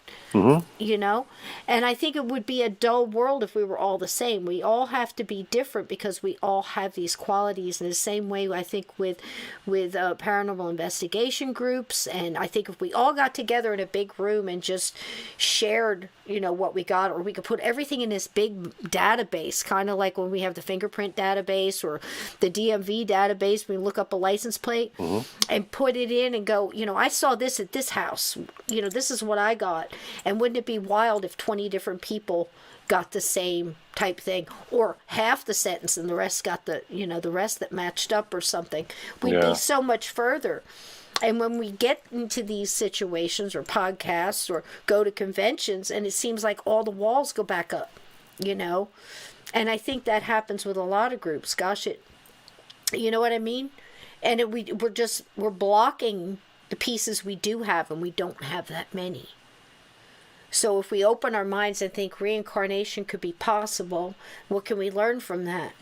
You know, and I think it would be a dull world if we were all the same. We all have to be different because we all have these qualities. In the same way, I think with paranormal investigation groups, and I think if we all got together in a big room and just shared, you know, what we got, or we could put everything in this big database, kind of like when we have the fingerprint database or the DMV database, we look up a license plate and put it in and go, you know, I saw this at this house, you know, this is what I got. And wouldn't it be wild if 20 different people got the same type thing, or half the sentence and the rest got the, you know, the rest that matched up or something? We'd be so much further. And when we get into these situations or podcasts or go to conventions, and it seems like all the walls go back up, you know, and I think that happens with a lot of groups. Gosh, you know what I mean? And we're blocking the pieces we do have, and we don't have that many. So if we open our minds and think reincarnation could be possible, what can we learn from that?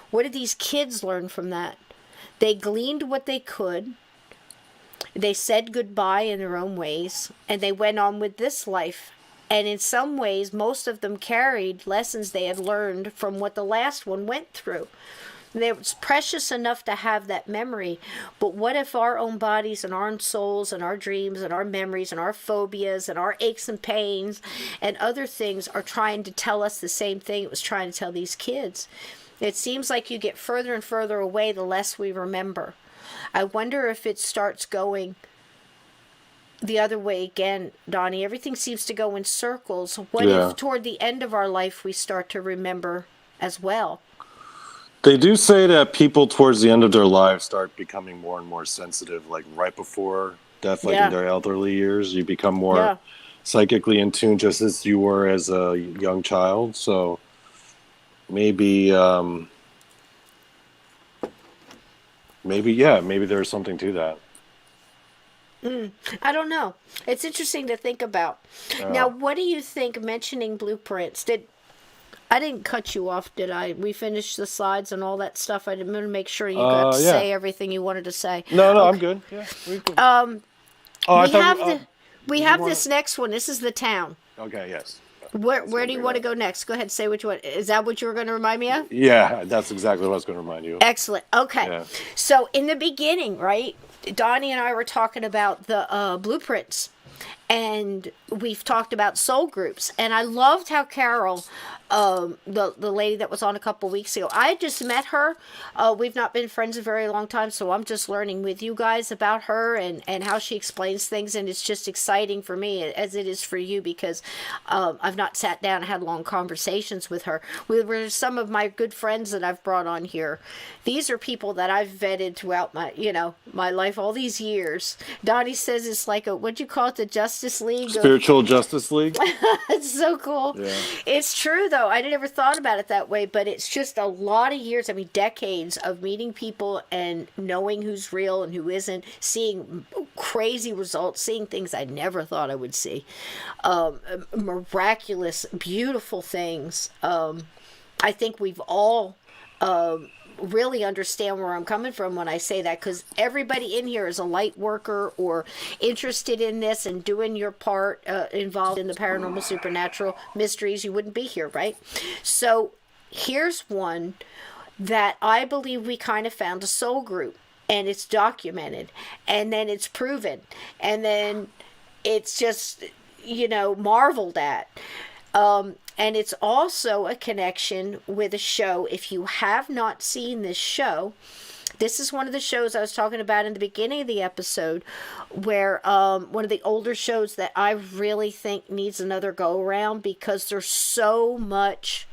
What did these kids learn from that? They gleaned what they could. They said goodbye in their own ways, and they went on with this life. And in some ways, most of them carried lessons they had learned from what the last one went through. It was precious enough to have that memory, but what if our own bodies and our own souls and our dreams and our memories and our phobias and our aches and pains and other things are trying to tell us the same thing it was trying to tell these kids? It seems like you get further and further away the less we remember. I wonder if it starts going the other way again, Donnie. Everything seems to go in circles. What if toward the end of our life we start to remember as well? They do say that people towards the end of their lives start becoming more and more sensitive, like right before death, like in their elderly years. You become more psychically in tune, just as you were as a young child. So maybe there's something to that. I don't know. It's interesting to think about. Now, what do you think, mentioning blueprints? I didn't cut you off, did I? We finished the slides and all that stuff. I didn't make sure you got to say everything you wanted to say. No, okay. I'm good. Yeah, we're good. We have this next one. This is the town. Okay, yes. Where do you want to go next? Go ahead, say what you want. Is that what you were going to remind me of? Yeah, that's exactly what I was going to remind you of. Excellent. Okay. Yeah. So in the beginning, right, Donnie and I were talking about the blueprints. And we've talked about soul groups. And I loved how Carol, the lady that was on a couple weeks ago, I just met her. We've not been friends a very long time, so I'm just learning with you guys about her and how she explains things. And it's just exciting for me, as it is for you, because I've not sat down and had long conversations with her. We were some of my good friends that I've brought on here. These are people that I've vetted throughout my life, all these years. Donnie says it's like what'd you call it, the Justice League? Spiritual Justice League. It's so cool. Yeah. It's true, though. I never thought about it that way, but it's just a lot of years, decades of meeting people and knowing who's real and who isn't, seeing crazy results, seeing things I never thought I would see. Miraculous, beautiful things. I think we've all really understand where I'm coming from when I say that, because everybody in here is a light worker or interested in this and doing your part, involved in the paranormal, supernatural mysteries. You wouldn't be here, right? So here's one that I believe we kind of found a soul group, and it's documented, and then it's proven, and then it's just marveled at. And it's also a connection with a show. If you have not seen this show, This is one of the shows I was talking about in the beginning of the episode, where one of the older shows that I really think needs another go around because there's so much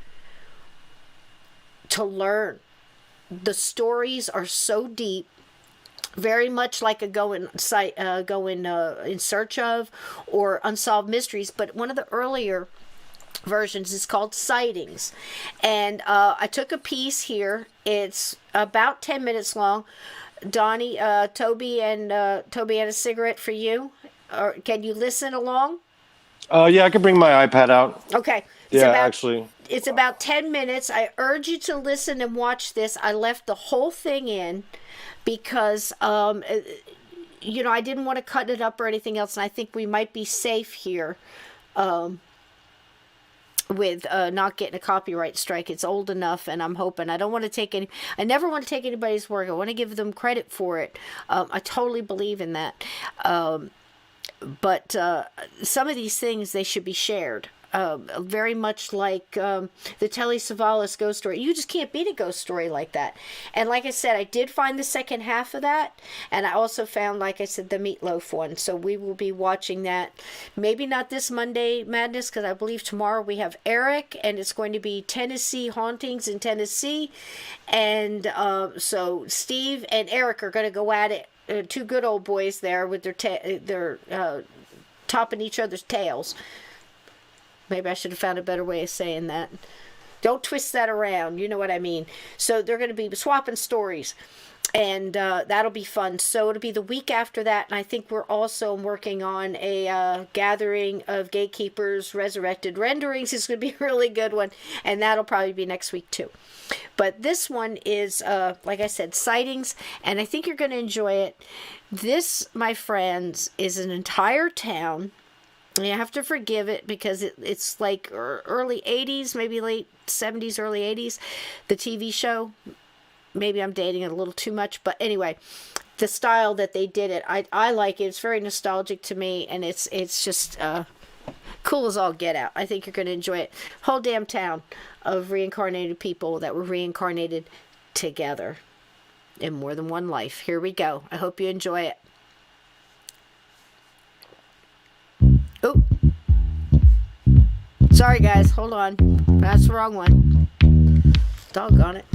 to learn. The stories are so deep, very much like a in search of or unsolved mysteries. But one of the earlier versions is called Sightings, and I took a piece here. It's about 10 minutes long. Donnie, Toby and a cigarette for you, or can you listen along? Yeah, I could bring my iPad out. Okay. Actually. It's about 10 minutes. I urge you to listen and watch this. I left the whole thing in because I didn't want to cut it up or anything else, and I think we might be safe here with not getting a copyright strike. It's old enough, and I'm hoping. I never want to take anybody's work. I want to give them credit for it. I totally believe in that. But some of these things, they should be shared. Very much like the Telly Savalas ghost story. You just can't beat a ghost story like that. And like I said, I did find the second half of that. And I also found, like I said, the Meatloaf one. So we will be watching that. Maybe not this Monday Madness, because I believe tomorrow we have Eric. And it's going to be Tennessee Hauntings in Tennessee. And so Steve and Eric are going to go at it. Two good old boys there with their topping each other's tails. Maybe I should have found a better way of saying that. Don't twist that around. You know what I mean. So they're going to be swapping stories. And that'll be fun. So it'll be the week after that. And I think we're also working on a gathering of Gatekeepers Resurrected Renderings. It's going to be a really good one. And that'll probably be next week too. But this one is, like I said, Sightings. And I think you're going to enjoy it. This, my friends, is an entire town. You have to forgive it because it's like early 80s, maybe late 70s, early 80s, the TV show. Maybe I'm dating it a little too much, but anyway, the style that they did it, I like it. It's very nostalgic to me, and it's just cool as all get out. I think you're going to enjoy it. Whole damn town of reincarnated people that were reincarnated together in more than one life. Here we go. I hope you enjoy it. Oh, sorry guys, hold on. That's the wrong one. Doggone it.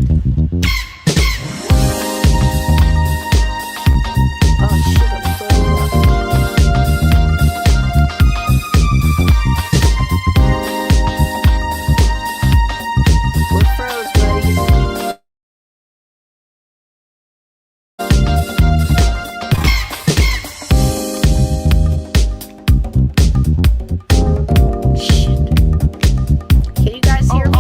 Oh, shit, I'm throwing up. We're froze, buddies. Can you guys hear me?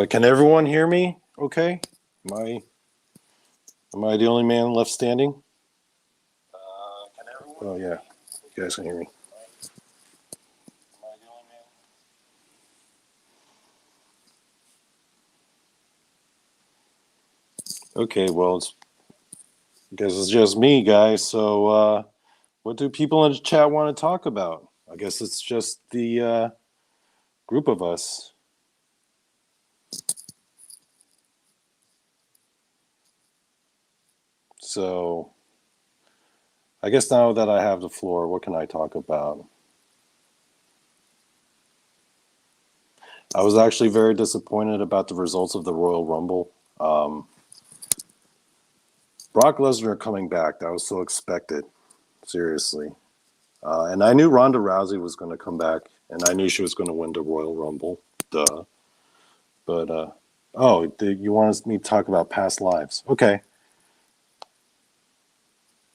Can everyone hear me? Okay. Am I the only man left standing? Oh yeah, you guys can hear me. Okay, well, I guess it's just me, guys. So, what do people in the chat want to talk about? I guess it's just the group of us. so I guess now that I have the floor, what can I talk about? I was actually very disappointed about the results of the Royal Rumble. Brock Lesnar coming back, that was so expected, seriously. And I knew Ronda Rousey was going to come back, and I knew she was going to win the Royal Rumble, duh. But, you wanted me to talk about past lives. Okay.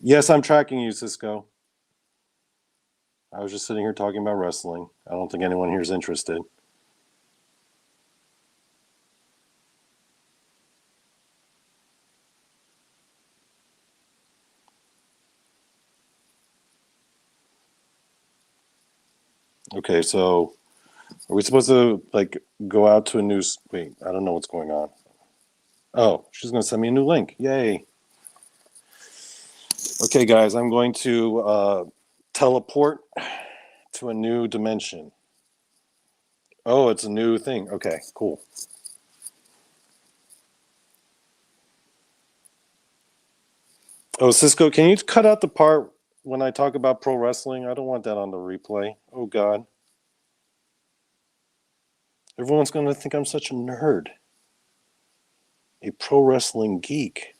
Yes, I'm tracking you, Sys-Cho. I was just sitting here talking about wrestling. I don't think anyone here is interested. Okay, so are we supposed to go out to a new? Wait, I don't know what's going on. Oh, she's going to send me a new link. Yay! Okay, guys, I'm going to teleport to a new dimension. Oh, it's a new thing. Okay, cool. Oh, Sys-Cho, can you cut out the part when I talk about pro wrestling? I don't want that on the replay. Oh, God. Everyone's going to think I'm such a nerd. A pro wrestling geek.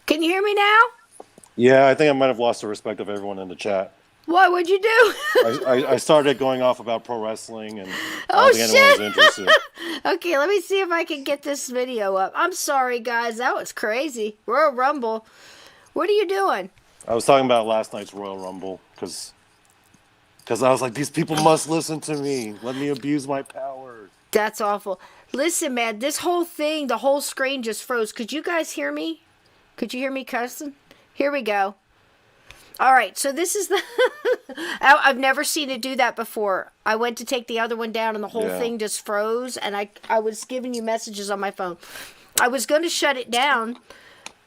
Can you hear me now? Yeah, I think I might have lost the respect of everyone in the chat. What would you do? I started going off about pro wrestling, and I Oh, don't think anyone was interested. Okay, let me see if I can get this video up. I'm sorry, guys. That was crazy. Royal Rumble. What are you doing? I was talking about last night's Royal Rumble because I was like, these people must listen to me. Let me abuse my power. That's awful. Listen, man, this whole thing, the whole screen just froze. Could you guys hear me? Could you hear me cussing? Here we go. All right, so this is the... I've never seen it do that before. I went to take the other one down and the whole thing just froze, and I was giving you messages on my phone. I was going to shut it down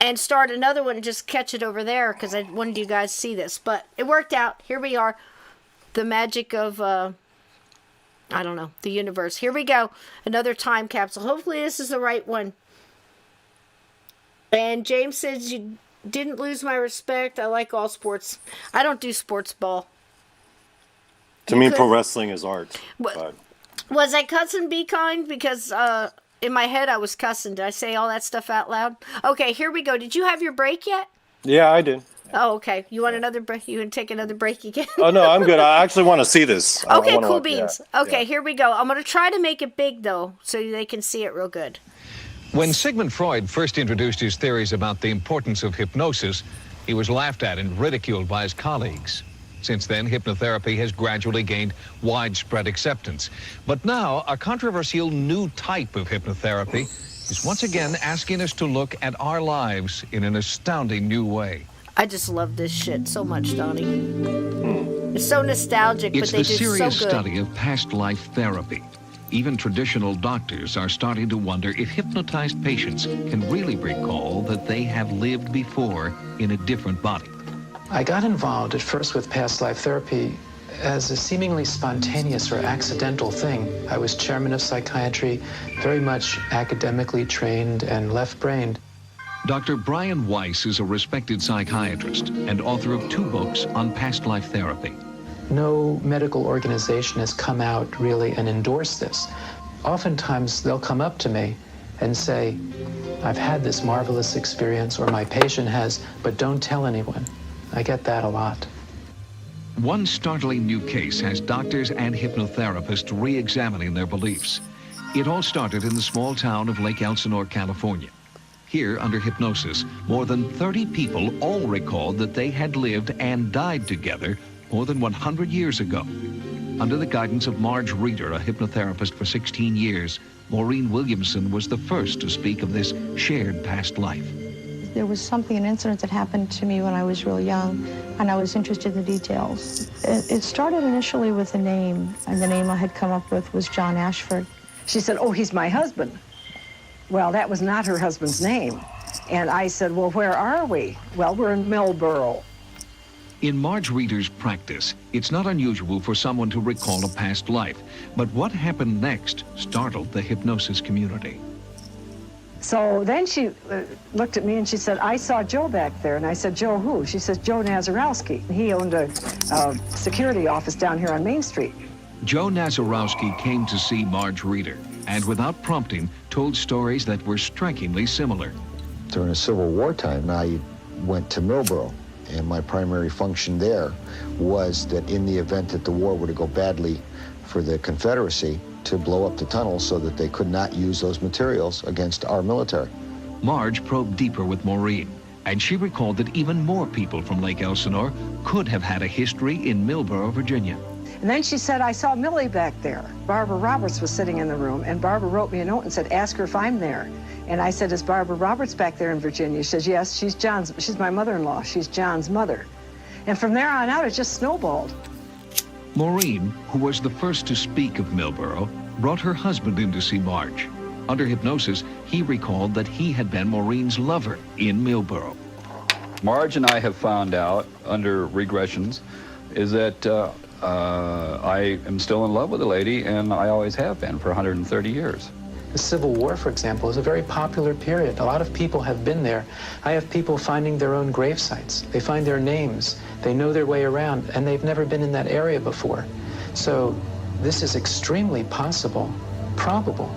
and start another one and just catch it over there because I wanted you guys to see this, but it worked out. Here we are. The magic of, I don't know, the universe. Here we go. Another time capsule. Hopefully this is the right one. And James says you didn't lose my respect. I like all sports. I don't do sports ball. To me, pro wrestling is art. But. Was I cussing? Be kind? Because in my head I was cussing. Did I say all that stuff out loud? Okay, here we go. Did you have your break yet? Yeah, I did. Oh, okay. You want another break? You want to take another break again? Oh, no, I'm good. I actually want to see this. Okay, cool beans. Yeah, okay, Here we go. I'm going to try to make it big, though, so they can see it real good. When Sigmund Freud first introduced his theories about the importance of hypnosis, he was laughed at and ridiculed by his colleagues. Since then, hypnotherapy has gradually gained widespread acceptance. But now, a controversial new type of hypnotherapy is once again asking us to look at our lives in an astounding new way. I just love this shit so much, Donnie. It's so nostalgic, but they do so good. It's the serious study of past life therapy. Even traditional doctors are starting to wonder if hypnotized patients can really recall that they have lived before in a different body. I got involved at first with past life therapy as a seemingly spontaneous or accidental thing. I was chairman of psychiatry, very much academically trained and left-brained. Dr. Brian Weiss is a respected psychiatrist and author of 2 books on past life therapy. No medical organization has come out really and endorsed this. Oftentimes they'll come up to me and say, I've had this marvelous experience, or my patient has, but don't tell anyone. I get that a lot. One startling new case has doctors and hypnotherapists re-examining their beliefs. It all started in the small town of Lake Elsinore, California. Here, under hypnosis, more than 30 people all recalled that they had lived and died together more than 100 years ago. Under the guidance of Marge Reeder, a hypnotherapist for 16 years, Maureen Williamson was the first to speak of this shared past life. There was an incident that happened to me when I was real young, and I was interested in the details. It started initially with a name, and the name I had come up with was John Ashford. She said, oh, he's my husband. Well, that was not her husband's name. And I said, well, where are we? Well, we're in Millboro. In Marge Reeder's practice, it's not unusual for someone to recall a past life, but what happened next startled the hypnosis community. So then she looked at me and she said, I saw Joe back there. And I said, Joe who? She says, Joe Nazarowski. He owned a security office down here on Main Street. Joe Nazarowski came to see Marge Reeder and without prompting told stories that were strikingly similar. During the Civil War time, I went to Millboro, and my primary function there was that in the event that the war were to go badly for the Confederacy, to blow up the tunnel so that they could not use those materials against our military. Marge probed deeper with Maureen, and she recalled that even more people from Lake Elsinore could have had a history in Millboro, Virginia. And then she said, I saw Millie back there. Barbara Roberts was sitting in the room, and Barbara wrote me a note and said, ask her if I'm there. And I said, is Barbara Roberts back there in Virginia? She says, yes, she's my mother-in-law. She's John's mother. And from there on out, it just snowballed. Maureen, who was the first to speak of Millboro, brought her husband in to see Marge. Under hypnosis, he recalled that he had been Maureen's lover in Millboro. Marge and I have found out, under regressions, is that I am still in love with the lady, and I always have been for 130 years. The Civil War, for example, is a very popular period. A lot of people have been there. I have people finding their own grave sites. They find their names. They know their way around, and they've never been in that area before. So this is extremely possible, probable,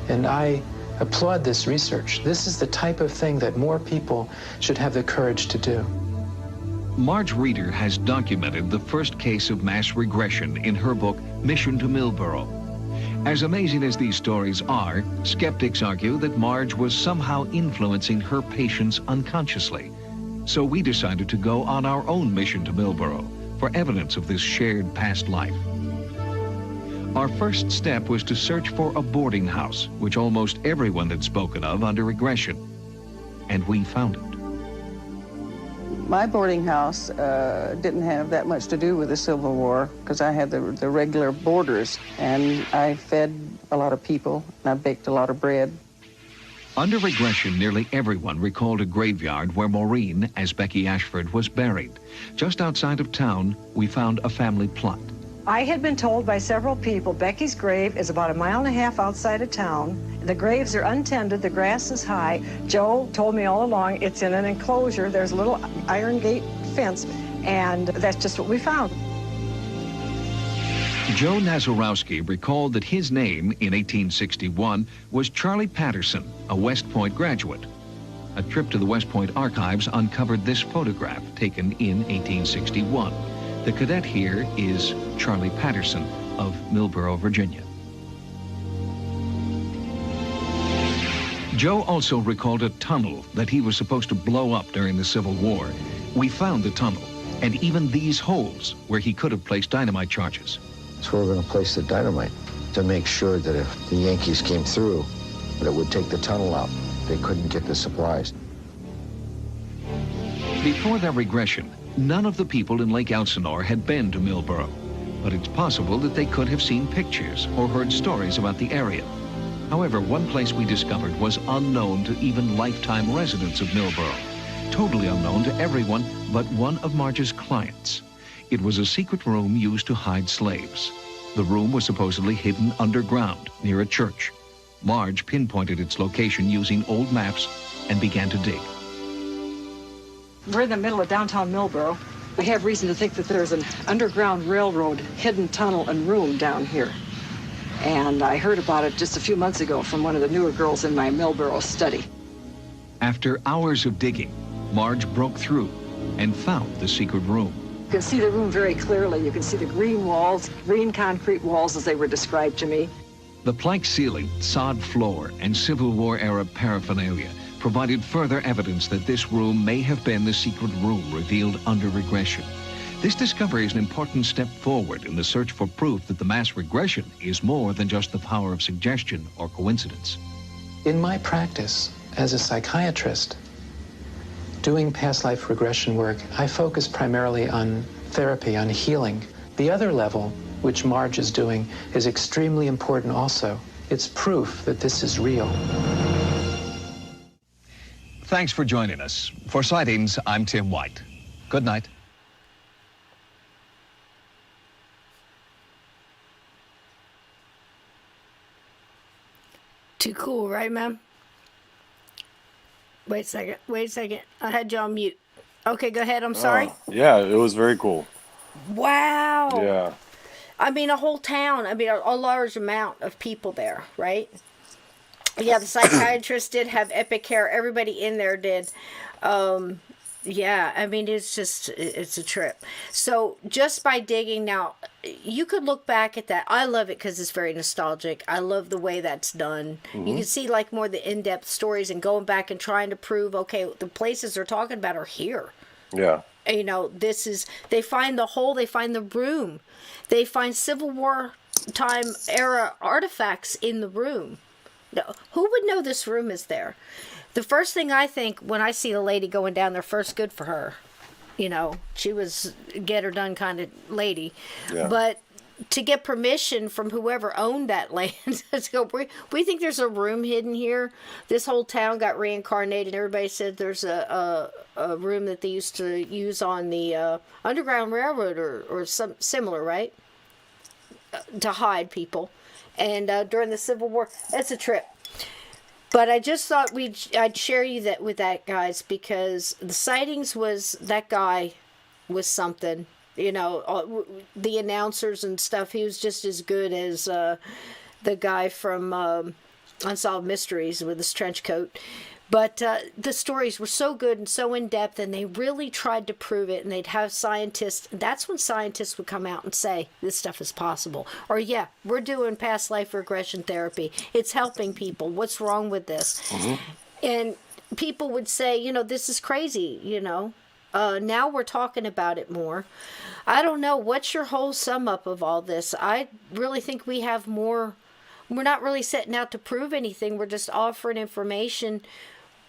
and I applaud this research. This is the type of thing that more people should have the courage to do. Marge Reeder has documented the first case of mass regression in her book, Mission to Millboro. As amazing as these stories are, skeptics argue that Marge was somehow influencing her patients unconsciously. So we decided to go on our own mission to Millboro for evidence of this shared past life. Our first step was to search for a boarding house, which almost everyone had spoken of under regression. And we found it. My boarding house didn't have that much to do with the Civil War because I had the regular boarders, and I fed a lot of people, and I baked a lot of bread. Under regression, nearly everyone recalled a graveyard where Maureen, as Becky Ashford, was buried. Just outside of town, we found a family plot. I had been told by several people Becky's grave is about 1.5 miles outside of town. The graves are untended, the grass is high. Joe told me all along it's in an enclosure. There's a little iron gate fence, and that's just what we found. Joe Nazarowski recalled that his name in 1861 was Charlie Patterson, a West Point graduate. A trip to the West Point archives uncovered this photograph taken in 1861. The cadet here is Charlie Patterson of Millboro, Virginia. Joe also recalled a tunnel that he was supposed to blow up during the Civil War. We found the tunnel, and even these holes where he could have placed dynamite charges. So we're going to place the dynamite to make sure that if the Yankees came through, that it would take the tunnel out. They couldn't get the supplies. Before their regression, none of the people in Lake Elsinore had been to Millboro, but it's possible that they could have seen pictures or heard stories about the area. However, one place we discovered was unknown to even lifetime residents of Millboro, totally unknown to everyone but one of Marge's clients. It was a secret room used to hide slaves. The room was supposedly hidden underground near a church. Marge pinpointed its location using old maps and began to dig. We're in the middle of downtown Millboro. I have reason to think that there's an underground railroad hidden tunnel and room down here. And I heard about it just a few months ago from one of the newer girls in my Millboro study. After hours of digging, Marge broke through and found the secret room. You can see the room very clearly. You can see the green walls, green concrete walls as they were described to me. The plank ceiling, sod floor, and Civil War-era paraphernalia provided further evidence that this room may have been the secret room revealed under regression. This discovery is an important step forward in the search for proof that the mass regression is more than just the power of suggestion or coincidence. In my practice as a psychiatrist, doing past life regression work, I focus primarily on therapy, on healing. The other level, which Marge is doing, is extremely important also. It's proof that this is real. Thanks for joining us. For Sightings, I'm Tim White. Good night. Cool, right, ma'am? Wait a second. I had you on mute. Okay, go ahead. I'm sorry. Yeah, it was very cool. Wow. Yeah. I mean, a whole town. I mean, a large amount of people there, right? Yeah, the psychiatrist did have epic hair. Everybody in there did. Yeah, I mean, it's a trip. So just by digging now, you could look back at that. I love it because it's very nostalgic. I love the way that's done. You can see like more the in-depth stories and going back and trying to prove, okay, the places they're talking about are here. Yeah. You know, they find the hole, they find the room. They find Civil War time era artifacts in the room. Now, who would know this room is there? The first thing I think when I see the lady going down there, first, good for her. You know, she was get her done kind of lady. Yeah. But to get permission from whoever owned that land to go, we think there's a room hidden here. This whole town got reincarnated. Everybody said there's a room that they used to use on the Underground Railroad or some similar, right? To hide people. And during the Civil War, it's a trip. But I just thought I'd share you that with that, guys, because the sightings was, that guy was something. You know, the announcers and stuff, he was just as good as the guy from Unsolved Mysteries with his trench coat. But the stories were so good and so in-depth, and they really tried to prove it, and they'd have scientists. That's when scientists would come out and say, this stuff is possible. Or, yeah, we're doing past life regression therapy. It's helping people. What's wrong with this? And people would say, you know, this is crazy, you know. Now we're talking about it more. I don't know. What's your whole sum up of all this? I really think we have more. We're not really setting out to prove anything. We're just offering information.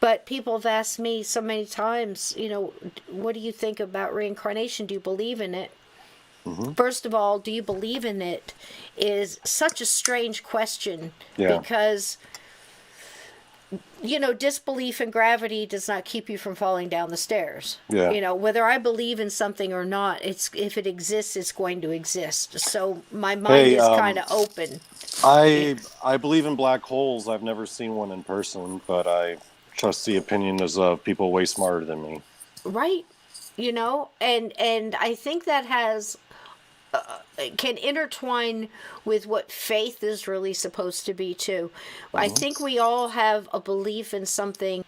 But people have asked me so many times, you know, what do you think about reincarnation? Do you believe in it? First of all, do you believe in it is such a strange question. Because, you know, disbelief in gravity does not keep you from falling down the stairs. You know, whether I believe in something or not, if it exists, it's going to exist. So my mind is kind of open. I believe in black holes. I've never seen one in person, but I trust the opinions of people way smarter than me. Right. You know, and I think that has can intertwine with what faith is really supposed to be too. I think we all have a belief in something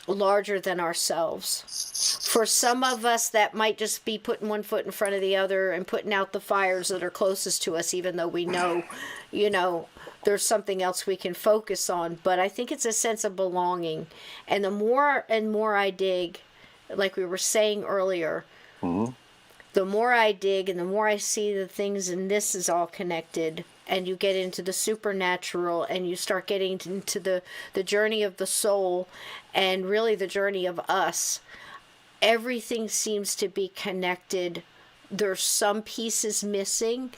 larger than ourselves. For some of us, that might just be putting one foot in front of the other and putting out the fires that are closest to us, even though we know, you know, there's something else we can focus on. But I think it's a sense of belonging. And the more and more I dig, like we were saying earlier, the more I dig and the more I see the things, and this is all connected, and you get into the supernatural and you start getting into the journey of the soul and really the journey of us, everything seems to be connected. There's some pieces missing.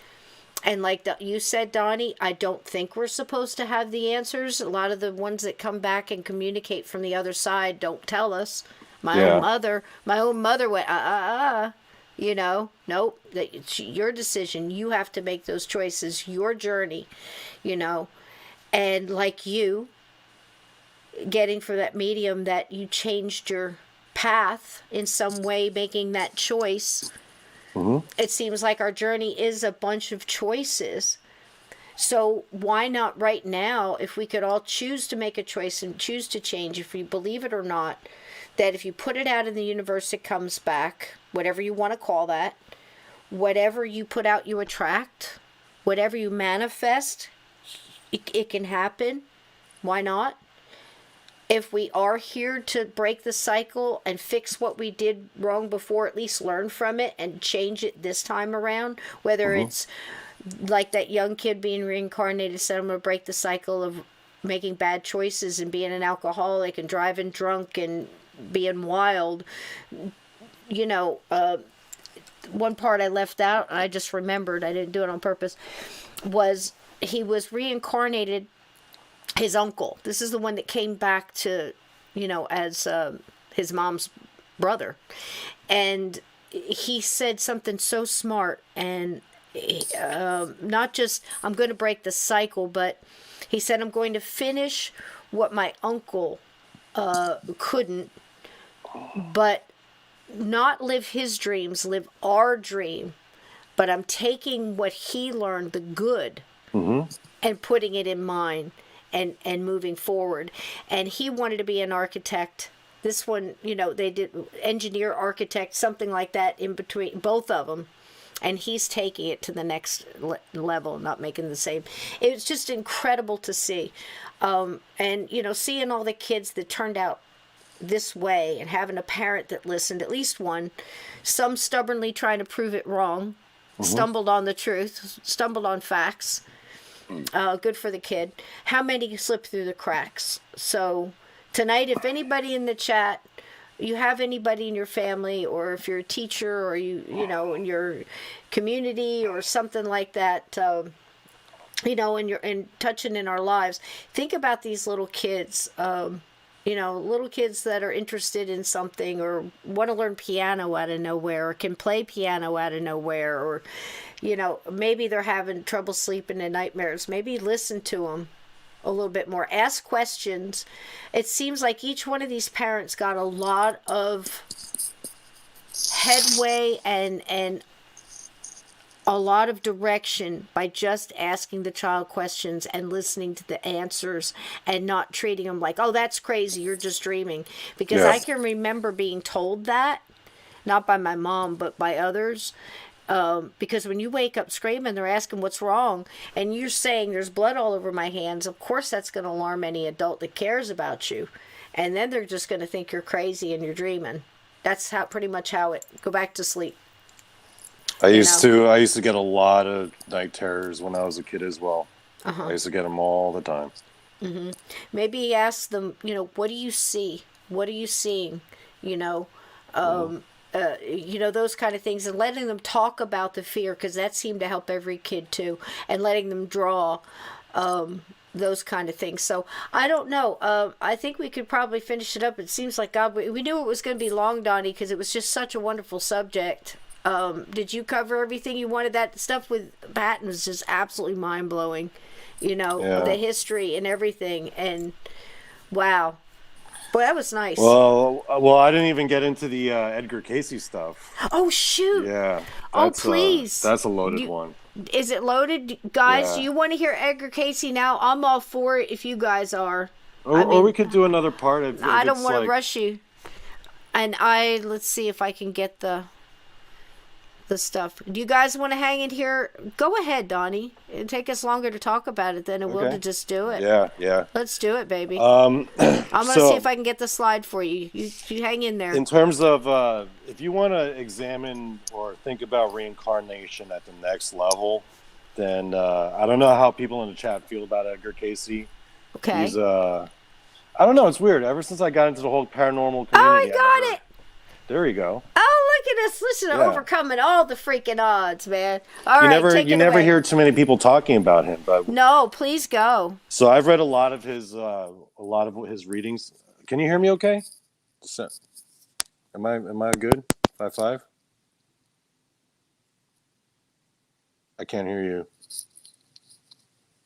And like you said, Donnie, I don't think we're supposed to have the answers. A lot of the ones that come back and communicate from the other side don't tell us. My own mother went, you know, nope, it's your decision. You have to make those choices, your journey, you know. And like you, getting for that medium that you changed your path in some way, making that choice. It seems like our journey is a bunch of choices. So why not right now, if we could all choose to make a choice and choose to change, if you believe it or not, that if you put it out in the universe, it comes back, whatever you want to call that. Whatever you put out, you attract. Whatever you manifest, it can happen. Why not? If we are here to break the cycle and fix what we did wrong before, at least learn from it and change it this time around, whether it's like that young kid being reincarnated said, I'm going to break the cycle of making bad choices and being an alcoholic and driving drunk and being wild. You know, one part I left out, and I just remembered, I didn't do it on purpose, was he was reincarnated. His uncle, this is the one that came back to, you know, as his mom's brother. And he said something so smart, and not just I'm going to break the cycle, but he said I'm going to finish what my uncle couldn't, but not live his dreams, live our dream. But I'm taking what he learned, the good, and putting it in mine and moving forward. And he wanted to be an architect. This one, they did engineer, architect, something like that in between, both of them. And he's taking it to the next level, not making the same. It was just incredible to see. And, seeing all the kids that turned out this way and having a parent that listened, at least one, some stubbornly trying to prove it wrong, stumbled on the truth, stumbled on facts. Good for the kid. How many slipped through the cracks? So tonight, if anybody in the chat, you have anybody in your family, or if you're a teacher, or in your community or something like that, and touching in our lives, think about these little kids. Little kids that are interested in something, or want to learn piano out of nowhere, or can play piano out of nowhere, or maybe they're having trouble sleeping and nightmares. Maybe listen to them a little bit more. Ask questions. It seems like each one of these parents got a lot of headway and a lot of direction by just asking the child questions and listening to the answers, and not treating them like, oh, that's crazy, you're just dreaming. Because I can remember being told that, not by my mom, but by others. Because when you wake up screaming, they're asking what's wrong, and you're saying there's blood all over my hands, of course that's going to alarm any adult that cares about you. And then they're just going to think you're crazy and you're dreaming. That's pretty much how it, go back to sleep. I used to get a lot of night terrors when I was a kid as well. I used to get them all the time. Maybe ask them, what do you see? What are you seeing? Those kind of things, and letting them talk about the fear, because that seemed to help every kid too, and letting them draw those kind of things. So I don't know. I think we could probably finish it up. It seems like we knew it was going to be long, Donnie, because it was just such a wonderful subject. Did you cover everything you wanted? That stuff with Pattin was just absolutely mind-blowing. The history and everything. And wow. Boy, that was nice. Well, I didn't even get into the Edgar Cayce stuff. Oh, shoot. Yeah. Please. That's a loaded one. Is it loaded? Guys, do you want to hear Edgar Cayce now? I'm all for it if you guys are. Or we could do another part. I don't want to rush you. And let's see if I can get the stuff. Do you guys want to hang in here? Go ahead, Donnie. It'll take us longer to talk about it than it will to just do it. Yeah. Let's do it, baby. I'm going to see if I can get the slide for you. You hang in there. In terms of, if you want to examine or think about reincarnation at the next level, then I don't know how people in the chat feel about Edgar Cayce. Okay. He's, I don't know. It's weird. Ever since I got into the whole paranormal community. Oh, I got it. There you go. Oh, look at us. Listen to overcoming all the freaking odds, man. All right, you never hear too many people talking about him, but no, please go. So I've read a lot of his readings. Can you hear me okay? Am I good? 5-5? I can't hear you.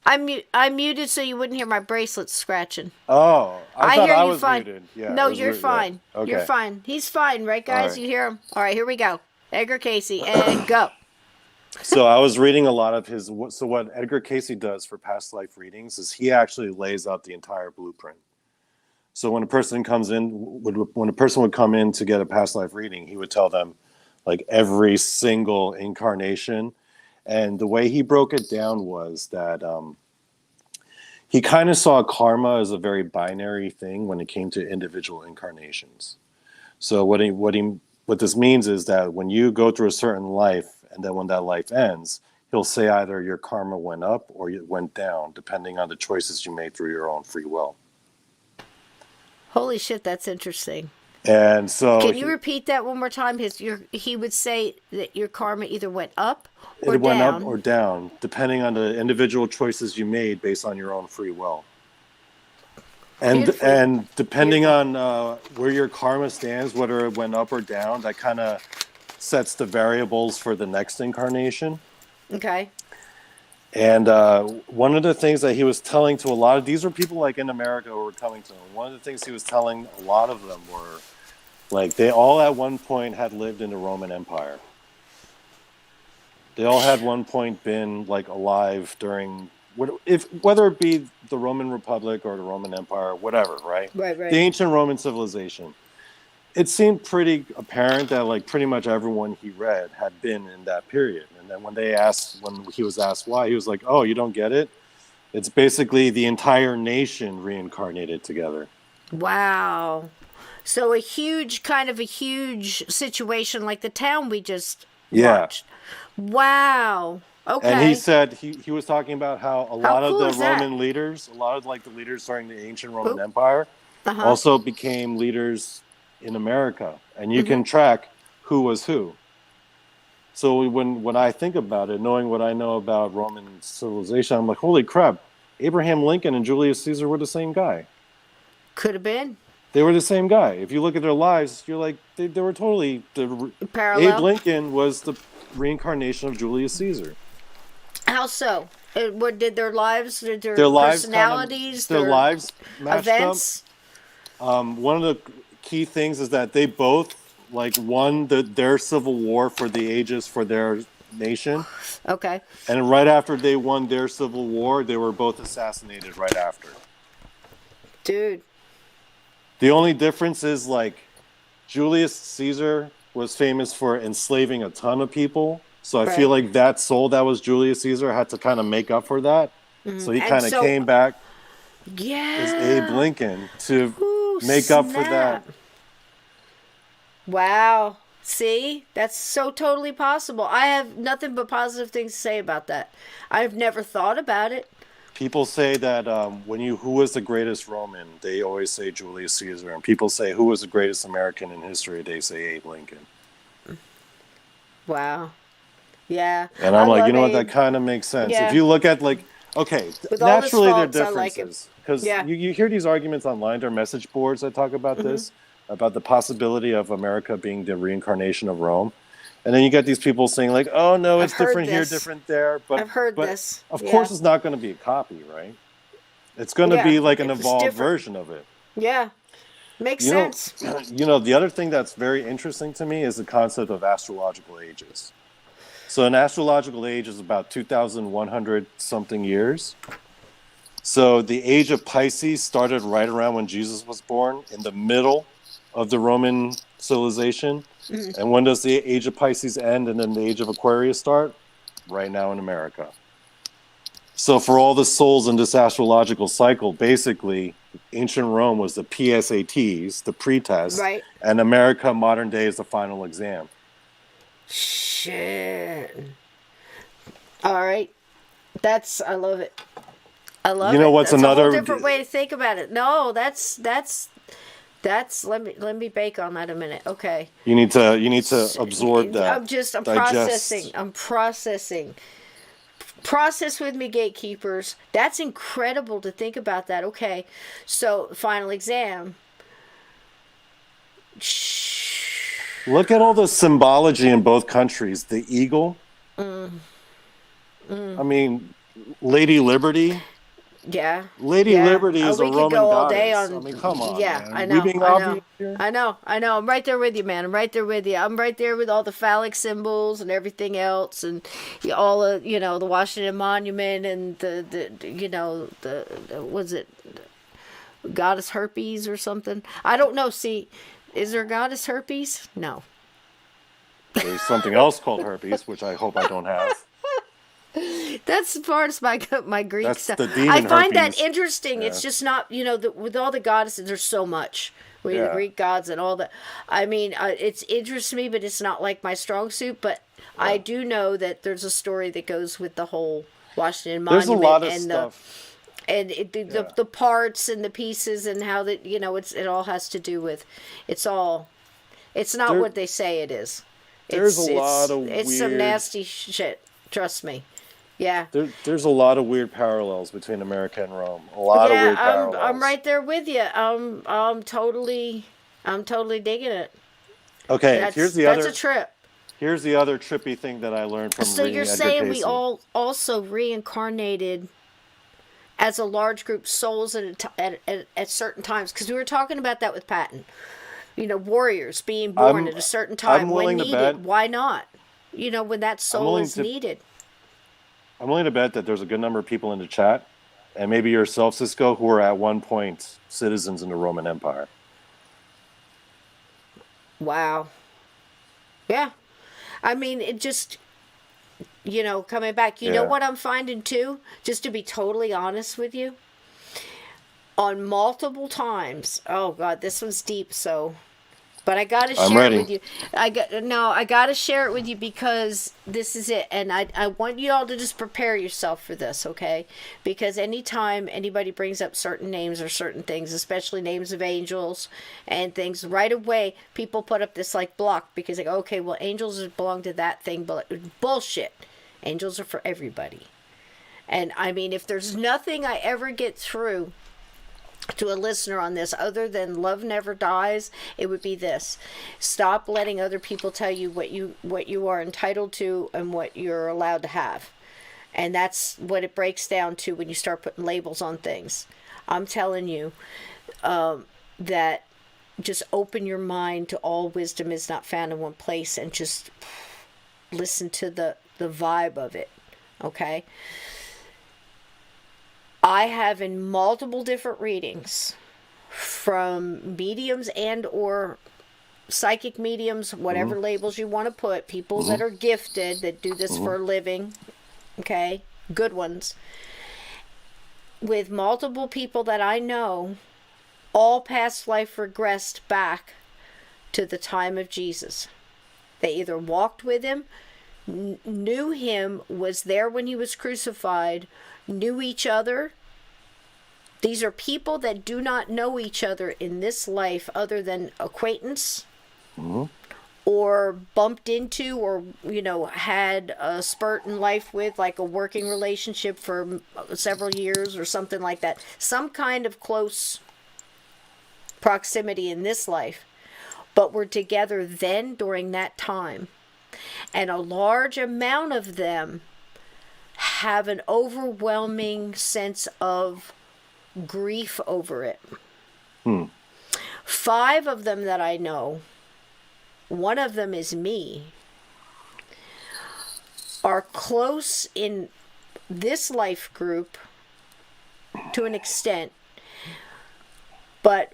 I'm muted so you wouldn't hear my bracelets scratching. Oh, I thought hear I you was fine. muted. Yeah, no, you're fine. Yeah. Okay. You're fine. He's fine, right, guys? Right. You hear him? All right, here we go. Edgar Cayce, and go. So I was reading a lot of his. So what Edgar Cayce does for past life readings is he actually lays out the entire blueprint. So when a person would come in to get a past life reading, he would tell them like every single incarnation. And the way he broke it down was that he kind of saw karma as a very binary thing when it came to individual incarnations. So what this means is that when you go through a certain life, and then when that life ends, he'll say either your karma went up or it went down, depending on the choices you made through your own free will. Holy shit, that's interesting. And so, can you repeat that one more time? He would say that your karma either went up or it went down. up or down, depending on the individual choices you made based on your own free will. And depending on where your karma stands, whether it went up or down, that kind of sets the variables for the next incarnation. Okay. And one of the things that he was telling to a lot of these were people like in America who were coming to him. One of the things he was telling a lot of them were like they all at one point had lived in the Roman Empire. They all had one point been like alive during whether it be the Roman Republic or the Roman Empire, whatever, right? Right. The ancient Roman civilization. It seemed pretty apparent that like pretty much everyone he read had been in that period. And then when he was asked why, he was like, "Oh, you don't get it? It's basically the entire nation reincarnated together." Wow. So a huge situation like the town we just watched. Wow. Okay. And he said he was talking about how a lot of cool the is that? Roman leaders, a lot of like the leaders during the ancient Roman Empire, Uh-huh. also became leaders in America, and you can track who was who. So when I think about it, knowing what I know about Roman civilization, I'm like, holy crap! Abraham Lincoln and Julius Caesar were the same guy. Could have been. They were the same guy. If you look at their lives, you're like, they were totally Parallel. Abe Lincoln was the reincarnation of Julius Caesar. How so? What did their lives, their lives personalities, their lives matched events? up. One of the key things is that they both like won their civil war for the ages for their nation. Okay. And right after they won their civil war, they were both assassinated right after. Dude. The only difference is like Julius Caesar was famous for enslaving a ton of people. So I feel like that soul that was Julius Caesar had to kind of make up for that. So he kind of came back as Abe Lincoln to make up for that. Wow. See? That's so totally possible. I have nothing but positive things to say about that. I've never thought about it. People say that who was the greatest Roman, they always say Julius Caesar. And people say who was the greatest American in history, they say Abe Lincoln. Wow. Yeah. And I'm like, you know what, that kind of makes sense. Yeah. If you look at like, okay, With naturally all there his are faults, differences. I Because like him. you hear these arguments online, there are message boards that talk about this, about the possibility of America being the reincarnation of Rome. And then you get these people saying like, oh no, it's different here, different there. But I've heard this. Of course it's not going to be a copy, right? It's going to be like an evolved version of it. Yeah. Makes sense. The other thing that's very interesting to me is the concept of astrological ages. So an astrological age is about 2,100 something years. So the age of Pisces started right around when Jesus was born, in the middle of the Roman civilization. And when does the age of Pisces end and then the age of Aquarius start? Right now in America. So for all the souls in this astrological cycle, basically, ancient Rome was the PSATs, the pretest, right. And America, modern day, is the final exam. Shit. All right. I love it. I love it. You know what's that's another a whole different way to think about it. No, that's let me bake on that a minute. Okay. You need to absorb that. I'm digest. processing. I'm processing. Process with me, gatekeepers. That's incredible to think about that. Okay. So, final exam. Look at all the symbology in both countries. The eagle. I mean, Lady Liberty. Yeah. Lady Liberty is a we Roman could go goddess. all day on. I mean, come on. Yeah, man. I know. We being I know. obvious here? I know. I'm right there with you, man. I'm right there with you. I'm right there with all the phallic symbols and everything else, and all the the Washington Monument and the was it goddess herpes or something? I don't know. See, is there goddess herpes? No. There's something else called herpes, which I hope I don't have. That's as far as my Greek That's stuff. the demon I find herpes. that interesting. Yeah. It's just not, with all the goddesses, there's so much. The Greek gods and all that. I mean, it interests me, but it's not like my strong suit. But I do know that there's a story that goes with the whole Washington Monument. There's a lot of and stuff. The parts and the pieces and how that, it all has to do with, it's not what they say it is. There's a lot of It's some nasty shit. Trust me. Yeah. There's a lot of weird parallels between America and Rome. A lot of weird parallels. I'm right there with you. I'm totally digging it. Okay, here's the other. That's a trip. Here's the other trippy thing that I learned from So reading you're Edgar saying Cayce. we all also reincarnated as a large group souls at certain times? Because we were talking about that with Pattin. Warriors being born at a certain time I'm when willing to needed. bet- Why not? When that soul is needed. I'm willing to bet that there's a good number of people in the chat, and maybe yourself, Cisco, who were at one point citizens in the Roman Empire. Wow. Yeah. I mean, it just, coming back. You know what I'm finding too? Just to be totally honest with you. On multiple times. Oh, God, this one's deep, so. But I got to share it with you. I got to share it with you because this is it. And I want you all to just prepare yourself for this, okay? Because anytime anybody brings up certain names or certain things, especially names of angels and things, right away people put up this like block because they go, okay, well, angels belong to that thing, but bullshit. Angels are for everybody. And I mean, if there's nothing I ever get through to a listener on this other than love never dies, it would be this: stop letting other people tell you what you are entitled to and what you're allowed to have. And that's what it breaks down to when you start putting labels on things. I'm telling you that just open your mind to all wisdom is not found in one place, and just listen to the vibe of it, okay? I have in multiple different readings from mediums and or psychic mediums, whatever labels you want to put, people that are gifted, that do this for a living, okay, good ones, with multiple people that I know, all past life regressed back to the time of Jesus. They either walked with him, knew him, was there when he was crucified, knew each other. These are people that do not know each other in this life other than acquaintance or bumped into or, had a spurt in life with, like a working relationship for several years or something like that. Some kind of close proximity in this life, but were together then during that time. And a large amount of them have an overwhelming sense of grief over it. 5 of them that I know, one of them is me, are close in this life group to an extent, but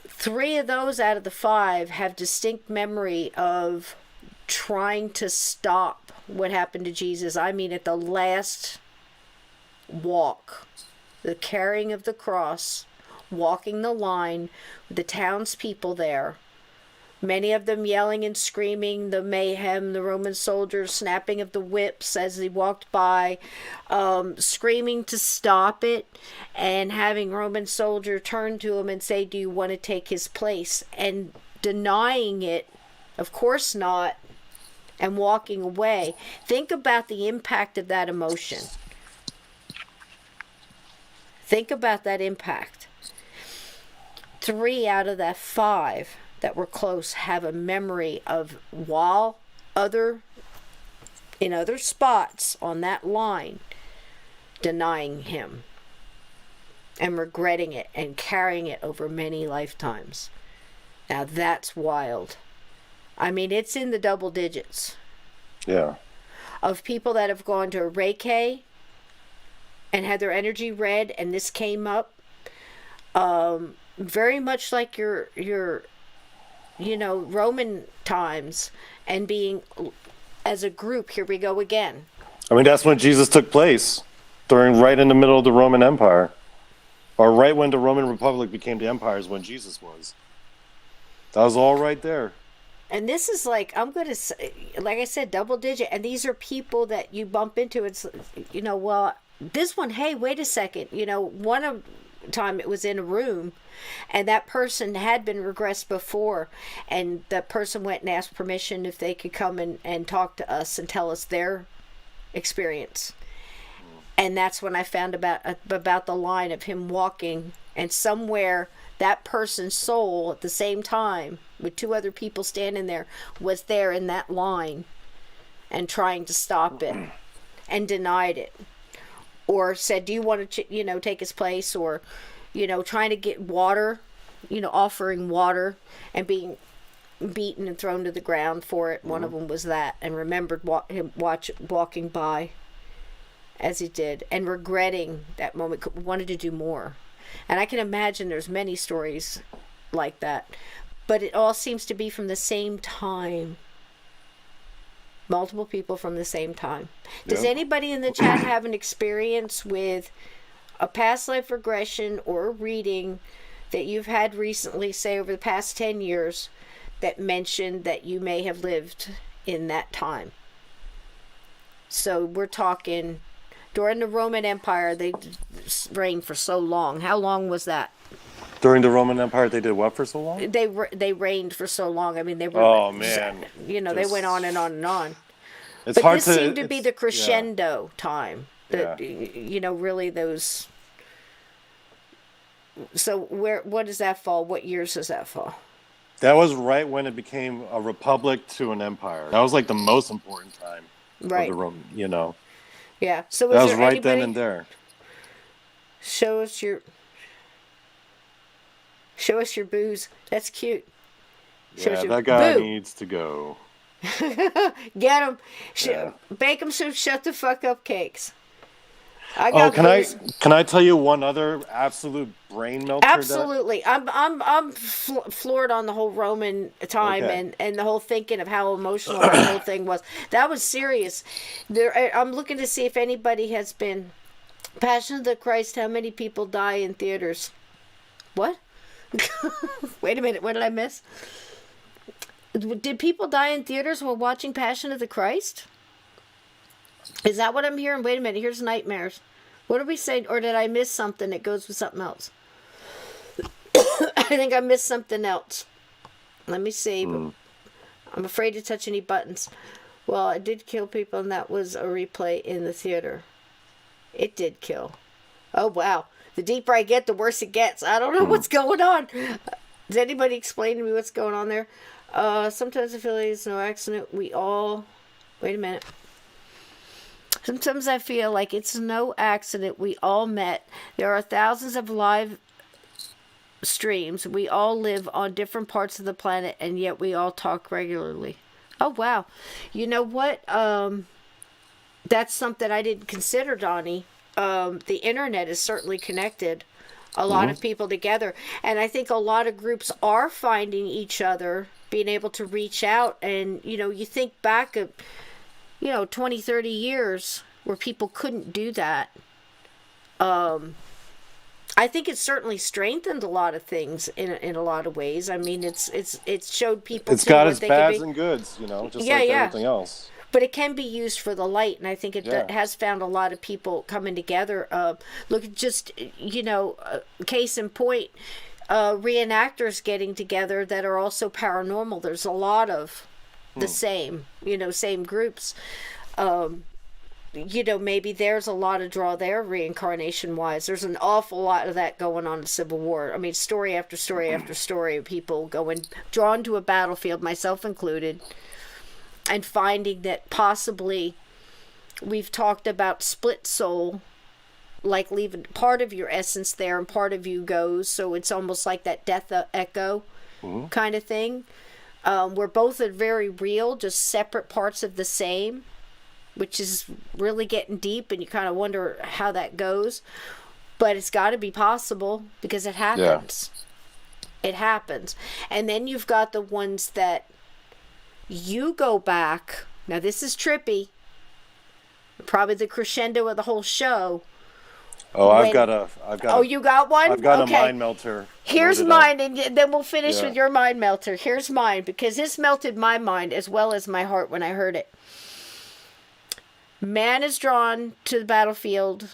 3 of those out of the 5 have distinct memory of trying to stop what happened to Jesus. I mean, at the last walk, the carrying of the cross, walking the line with the townspeople there, many of them yelling and screaming, the mayhem, the Roman soldiers snapping of the whips as they walked by, screaming to stop it, and having Roman soldier turn to him and say, do you want to take his place? And denying it, of course not, and walking away. Think about the impact of that emotion. Think about that impact. 3 out of that 5 that were close have a memory of while in other spots on that line, denying him and regretting it and carrying it over many lifetimes. Now that's wild. I mean, it's in the double digits. Yeah. Of people that have gone to a Reiki and had their energy read, and this came up. Very much like your Roman times, and being as a group, here we go again. I mean, that's when Jesus took place, right in the middle of the Roman Empire. Or right when the Roman Republic became the empire is when Jesus was. That was all right there. And this is like, I'm going to say, like I said, double digit. And these are people that you bump into. It's, well, this one, hey, wait a second. One time it was in a room and that person had been regressed before. And that person went and asked permission if they could come and talk to us and tell us their experience. And that's when I found about the line of him walking, and somewhere that person's soul at the same time, with 2 other people standing there, was there in that line and trying to stop it and denied it, or said, do you want to take his place, or trying to get water, offering water and being beaten and thrown to the ground for it. One of them was that, and remembered him walking by as he did and regretting that moment, wanted to do more. And I can imagine there's many stories like that, but it all seems to be from the same time. Multiple people from the same time. Does anybody in the chat have an experience with a past life regression or a reading that you've had recently, say over the past 10 years, that mentioned that you may have lived in that time? So we're talking during the Roman Empire. They reigned for so long. How long was that? During the Roman Empire, they did what for so long? They reigned for so long. I mean, they were. Oh man! They went on and on and on. It's but hard this seemed to be the crescendo time. Really those. So what does that fall? What years does that fall? That was right when it became a republic to an empire. That was like the most important time. Right. Of the Roman, Yeah. So that was right then and there. Show us your booze. That's cute. That guy needs to go. Get him. Bake him some shut the fuck up cakes. Can I tell you one other absolute brain melter? Absolutely. I'm floored on the whole Roman time and the whole thinking of how emotional the whole thing was. That was serious. I'm looking to see if anybody has been Passion of the Christ. How many people die in theaters? What? Wait a minute. What did I miss? Did people die in theaters while watching Passion of the Christ? Is that what I'm hearing? Wait a minute. Here's nightmares. What did we say? Or did I miss something that goes with something else? I think I missed something else. Let me see. I'm afraid to touch any buttons. Well, it did kill people, and that was a replay in the theater. It did kill. Oh, wow. The deeper I get, the worse it gets. I don't know what's going on. Does anybody explain to me what's going on there? Sometimes I feel like it's no accident. Wait a minute. Sometimes I feel like it's no accident we all met. There are thousands of live streams. We all live on different parts of the planet, and yet we all talk regularly. Oh, wow. You know what? That's something I didn't consider, Donnie. The internet is certainly connected a lot of people together. And I think a lot of groups are finding each other, being able to reach out. And, you think back of, 20, 30 years where people couldn't do that. I think it's certainly strengthened a lot of things in a lot of ways. I mean, it's showed people. It's got its bads and goods, just like everything else. But it can be used for the light, and I think it has found a lot of people coming together. Look at just, case in point, reenactors getting together that are also paranormal. There's a lot of the same groups. Maybe there's a lot of draw there, reincarnation-wise. There's an awful lot of that going on in the Civil War. I mean, story after story after story of people drawn to a battlefield, myself included, and finding that possibly we've talked about split soul, like leaving part of your essence there and part of you goes. So it's almost like that death echo kind of thing. Where both are very real, just separate parts of the same, which is really getting deep, and you kind of wonder how that goes. But it's got to be possible because it happens. Yeah. It happens. And then you've got the ones that you go back. Now this is trippy. Probably the crescendo of the whole show. Oh, you got one? I've got a mind melter. Here's mine, and then we'll finish with your mind melter. Here's mine, because this melted my mind as well as my heart when I heard it. Man is drawn to the battlefield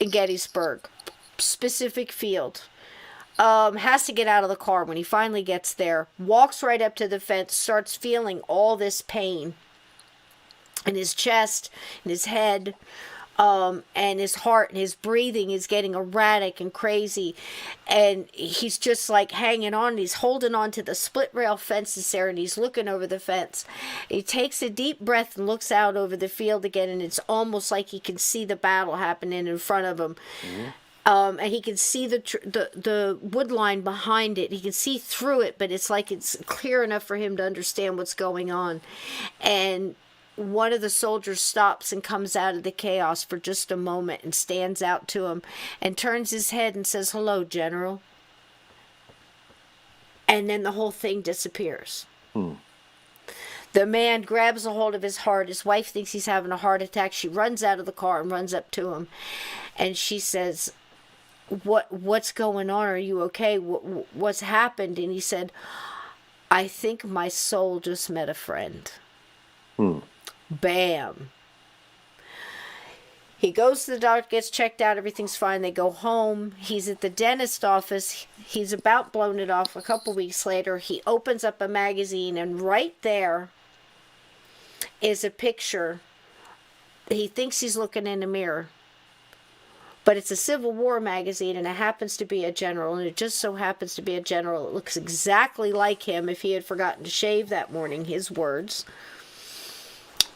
in Gettysburg. Specific field. Has to get out of the car when he finally gets there. Walks right up to the fence, starts feeling all this pain in his chest, in his head. And his heart and his breathing is getting erratic and crazy, and he's just like hanging on. He's holding on to the split rail fences there, and he's looking over the fence. He takes a deep breath and looks out over the field again, and it's almost like he can see the battle happening in front of him. And he can see the wood line behind it. He can see through it, but it's like it's clear enough for him to understand what's going on. And one of the soldiers stops and comes out of the chaos for just a moment and stands out to him and turns his head and says, "Hello, General." And then the whole thing disappears. The man grabs a hold of his heart. His wife thinks he's having a heart attack. She runs out of the car and runs up to him. And she says, What's going on? Are you okay? What's happened? And he said, "I think my soul just met a friend." Bam. He goes to the doctor, gets checked out, everything's fine. They go home. He's at the dentist office. He's about blown it off. A couple weeks later, he opens up a magazine, and right there is a picture. He thinks he's looking in a mirror, but it's a Civil War magazine, and it happens to be a general, and it just so happens to be a general. It looks exactly like him if he had forgotten to shave that morning, his words.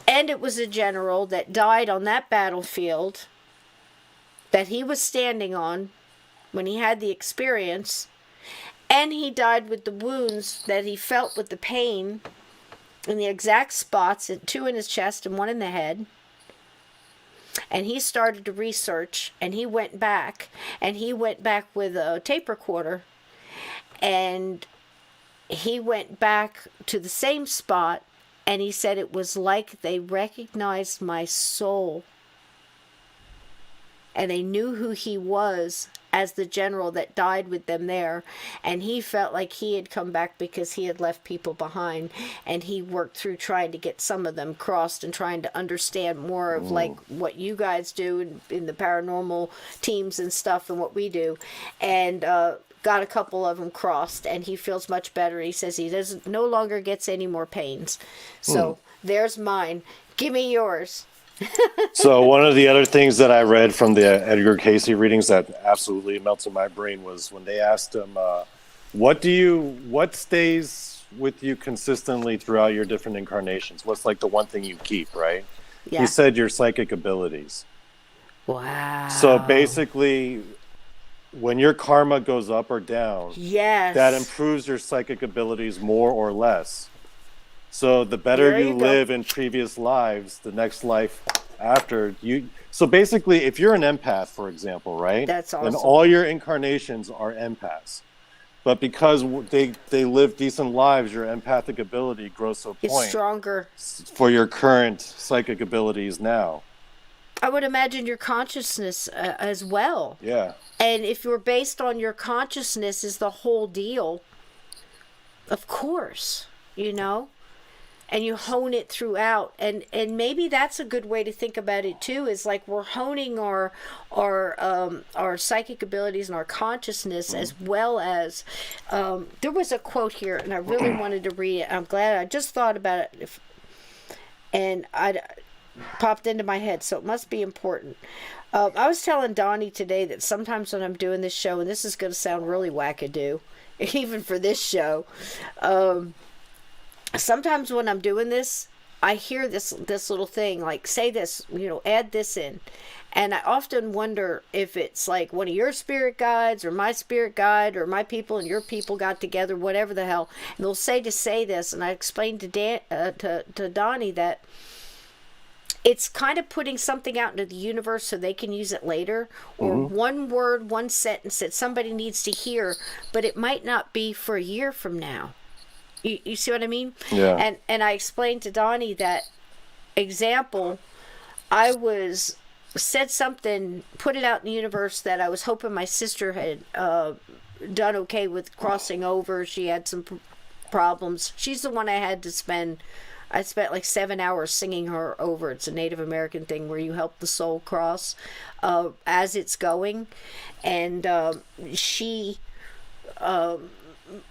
And it was a general that died on that battlefield that he was standing on when he had the experience. And he died with the wounds that he felt with the pain in the exact spots, 2 in his chest and 1 in the head. And he started to research, and he went back with a tape recorder, and he went back to the same spot. And he said it was like they recognized my soul. And they knew who he was as the general that died with them there. And he felt like he had come back because he had left people behind. And he worked through trying to get some of them crossed and trying to understand more of like what you guys do in the paranormal teams and stuff and what we do. And got a couple of them crossed, and he feels much better. He says he no longer gets any more pains. So there's mine. Give me yours. So one of the other things that I read from the Edgar Cayce readings that absolutely melted my brain was when they asked him, what stays with you consistently throughout your different incarnations? What's like the one thing you keep, right? Yeah. He said your psychic abilities. Wow. So basically, when your karma goes up or down, that improves your psychic abilities more or less. So the better you live in previous lives, the next life after you. So basically, if you're an empath, for example, right? That's awesome. Then all your incarnations are empaths. But because they live decent lives, your empathic ability grows to a point. It's stronger. For your current psychic abilities now. I would imagine your consciousness as well. Yeah. And if you're based on your consciousness is the whole deal, of course, and you hone it throughout. And maybe that's a good way to think about it too, is like we're honing our psychic abilities and our consciousness as well as, there was a quote here and I really wanted to read it. I'm glad I just thought about it and I popped into my head, so it must be important. I was telling Donnie today that sometimes when I'm doing this show, and this is going to sound really wackadoo, even for this show, sometimes when I'm doing this, I hear this little thing, like, say this, add this in. And I often wonder if it's like one of your spirit guides or my spirit guide or my people and your people got together, whatever the hell, and they'll say this. And I explained to Donnie that it's kind of putting something out into the universe so they can use it later, or one word, one sentence that somebody needs to hear, but it might not be for a year from now. You see what I mean? Yeah. And I explained to Donnie that example, I said something, put it out in the universe that I was hoping my sister had done okay with crossing over. She had some problems. She's the one I spent like 7 hours singing her over. It's a Native American thing where you help the soul cross as it's going. And she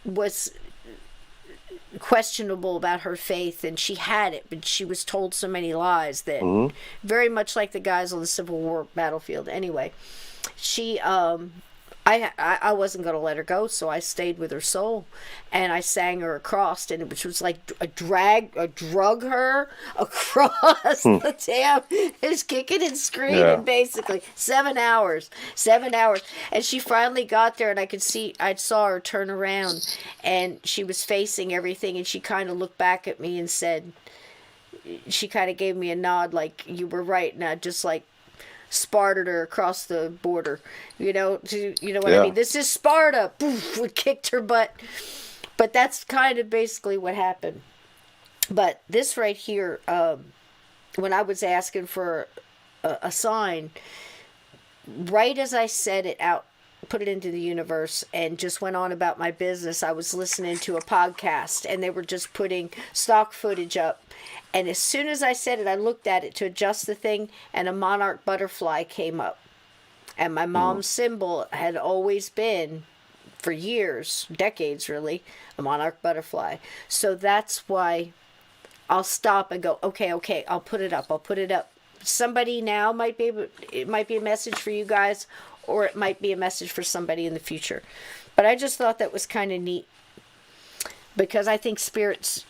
was questionable about her faith, and she had it, but she was told so many lies that very much like the guys on the Civil War battlefield. Anyway, she I wasn't going to let her go, so I stayed with her soul, and I sang her across, and it was like a drug her across the damn, is kicking and screaming, basically 7 hours, and she finally got there, and I saw her turn around, and she was facing everything, and she kind of looked back at me and said, she kind of gave me a nod, like, you were right, and I just like Sparta her across the border, you know what I mean? This is Sparta. Poof, we kicked her butt. But that's kind of basically what happened. But this right here, when I was asking for a sign, right as I said it out, put it into the universe, and just went on about my business, I was listening to a podcast, and they were just putting stock footage up. And as soon as I said it, I looked at it to adjust the thing, and a monarch butterfly came up. And my mom's symbol had always been, for years, decades really, a monarch butterfly. So that's why I'll stop and go, okay, I'll put it up. Somebody now might be able, it might be a message for you guys, or it might be a message for somebody in the future. But I just thought that was kind of neat, because I think spirits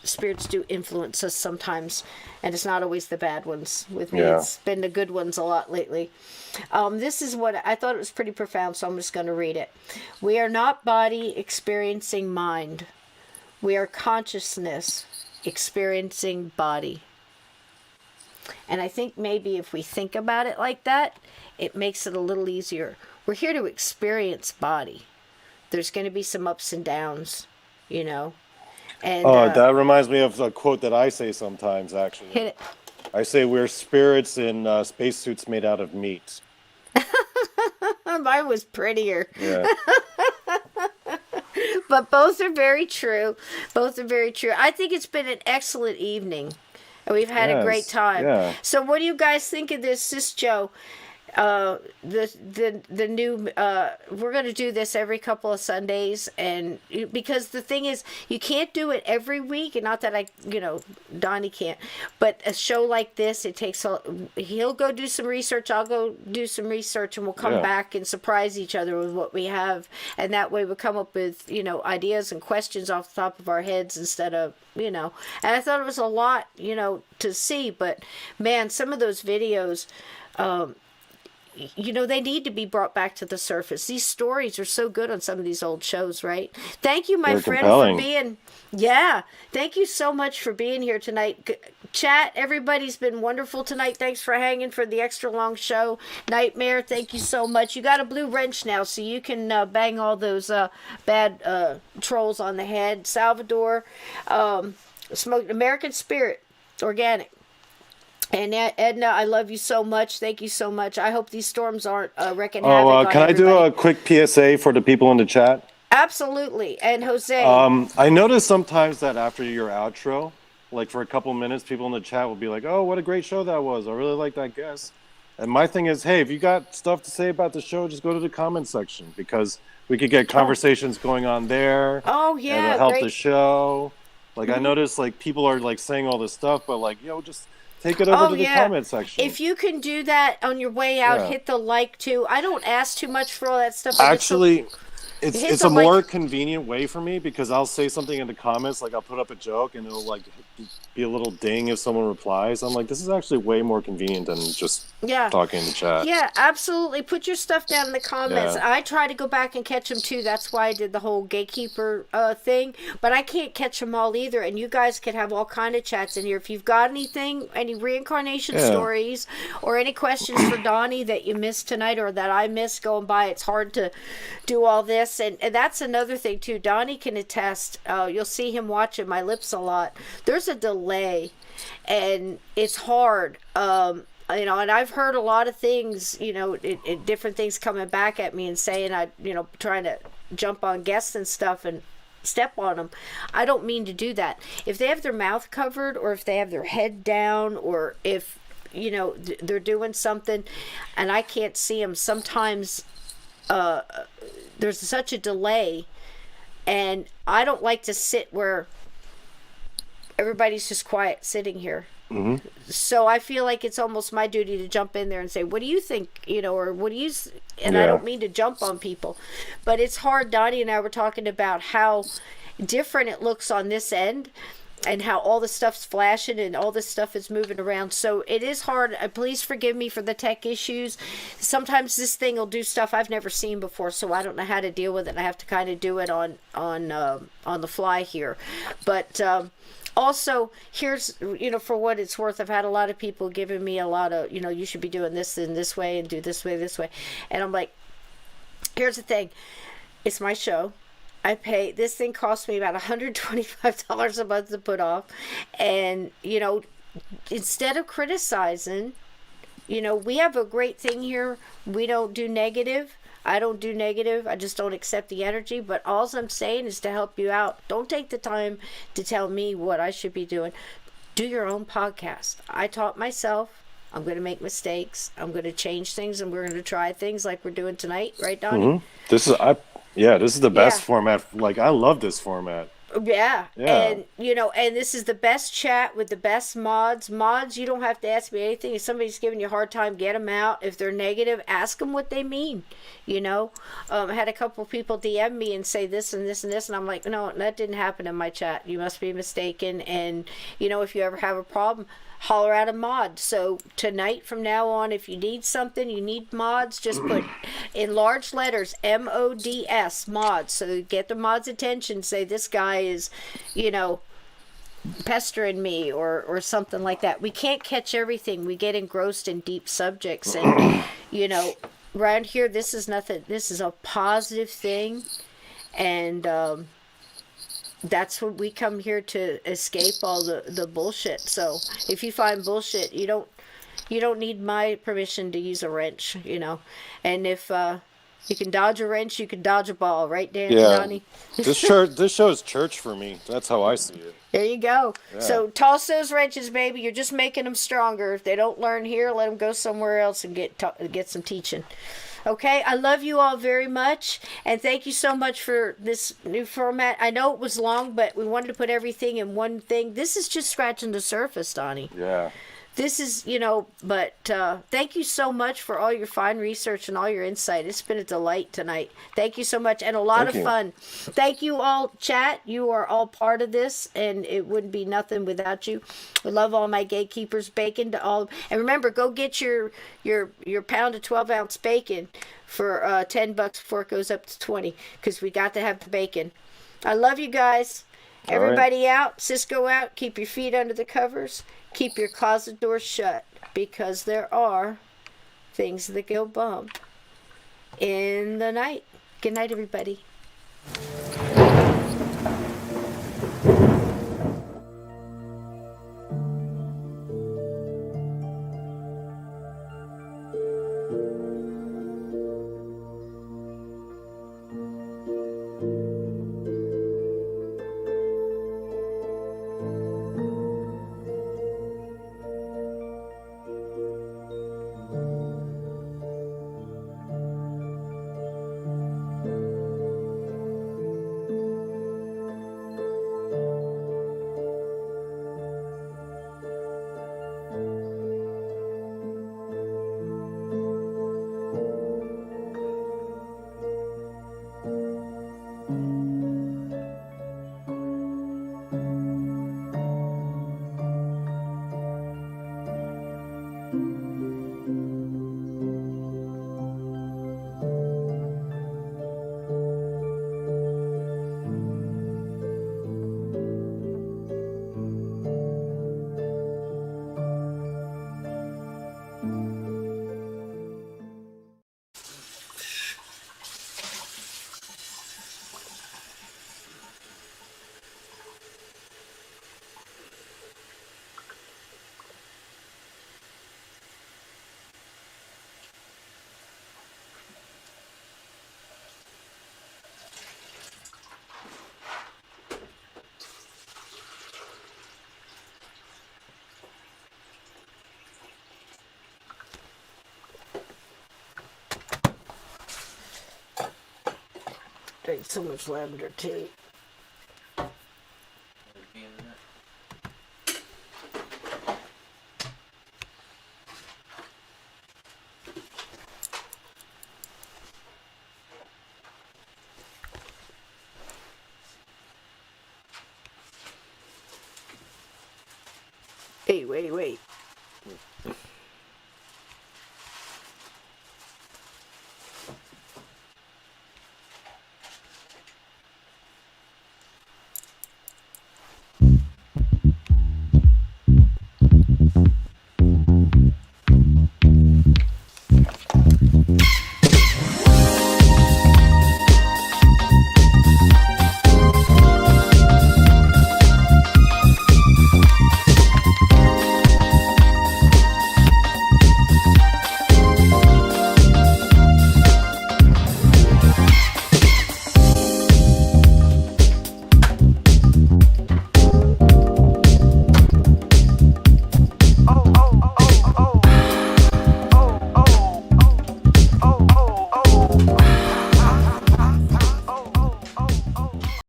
do influence us sometimes, and it's not always the bad ones with me. It's been the good ones a lot lately. This is what I thought. It was pretty profound, so I'm just going to read it. We are not body experiencing mind. We are consciousness experiencing body. And I think maybe if we think about it like that, it makes it a little easier. We're here to experience body. There's going to be some ups and downs, you know. And, that reminds me of a quote that I say sometimes, actually. Hit it. I say we're spirits in spacesuits made out of meat. Mine was prettier. Yeah. But both are very true. I think it's been an excellent evening. And we've had a great time. Yeah. So what do you guys think of this, Sys-Cho? The new we're going to do this every couple of Sundays, and because the thing is, you can't do it every week, and not that Donnie can't, but a show like this, it takes he'll go do some research, I'll go do some research, and we'll come back and surprise each other with what we have, and that way we'll come up with ideas and questions off the top of our heads instead of and I thought it was a lot to see, but man, some of those videos they need to be brought back to the surface. These stories are so good on some of these old shows, right? Thank you, my friend, for being... Yeah, thank you so much for being here tonight. Chat, everybody's been wonderful tonight. Thanks for hanging for the extra long show. Nightmare, thank you so much. You got a blue wrench now, so you can bang all those bad trolls on the head. Salvador, Smoked American Spirit, Organic. And Edna, I love you so much. Thank you so much. I hope these storms aren't wrecking havoc on can I do everybody. a quick PSA for the people in the chat? Absolutely. And Jose. I notice sometimes that after your outro, like for a couple minutes, people in the chat will be like, "Oh, what a great show that was. I really like that guest." And my thing is, hey, if you got stuff to say about the show, just go to the comment section, because we could get conversations going on there. Oh yeah, and it'll help the show. Like I notice, like people are like saying all this stuff, but like just take it over to the comment section. If you can do that on your way out, hit the like too. I don't ask too much for all that stuff. Actually, it's a more convenient way for me, because I'll say something in the comments, like I'll put up a joke and it'll like be a little ding if someone replies. I'm like, this is actually way more convenient than just talking in the chat. Yeah, absolutely. Put your stuff down in the comments. Yeah. I try to go back and catch them too. That's why I did the whole gatekeeper thing. But I can't catch them all either. And you guys can have all kind of chats in here. If you've got anything, any reincarnation stories, or any questions for Donnie that you missed tonight or that I missed going by, it's hard to do all this. And that's another thing too. Donnie can attest. You'll see him watching my lips a lot. There's a delay, and it's hard. And I've heard a lot of things, different things coming back at me and saying trying to jump on guests and stuff and step on them. I don't mean to do that. If they have their mouth covered, or if they have their head down, or if they're doing something and I can't see them, sometimes there's such a delay, and I don't like to sit where everybody's just quiet sitting here. Mm-hmm. So I feel like it's almost my duty to jump in there and say, what do you think, or what do you, and I Yeah. don't mean to jump on people, but it's hard. Donnie and I were talking about how different it looks on this end and how all the stuff's flashing and all this stuff is moving around. So it is hard. Please forgive me for the tech issues. Sometimes this thing will do stuff I've never seen before, so I don't know how to deal with it. I have to kind of do it on the fly here. But also, here's, for what it's worth, I've had a lot of people giving me a lot of, you should be doing this in this way and do this way. And I'm like, here's the thing. It's my show. I pay, this thing costs me about $125 a month to put off. And, instead of criticizing, we have a great thing here. We don't do negative. I don't do negative. I just don't accept the energy. But all I'm saying is to help you out. Don't take the time to tell me what I should be doing. Do your own podcast. I taught myself. I'm going to make mistakes. I'm going to change things, and we're going to try things like we're doing tonight. Right, Donnie? Mm-hmm. This is the best format. Like, I love this format. Yeah. Yeah. And, and this is the best chat with the best mods. Mods, you don't have to ask me anything. If somebody's giving you a hard time, get them out. If they're negative, ask them what they mean. I had a couple people DM me and say this and this and this, and I'm like, no, that didn't happen in my chat. You must be mistaken. And, if you ever have a problem, holler at a mod. So tonight, from now on, if you need something, you need mods, just put in large letters MODS, mods. So get the mods' attention. Say this guy is, pestering me or something like that. We can't catch everything. We get engrossed in deep subjects, and around here, this is nothing. This is a positive thing, and that's what we come here to escape all the bullshit. So if you find bullshit, you don't need my permission to use a wrench, And if you can dodge a wrench, you can dodge a ball, right, Donnie? This show is church for me. That's how I see it. There you go. Yeah. So toss those wrenches, baby. You're just making them stronger. If they don't learn here, let them go somewhere else and get some teaching. Okay, I love you all very much, and thank you so much for this new format. I know it was long, but we wanted to put everything in one thing. This is just scratching the surface, Donnie. Yeah. This is, but thank you so much for all your fine research and all your insight. It's been a delight tonight. Thank you so much, and a lot of fun. Thank you all, chat. You are all part of this, and it wouldn't be nothing without you. I love all my gatekeepers. Bacon to all, and remember, go get your pound of 12-ounce bacon for $10 before it goes up to 20, because we got to have the bacon. I love you guys. Everybody out. Sys-Cho out. Keep your feet under the covers. Keep your closet doors shut, because there are things that go bump in the night. Good night, everybody. Drink so much lavender tea. Wait.